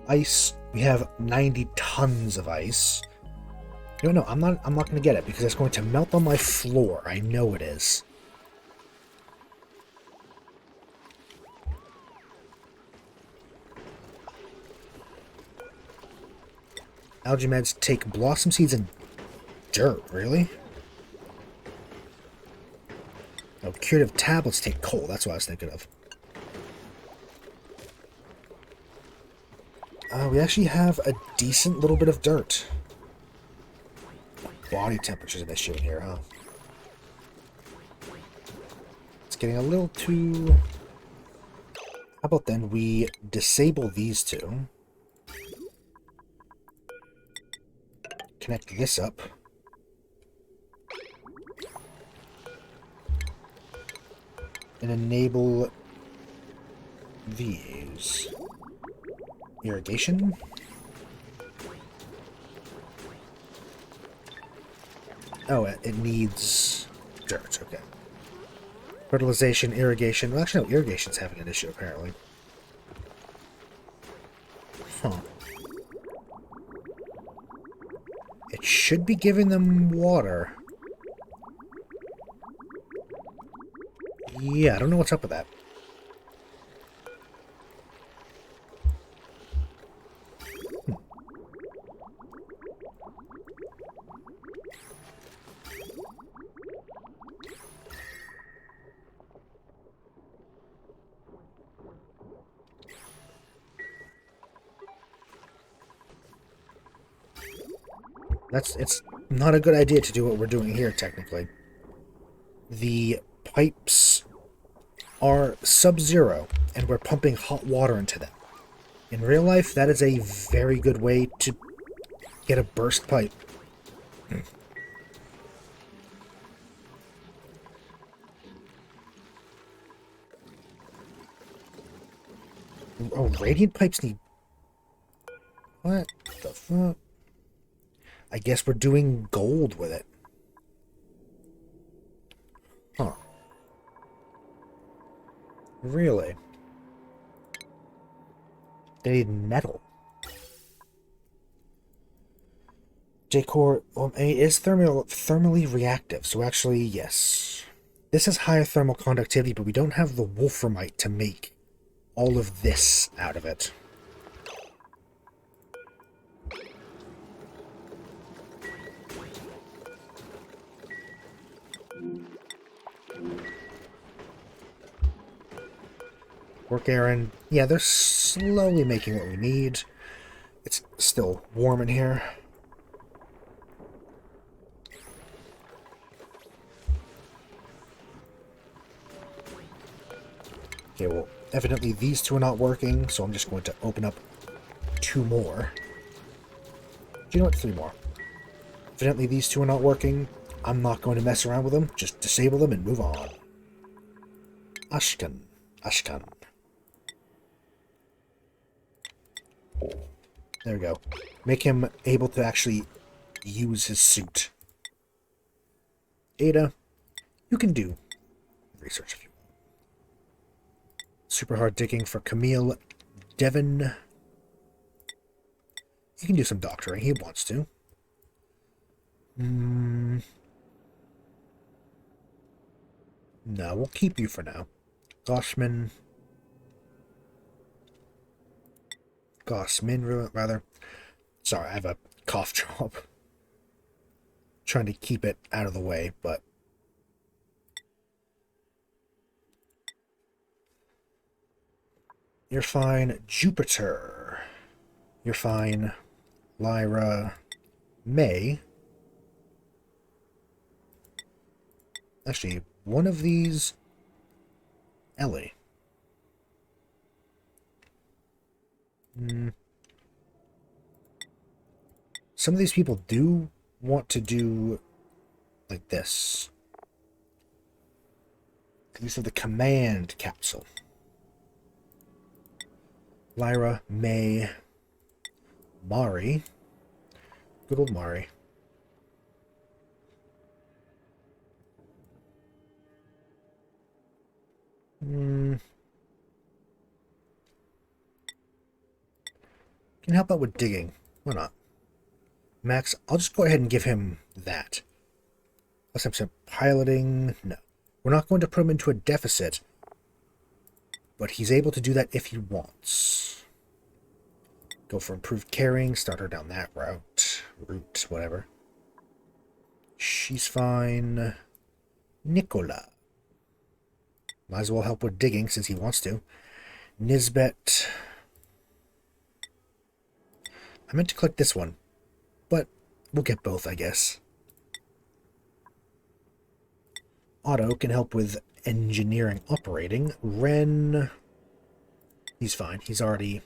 Ice. We have 90 tons of ice. No, I'm not gonna get it because it's going to melt on my floor. I know it is. Algae meds take blossom seeds and dirt, really? Oh, curative tablets take coal. That's what I was thinking of. We actually have a decent little bit of dirt. Body temperature's an issue in here, huh? It's getting a little too... How about then we disable these two. Connect this up. And enable these. Irrigation. Oh, it needs dirt, okay. Fertilization, irrigation. Well, actually, no, irrigation's having an issue, apparently. Huh. It should be giving them water. Yeah, I don't know what's up with that. It's not a good idea to do what we're doing here, technically. The pipes are sub-zero, and we're pumping hot water into them. In real life, that is a very good way to get a burst pipe. Oh, radiant pipes need... What the fuck? I guess we're doing gold with it. Huh. Really? They need metal. Decor is thermally reactive, so actually, yes. This has higher thermal conductivity, but we don't have the wolframite to make all of this out of it. Work errand. Yeah, they're slowly making what we need. It's still warm in here. Okay, well, evidently these two are not working, so I'm just going to open up 2 more. Do you know what? 3 more. Evidently these two are not working. I'm not going to mess around with them. Just disable them and move on. Ashkan. Ashkan. There we go. Make him able to actually use his suit. Ada, you can do research if you want. Super hard digging for Camille Devon. You can do some doctoring. He wants to. No, we'll keep you for now. Gossman, rather. Sorry, I have a cough drop. Trying to keep it out of the way, but... You're fine. Jupiter. You're fine. Lyra. May. Actually, one of these... Ellie. Some of these people do want to do like this. These are the command capsule. Lyra, May, Mari. Good old Mari. Can help out with digging. Why not? Max, I'll just go ahead and give him that. Less time spent piloting. No. We're not going to put him into a deficit, but he's able to do that if he wants. Go for improved carrying, start her down that route. Whatever. She's fine. Nicola. Might as well help with digging since he wants to. Nisbet. I meant to click this one, but we'll get both, I guess. Otto can help with engineering operating. Ren, he's fine. He's already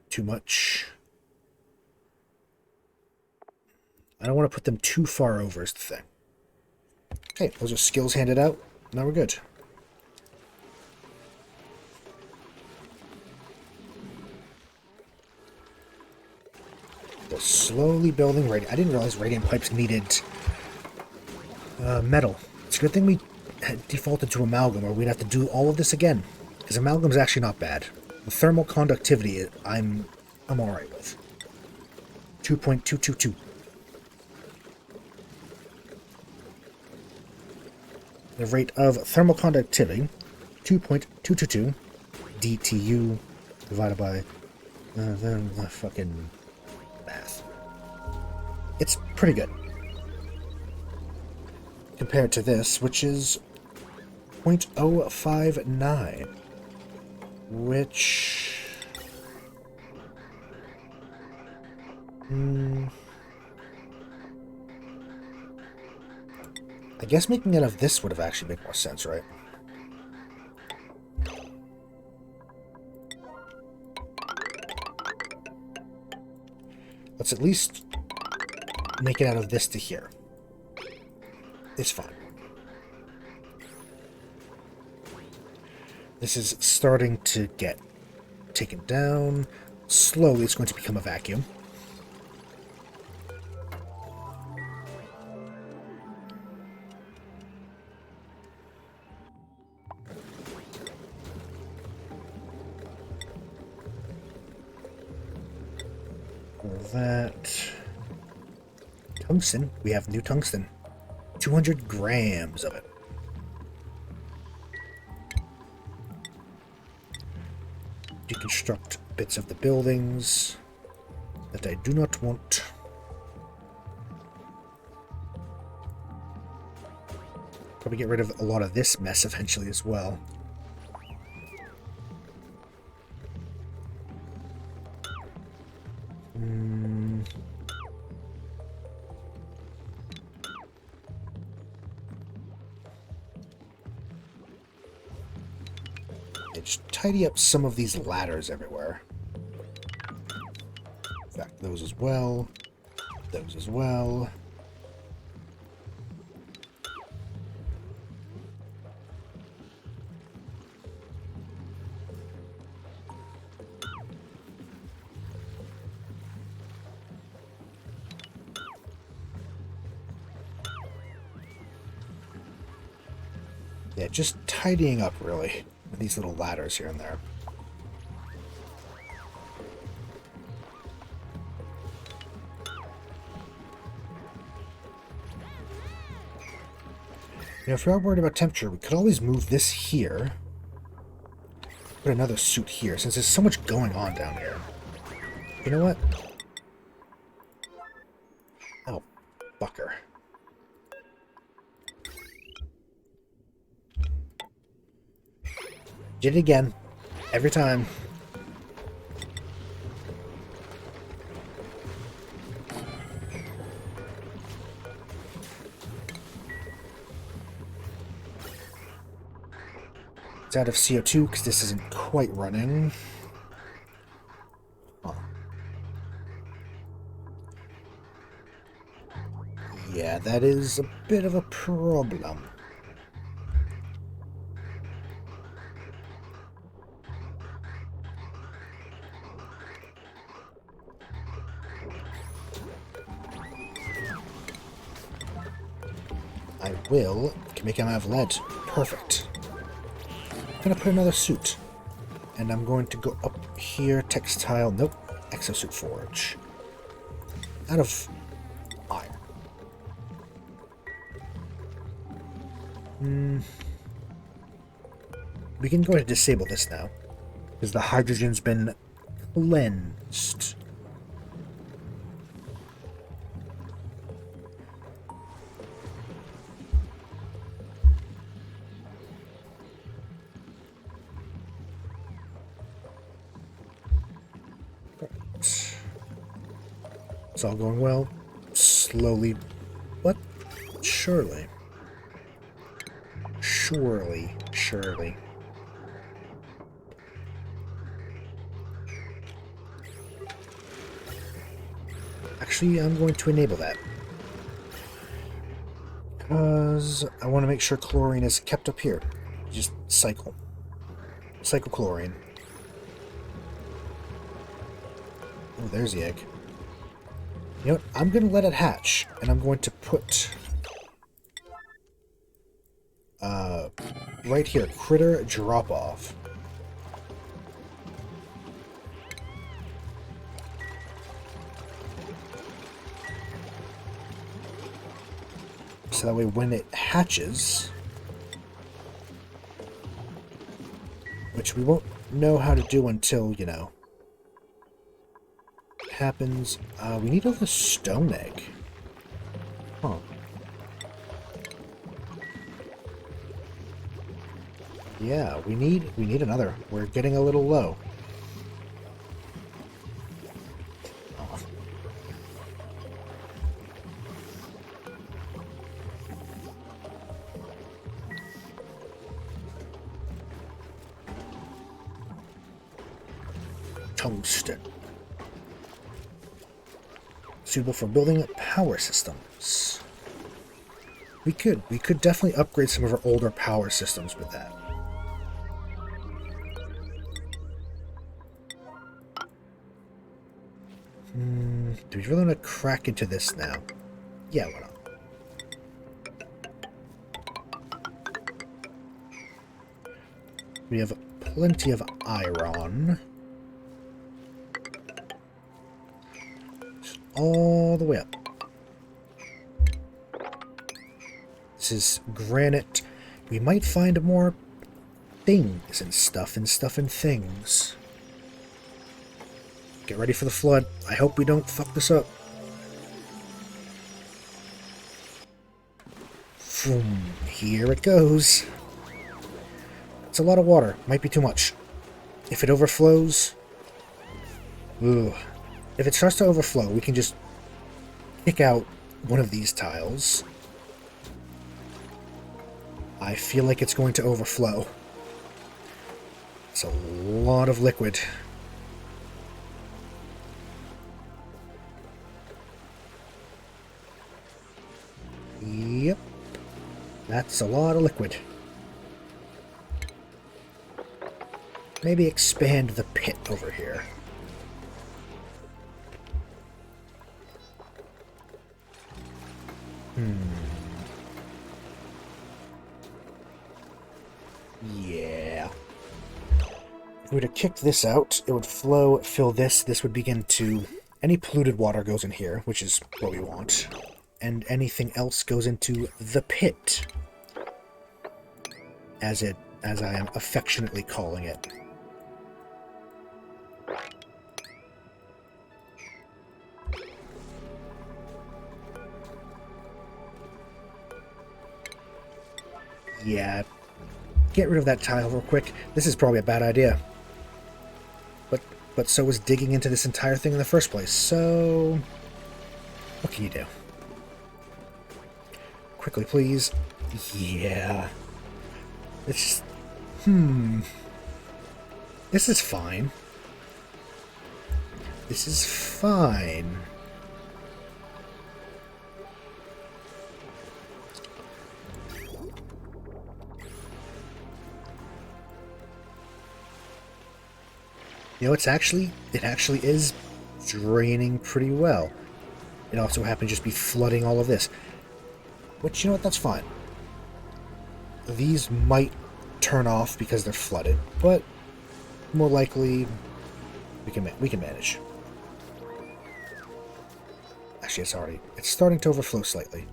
too much. I don't want to put them too far over is the thing. Okay, those are skills handed out. Now we're good. They're slowly building radiant. I didn't realize radiant pipes needed metal. It's a good thing we had defaulted to amalgam, or we'd have to do all of this again. Because amalgam's actually not bad. The thermal conductivity, I'm alright with. 2.222. The rate of thermal conductivity, 2.222 DTU divided by the fucking math. It's pretty good. Compared to this, which is 0.059, which... I guess making it of this would have actually made more sense, right? Let's at least make it out of this to here. It's fine. This is starting to get taken down. Slowly, it's going to become a vacuum. That tungsten, we have new tungsten, 200 grams of it. Deconstruct bits of the buildings that I do not want. Probably get rid of a lot of this mess eventually as well. Just tidy up some of these ladders everywhere. In fact, those as well. Those as well. Yeah, just tidying up, really. These little ladders here and there. You know, if we are worried about temperature, we could always move this here. Put another suit here, since there's so much going on down here. You know what? Oh, fucker. Did it again. Every time. It's out of CO2 because this isn't quite running. Huh. Yeah, that is a bit of a problem. I can make him out of lead. Perfect. I'm gonna put another suit. And I'm going to go up here, textile, nope, exosuit forge. Out of We can go ahead and disable this now, because the hydrogen's been cleansed. It's all going well. Slowly, but surely. Surely. Actually, I'm going to enable that. Because I want to make sure chlorine is kept up here. Just cycle. Cycle chlorine. Oh, there's the egg. You know what? I'm going to let it hatch, and I'm going to put... right here, critter drop-off. So that way when it hatches, which we won't know how to do until, you know, it happens. We need another stone egg. Huh. Yeah, we need another. We're getting a little low. Oh. Tungsten. Suitable for building power systems. We could definitely upgrade some of our older power systems with that. Do we really want to crack into this now? Yeah, why not? We have plenty of iron. Just all the way up. This is granite. We might find more things and stuff and things. Get ready for the flood. I hope we don't fuck this up. Boom. Here it goes. It's a lot of water. Might be too much. If it overflows... Ugh. If it starts to overflow, we can just kick out one of these tiles. I feel like it's going to overflow. It's a lot of liquid. Yep. That's a lot of liquid. Maybe expand the pit over here. Yeah. If we were to kick this out, it would fill this. This would begin to... Any polluted water goes in here, which is what we want. And anything else goes into the pit. As I am affectionately calling it. Yeah. Get rid of that tile real quick. This is probably a bad idea. But so was digging into this entire thing in the first place. So... what can you do? Quickly, please. Yeah. It's... This is fine. This is fine. You know, it actually is draining pretty well. It also happened to just be flooding all of this. Which, you know what, that's fine. These might turn off because they're flooded, but more likely we can manage. Actually, it's starting to overflow slightly.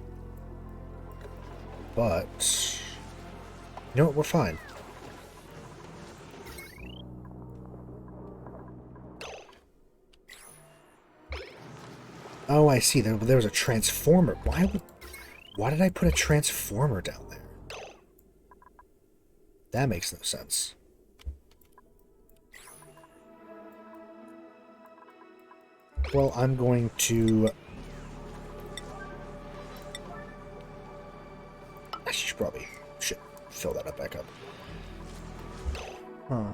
But You know what? We're fine. Oh, I see. There was a transformer. Why did I put a transformer down there? That makes no sense. Well, I'm going to... I should fill that up back up. Huh.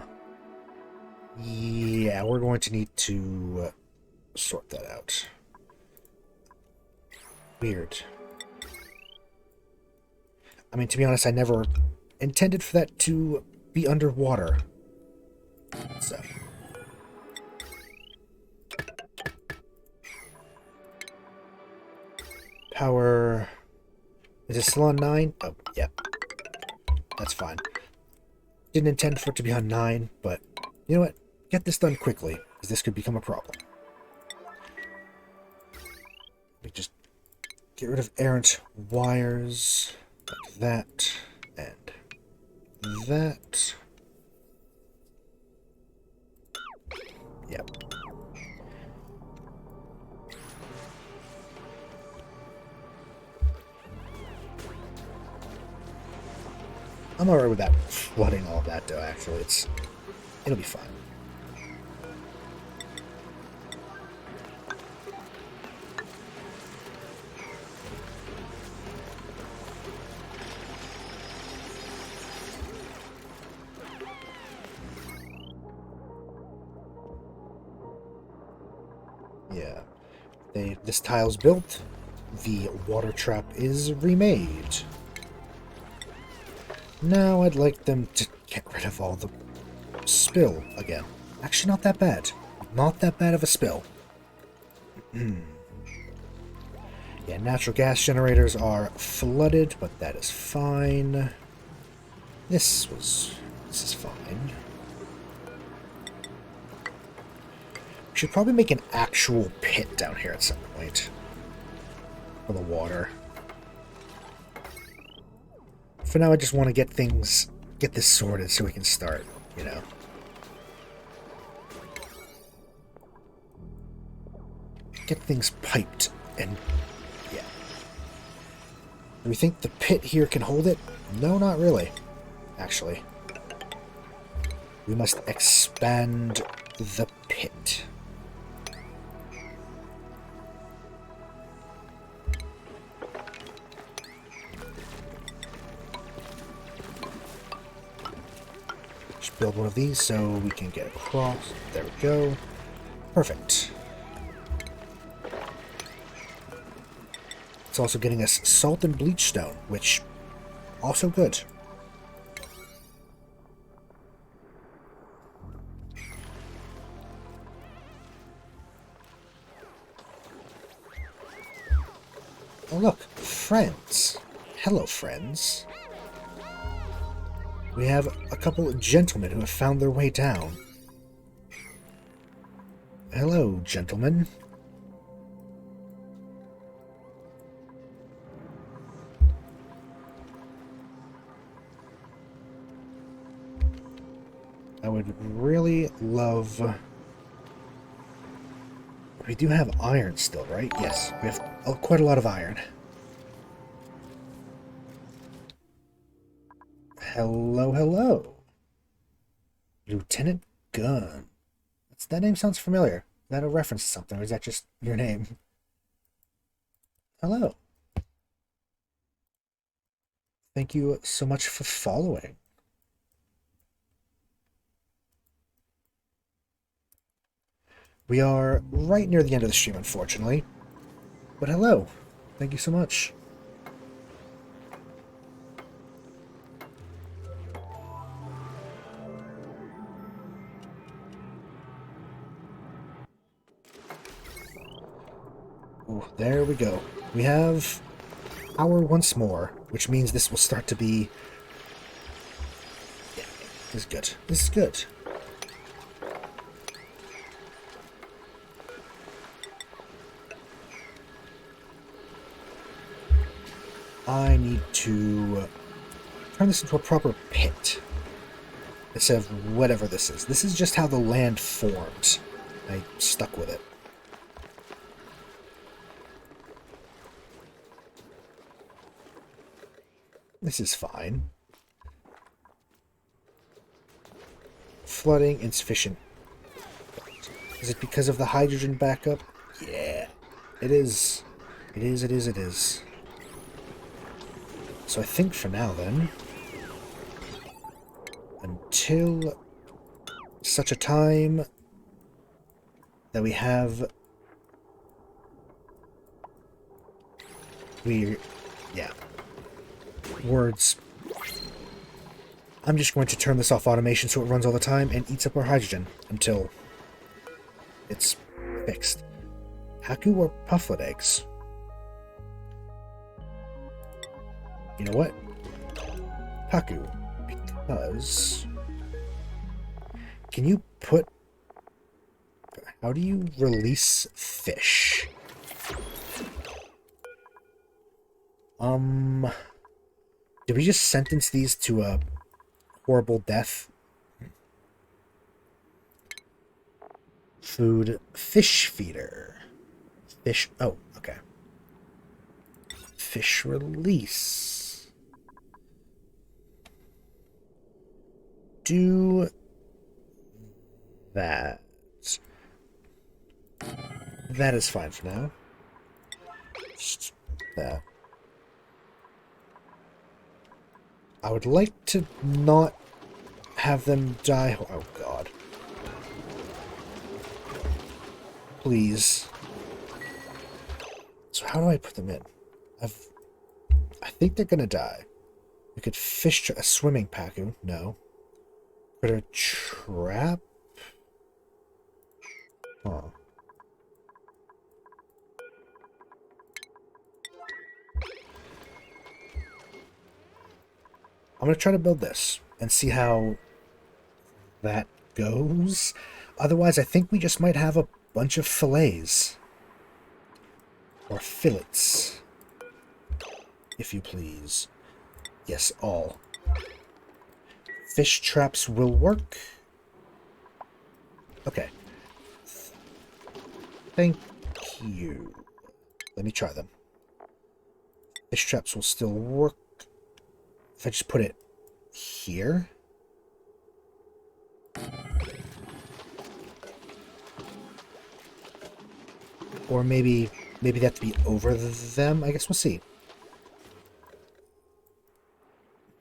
Yeah, we're going to need to sort that out. Weird. I mean, to be honest, I never intended for that to be underwater. So... Power... Is it still on 9? Oh, yeah. That's fine. Didn't intend for it to be on 9, but you know what? Get this done quickly, because this could become a problem. Let me just get rid of errant wires, like that, and that. Yep. I'm alright with that, flooding all of that, though, actually. It'll be fine. Yeah. This tile's built. The water trap is remade. Now I'd like them to get rid of all the spill again. Actually, not that bad. Not that bad of a spill. Yeah, natural gas generators are flooded, but that is fine. This is fine. We should probably make an actual pit down here at some point for the water. For now, I just want to get this sorted so we can start, you know. Get things piped and, yeah. Do we think the pit here can hold it? No, not really, actually. We must expand the pit. Just build one of these so we can get across. There we go. Perfect. It's also getting us salt and bleach stone, which also good. Oh look, friends. Hello, friends. We have a couple of gentlemen who have found their way down. Hello, gentlemen. I would really love... We do have iron still, right? Yes, we have quite a lot of iron. Hello, hello. Lieutenant Gunn. That name sounds familiar. Is that a reference to something, or is that just your name? Hello. Thank you so much for following. We are right near the end of the stream, unfortunately. But hello. Thank you so much. Oh, there we go. We have power once more, which means this will start to be... Yeah, this is good. This is good. I need to turn this into a proper pit instead of whatever this is. This is just how the land formed. I stuck with it. This is fine. Flooding, insufficient. Is it because of the hydrogen backup? Yeah. It is. It is, it is, it is. So I think for now then, until such a time that we have... yeah. Words. I'm just going to turn this off automation so it runs all the time and eats up our hydrogen until it's fixed. Haku or pufflet eggs? You know what? Haku. Because... Can you put... How do you release fish? Did we just sentence these to a horrible death? Food. Fish feeder. Fish... Oh, okay. Fish release. Do... that. That is fine for now. Just that. I would like to not have them die. Oh, God. Please. So how do I put them in? I think they're gonna die. We could fish a swimming pacu. No. Put a trap? Huh. I'm gonna try to build this and see how that goes. Otherwise, I think we just might have a bunch of fillets. Or fillets. If you please. Yes, all. Fish traps will work. Okay. Thank you. Let me try them. Fish traps will still work. If I just put it here. Or maybe they have to be over them. I guess we'll see.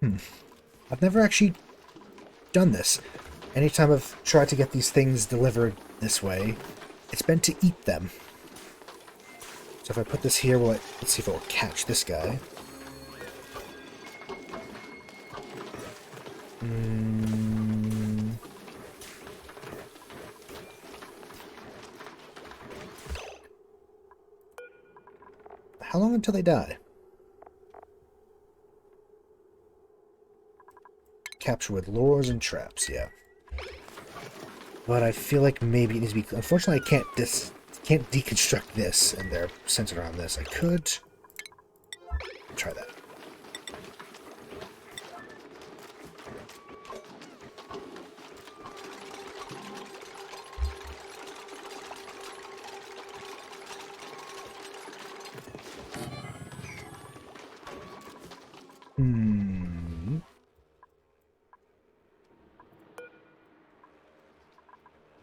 I've never actually done this. Anytime I've tried to get these things delivered this way, it's been to eat them. So if I put this here, let's see if it will catch this guy. How long until they die? Capture with lures and traps, yeah. But I feel like maybe it needs to be... Unfortunately, I can't deconstruct this, and they're centered around this. I could try that.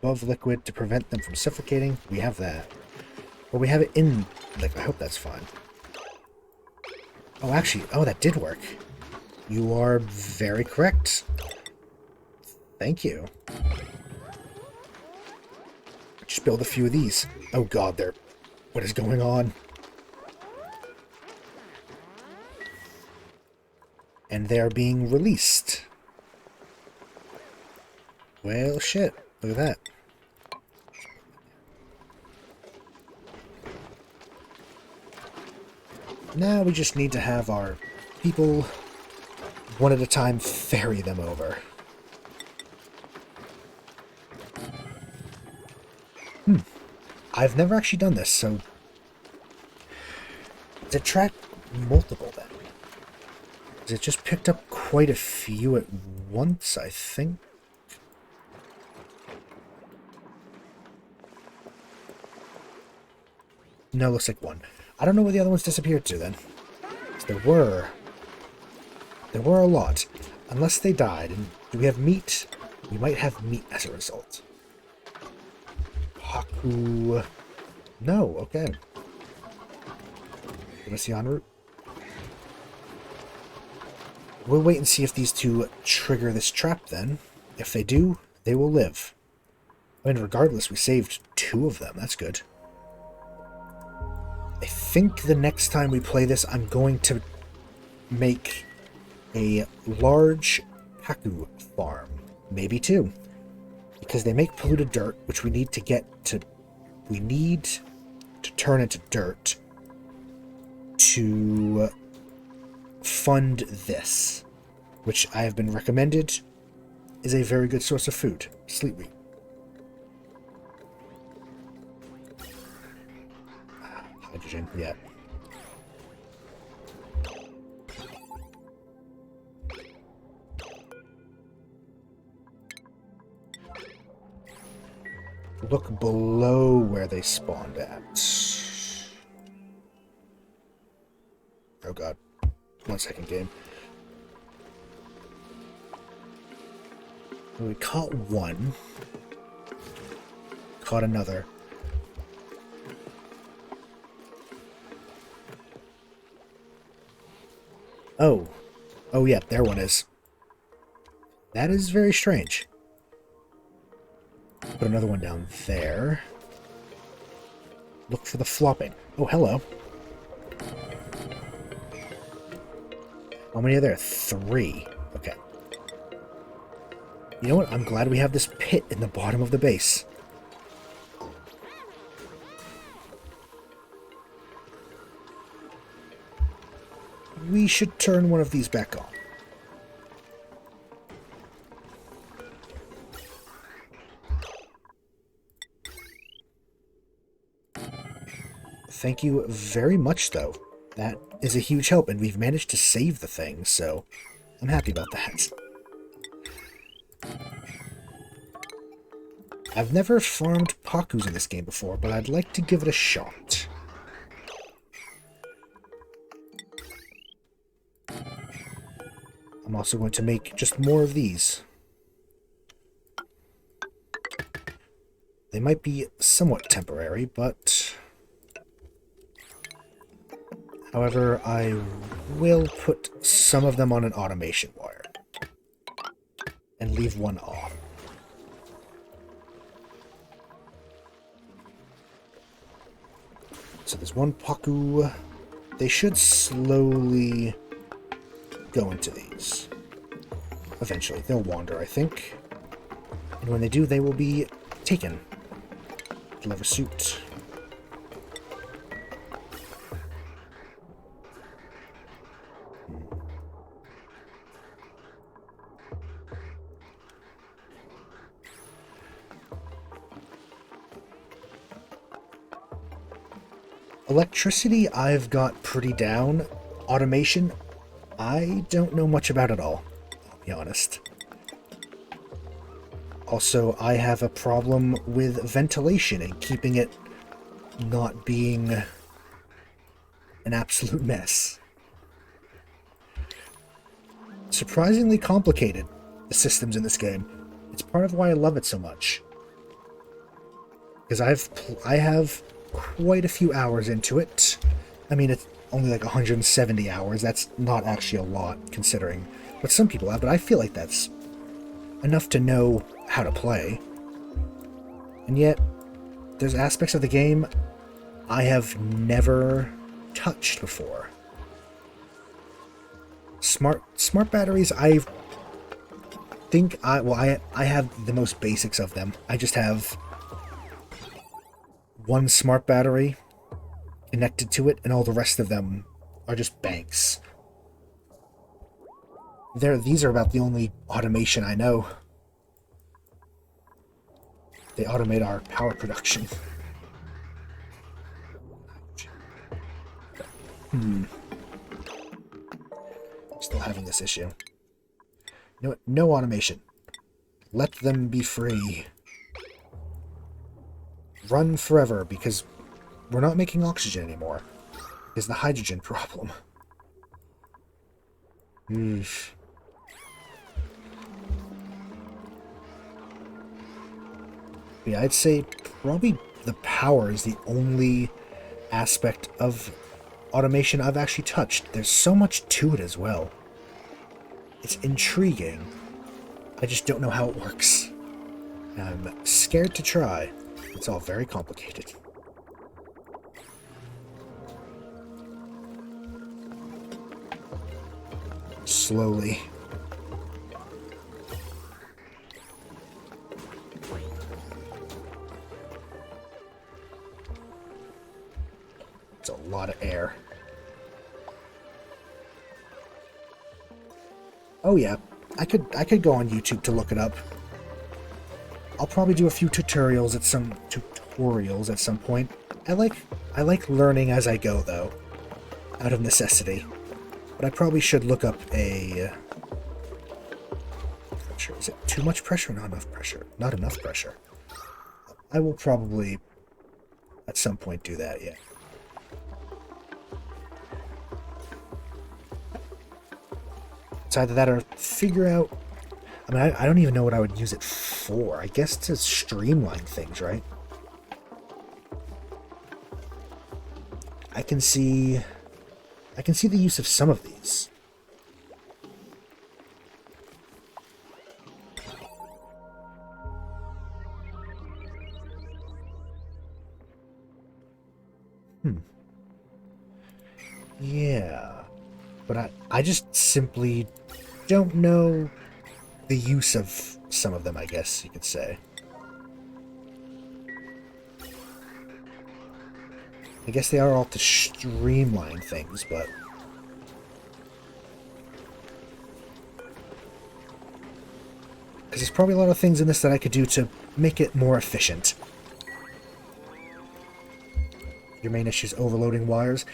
Above liquid to prevent them from suffocating. We have that. Or we have it in liquid. I hope that's fine. Oh, actually, that did work. You are very correct. Thank you. Just build a few of these. Oh God, what is going on? And they are being released. Well, shit. Look at that. Now we just need to have our people, one at a time, ferry them over. I've never actually done this, so... To track multiple, then. It just picked up quite a few at once, I think. No, looks like one. I don't know where the other ones disappeared to then. There were a lot. Unless they died. And do we have meat? We might have meat as a result. Haku. No, okay. Give us the en route. We'll wait and see if these two trigger this trap then. If they do, they will live. I mean, regardless, we saved 2 of them. That's good. I think the next time we play this, I'm going to make a large Haku farm. Maybe 2. Because they make polluted dirt, which we need to get to... We need to turn into dirt to fund this, which I have been recommended is a very good source of food. Sleep wheat. Hydrogen, yeah. Look below where they spawned at. Oh god. 1 second, game. We caught one. Caught another. Oh. Oh yeah, there one is. That is very strange. Put another one down there. Look for the flopping. Oh, hello. How many are there? 3. Okay. You know what? I'm glad we have this pit in the bottom of the base. We should turn one of these back on. Thank you very much, though. That is a huge help, and we've managed to save the thing, so I'm happy about that. I've never farmed Pakus in this game before, but I'd like to give it a shot. I'm also going to make just more of these. They might be somewhat temporary, but... However, I will put some of them on an automation wire. And leave one off. So there's one Paku. They should slowly go into these. Eventually, they'll wander, I think. And when they do, they will be taken. Leather suit. Electricity, I've got pretty down. Automation, I don't know much about at all, I'll be honest. Also, I have a problem with ventilation and keeping it not being an absolute mess. Surprisingly complicated, the systems in this game. It's part of why I love it so much. Because I have quite a few hours into it. I mean, it's only like 170 hours. That's not actually a lot, considering what some people have, but I feel like that's enough to know how to play. And yet, there's aspects of the game I have never touched before. Smart batteries, I think I have the most basics of them. I just have one smart battery connected to it, and all the rest of them are just banks. These are about the only automation I know. They automate our power production. Still having this issue. No, no automation. Let them be free. Run forever, because we're not making oxygen anymore. Is the hydrogen problem. Oof. Yeah, I'd say probably the power is the only aspect of automation I've actually touched. There's so much to it as well. It's intriguing. I just don't know how it works. I'm scared to try. It's all very complicated. Slowly. It's a lot of air. Oh yeah, I could go on YouTube to look it up. I'll probably do a few tutorials at some point. I like learning as I go though, out of necessity. But I probably should look up a pressure. Is it too much pressure? Not enough pressure. Not enough pressure. I will probably at some point do that, yeah. It's either that or figure out... I mean, I don't even know what I would use it for. I guess to streamline things, right? I can see the use of some of these. Yeah. But I just simply don't know the use of some of them, I guess you could say. I guess they are all to streamline things, but... because there's probably a lot of things in this that I could do to make it more efficient. Your main issue is overloading wires.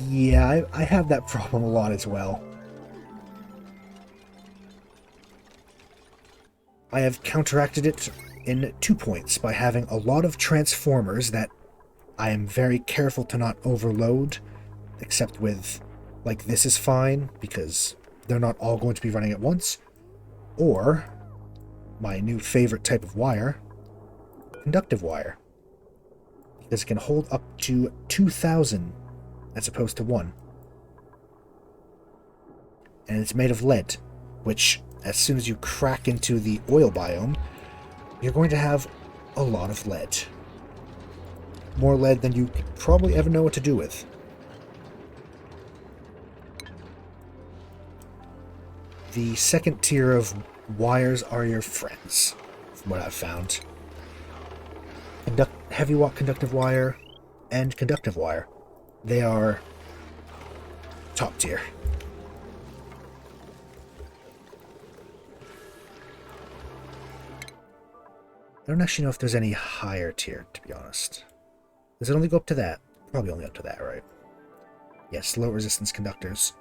Yeah, I have that problem a lot as well. I have counteracted it in 2 points by having a lot of transformers that I am very careful to not overload, except with, like, this is fine, because they're not all going to be running at once. Or, my new favorite type of wire, conductive wire. Because it can hold up to 2,000 as opposed to 1. And it's made of lead, which, as soon as you crack into the oil biome, you're going to have a lot of lead. More lead than you could probably ever know what to do with. The second tier of wires are your friends, from what I've found. Heavy watt conductive wire and conductive wire. They are top tier. I don't actually know if there's any higher tier, to be honest. Does it only go up to that? Probably only up to that, right? Yes, low resistance conductors.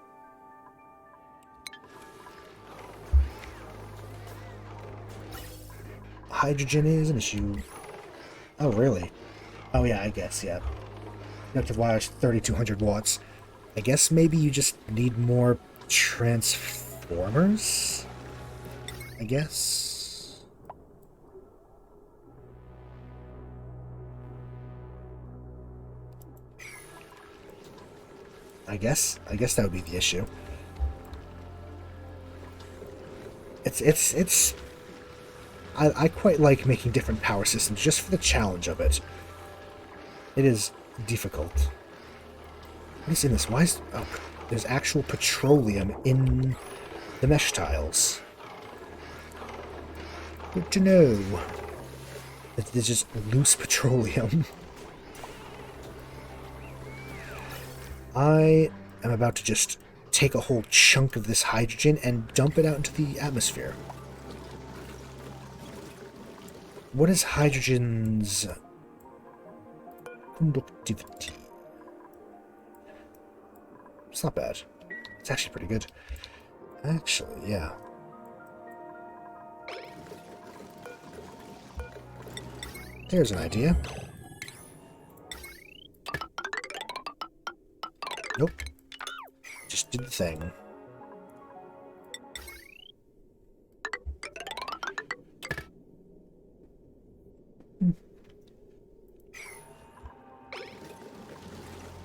Hydrogen is an issue. Oh, really? Oh, yeah, I guess, yeah. Conductive wire is 3,200 watts. I guess maybe you just need more transformers? I guess? I guess that would be the issue. I quite like making different power systems just for the challenge of it. It is difficult. What is in this? Why is... oh, there's actual petroleum in the mesh tiles. Good to know. That there's just loose petroleum. I am about to just take a whole chunk of this hydrogen and dump it out into the atmosphere. What is hydrogen's conductivity? It's not bad. It's actually pretty good. Actually, yeah. There's an idea. Nope. Just did the thing.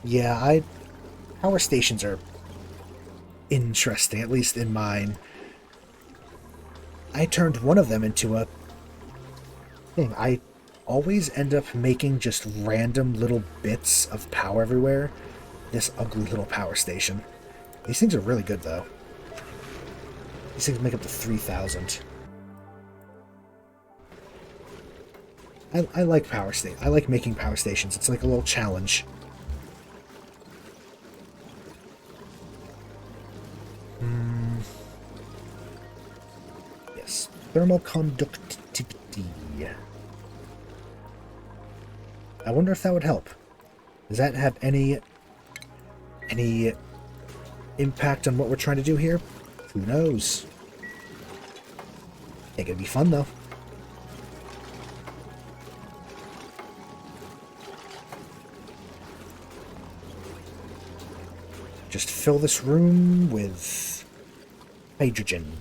Yeah, power stations are interesting, at least in mine. I turned one of them into a thing. I always end up making just random little bits of power everywhere. This ugly little power station. These things are really good, though. These things make up to 3,000. I like power stations. I like making power stations. It's like a little challenge. Yes. Thermal conductivity. I wonder if that would help. Does that have any impact on what we're trying to do here? Who knows? I think it'd be fun, though. Just fill this room with hydrogen.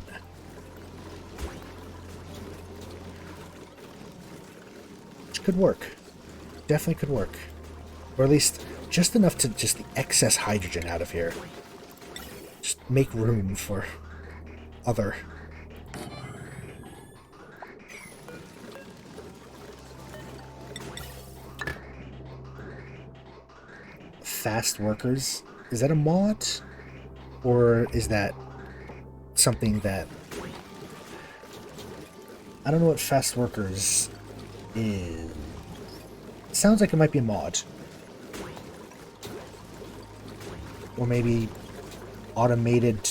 Which could work. Definitely could work. Or at least just enough to just the excess hydrogen out of here. Just make room for other. Fast workers. Is that a mod? Or is that something that... I don't know what fast workers is. It sounds like it might be a mod. Or maybe automated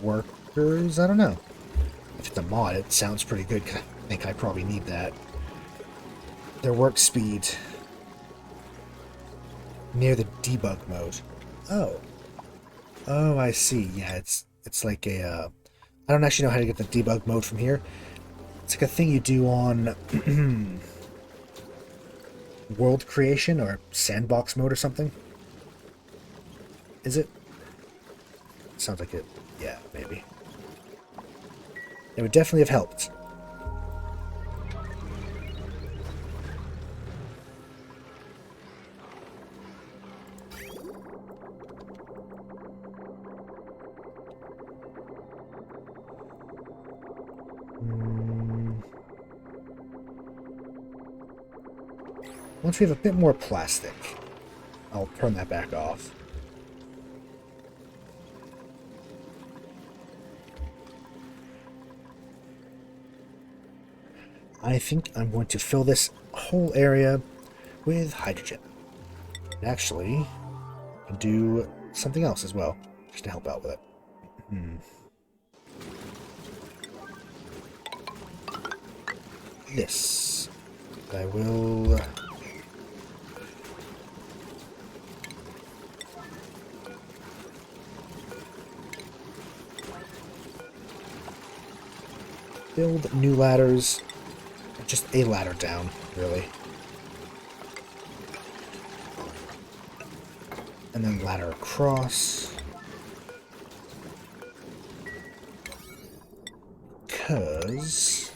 workers? I don't know. If it's a mod, it sounds pretty good. I think I probably need that. Their work speed. Near the debug mode. Oh. Oh, I see. Yeah, it's like a... I don't actually know how to get the debug mode from here. It's like a thing you do on world creation or sandbox mode or something. Is it? Sounds like it. Yeah, maybe. It would definitely have helped. Once we have a bit more plastic, I'll turn that back off. I think I'm going to fill this whole area with hydrogen. And actually, I can do something else as well, just to help out with it. This. I will... build new ladders. Just a ladder down, really. And then ladder across. Because...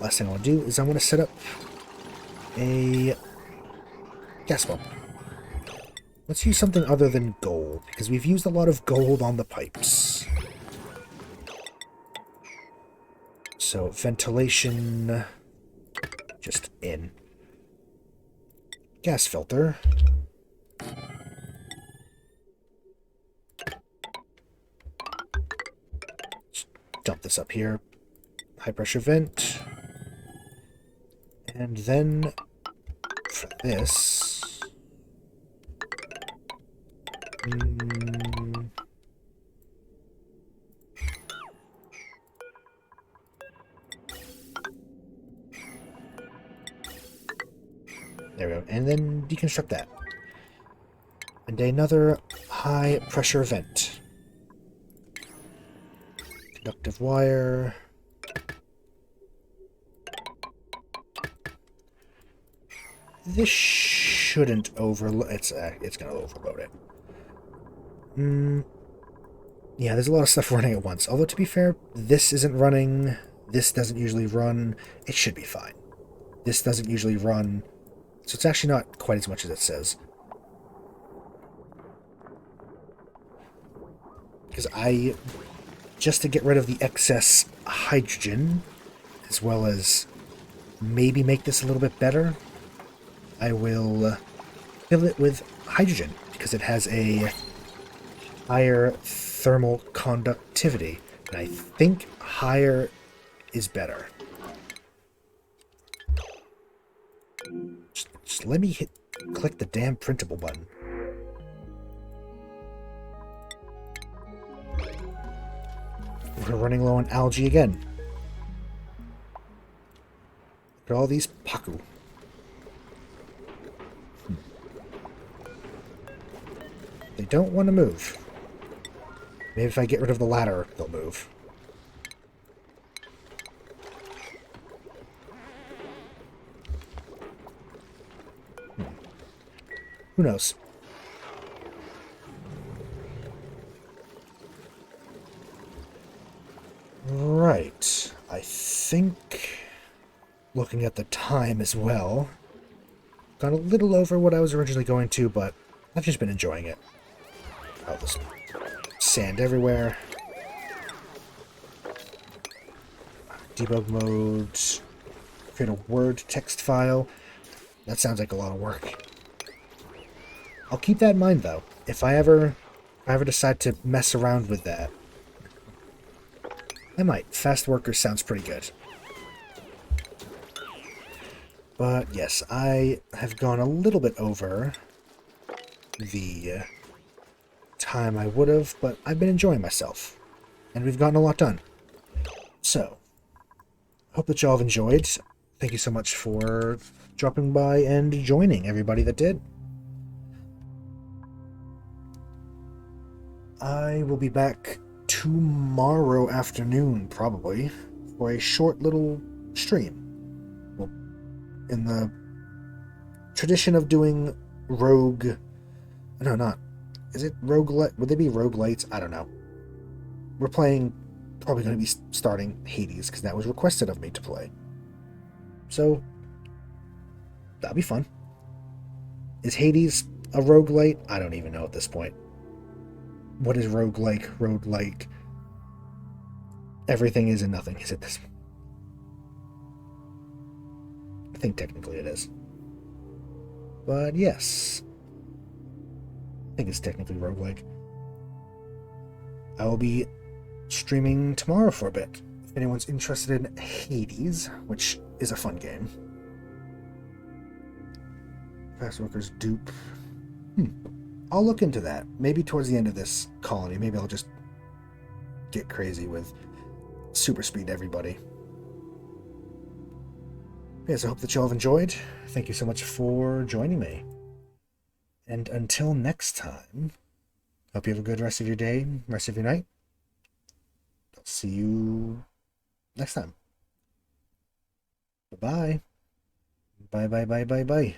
last thing I want to do is I want to set up a gas pump. Let's use something other than gold, because we've used a lot of gold on the pipes. So, ventilation, just in. Gas filter. Just dump this up here. High pressure vent. And then, for this... there we go. And then deconstruct that. And another high pressure vent. Conductive wire. This shouldn't overload. It's gonna overload it. Yeah, there's a lot of stuff running at once. Although, to be fair, this isn't running. This doesn't usually run. It should be fine. This doesn't usually run. So it's actually not quite as much as it says. Because just to get rid of the excess hydrogen, as well as maybe make this a little bit better, I will fill it with hydrogen, because it has a higher thermal conductivity. And I think higher is better. Just let me click the damn printable button. We're running low on algae again. Look at all these paku. They don't want to move. Maybe if I get rid of the ladder, they'll move. Who knows? Right. I think, looking at the time as well, got a little over what I was originally going to, but I've just been enjoying it. Oh, this sand everywhere. Debug mode. Create a Word text file. That sounds like a lot of work. I'll keep that in mind, though. If I ever decide to mess around with that, I might. Fast worker sounds pretty good. But yes, I have gone a little bit over the time I would have, but I've been enjoying myself. And we've gotten a lot done. So, hope that y'all have enjoyed. Thank you so much for dropping by and joining, everybody that did. I will be back tomorrow afternoon, probably, for a short little stream. Well, in the tradition of doing rogue... No, not... Is it roguelite? Would they be roguelites? I don't know. We're probably going to be starting Hades, because that was requested of me to play. So, that'll be fun. Is Hades a roguelite? I don't even know at this point. What is roguelike? Roguelite? Everything is and nothing is at this point. I think technically it is. But yes. I think it's technically roguelike. I will be streaming tomorrow for a bit. If anyone's interested in Hades, which is a fun game. Fast workers dupe. I'll look into that. Maybe towards the end of this colony. Maybe I'll just get crazy with super speed everybody. Yes, I hope that y'all have enjoyed. Thank you so much for joining me. And until next time, hope you have a good rest of your day, rest of your night. I'll see you next time. Bye-bye. Bye-bye-bye-bye-bye.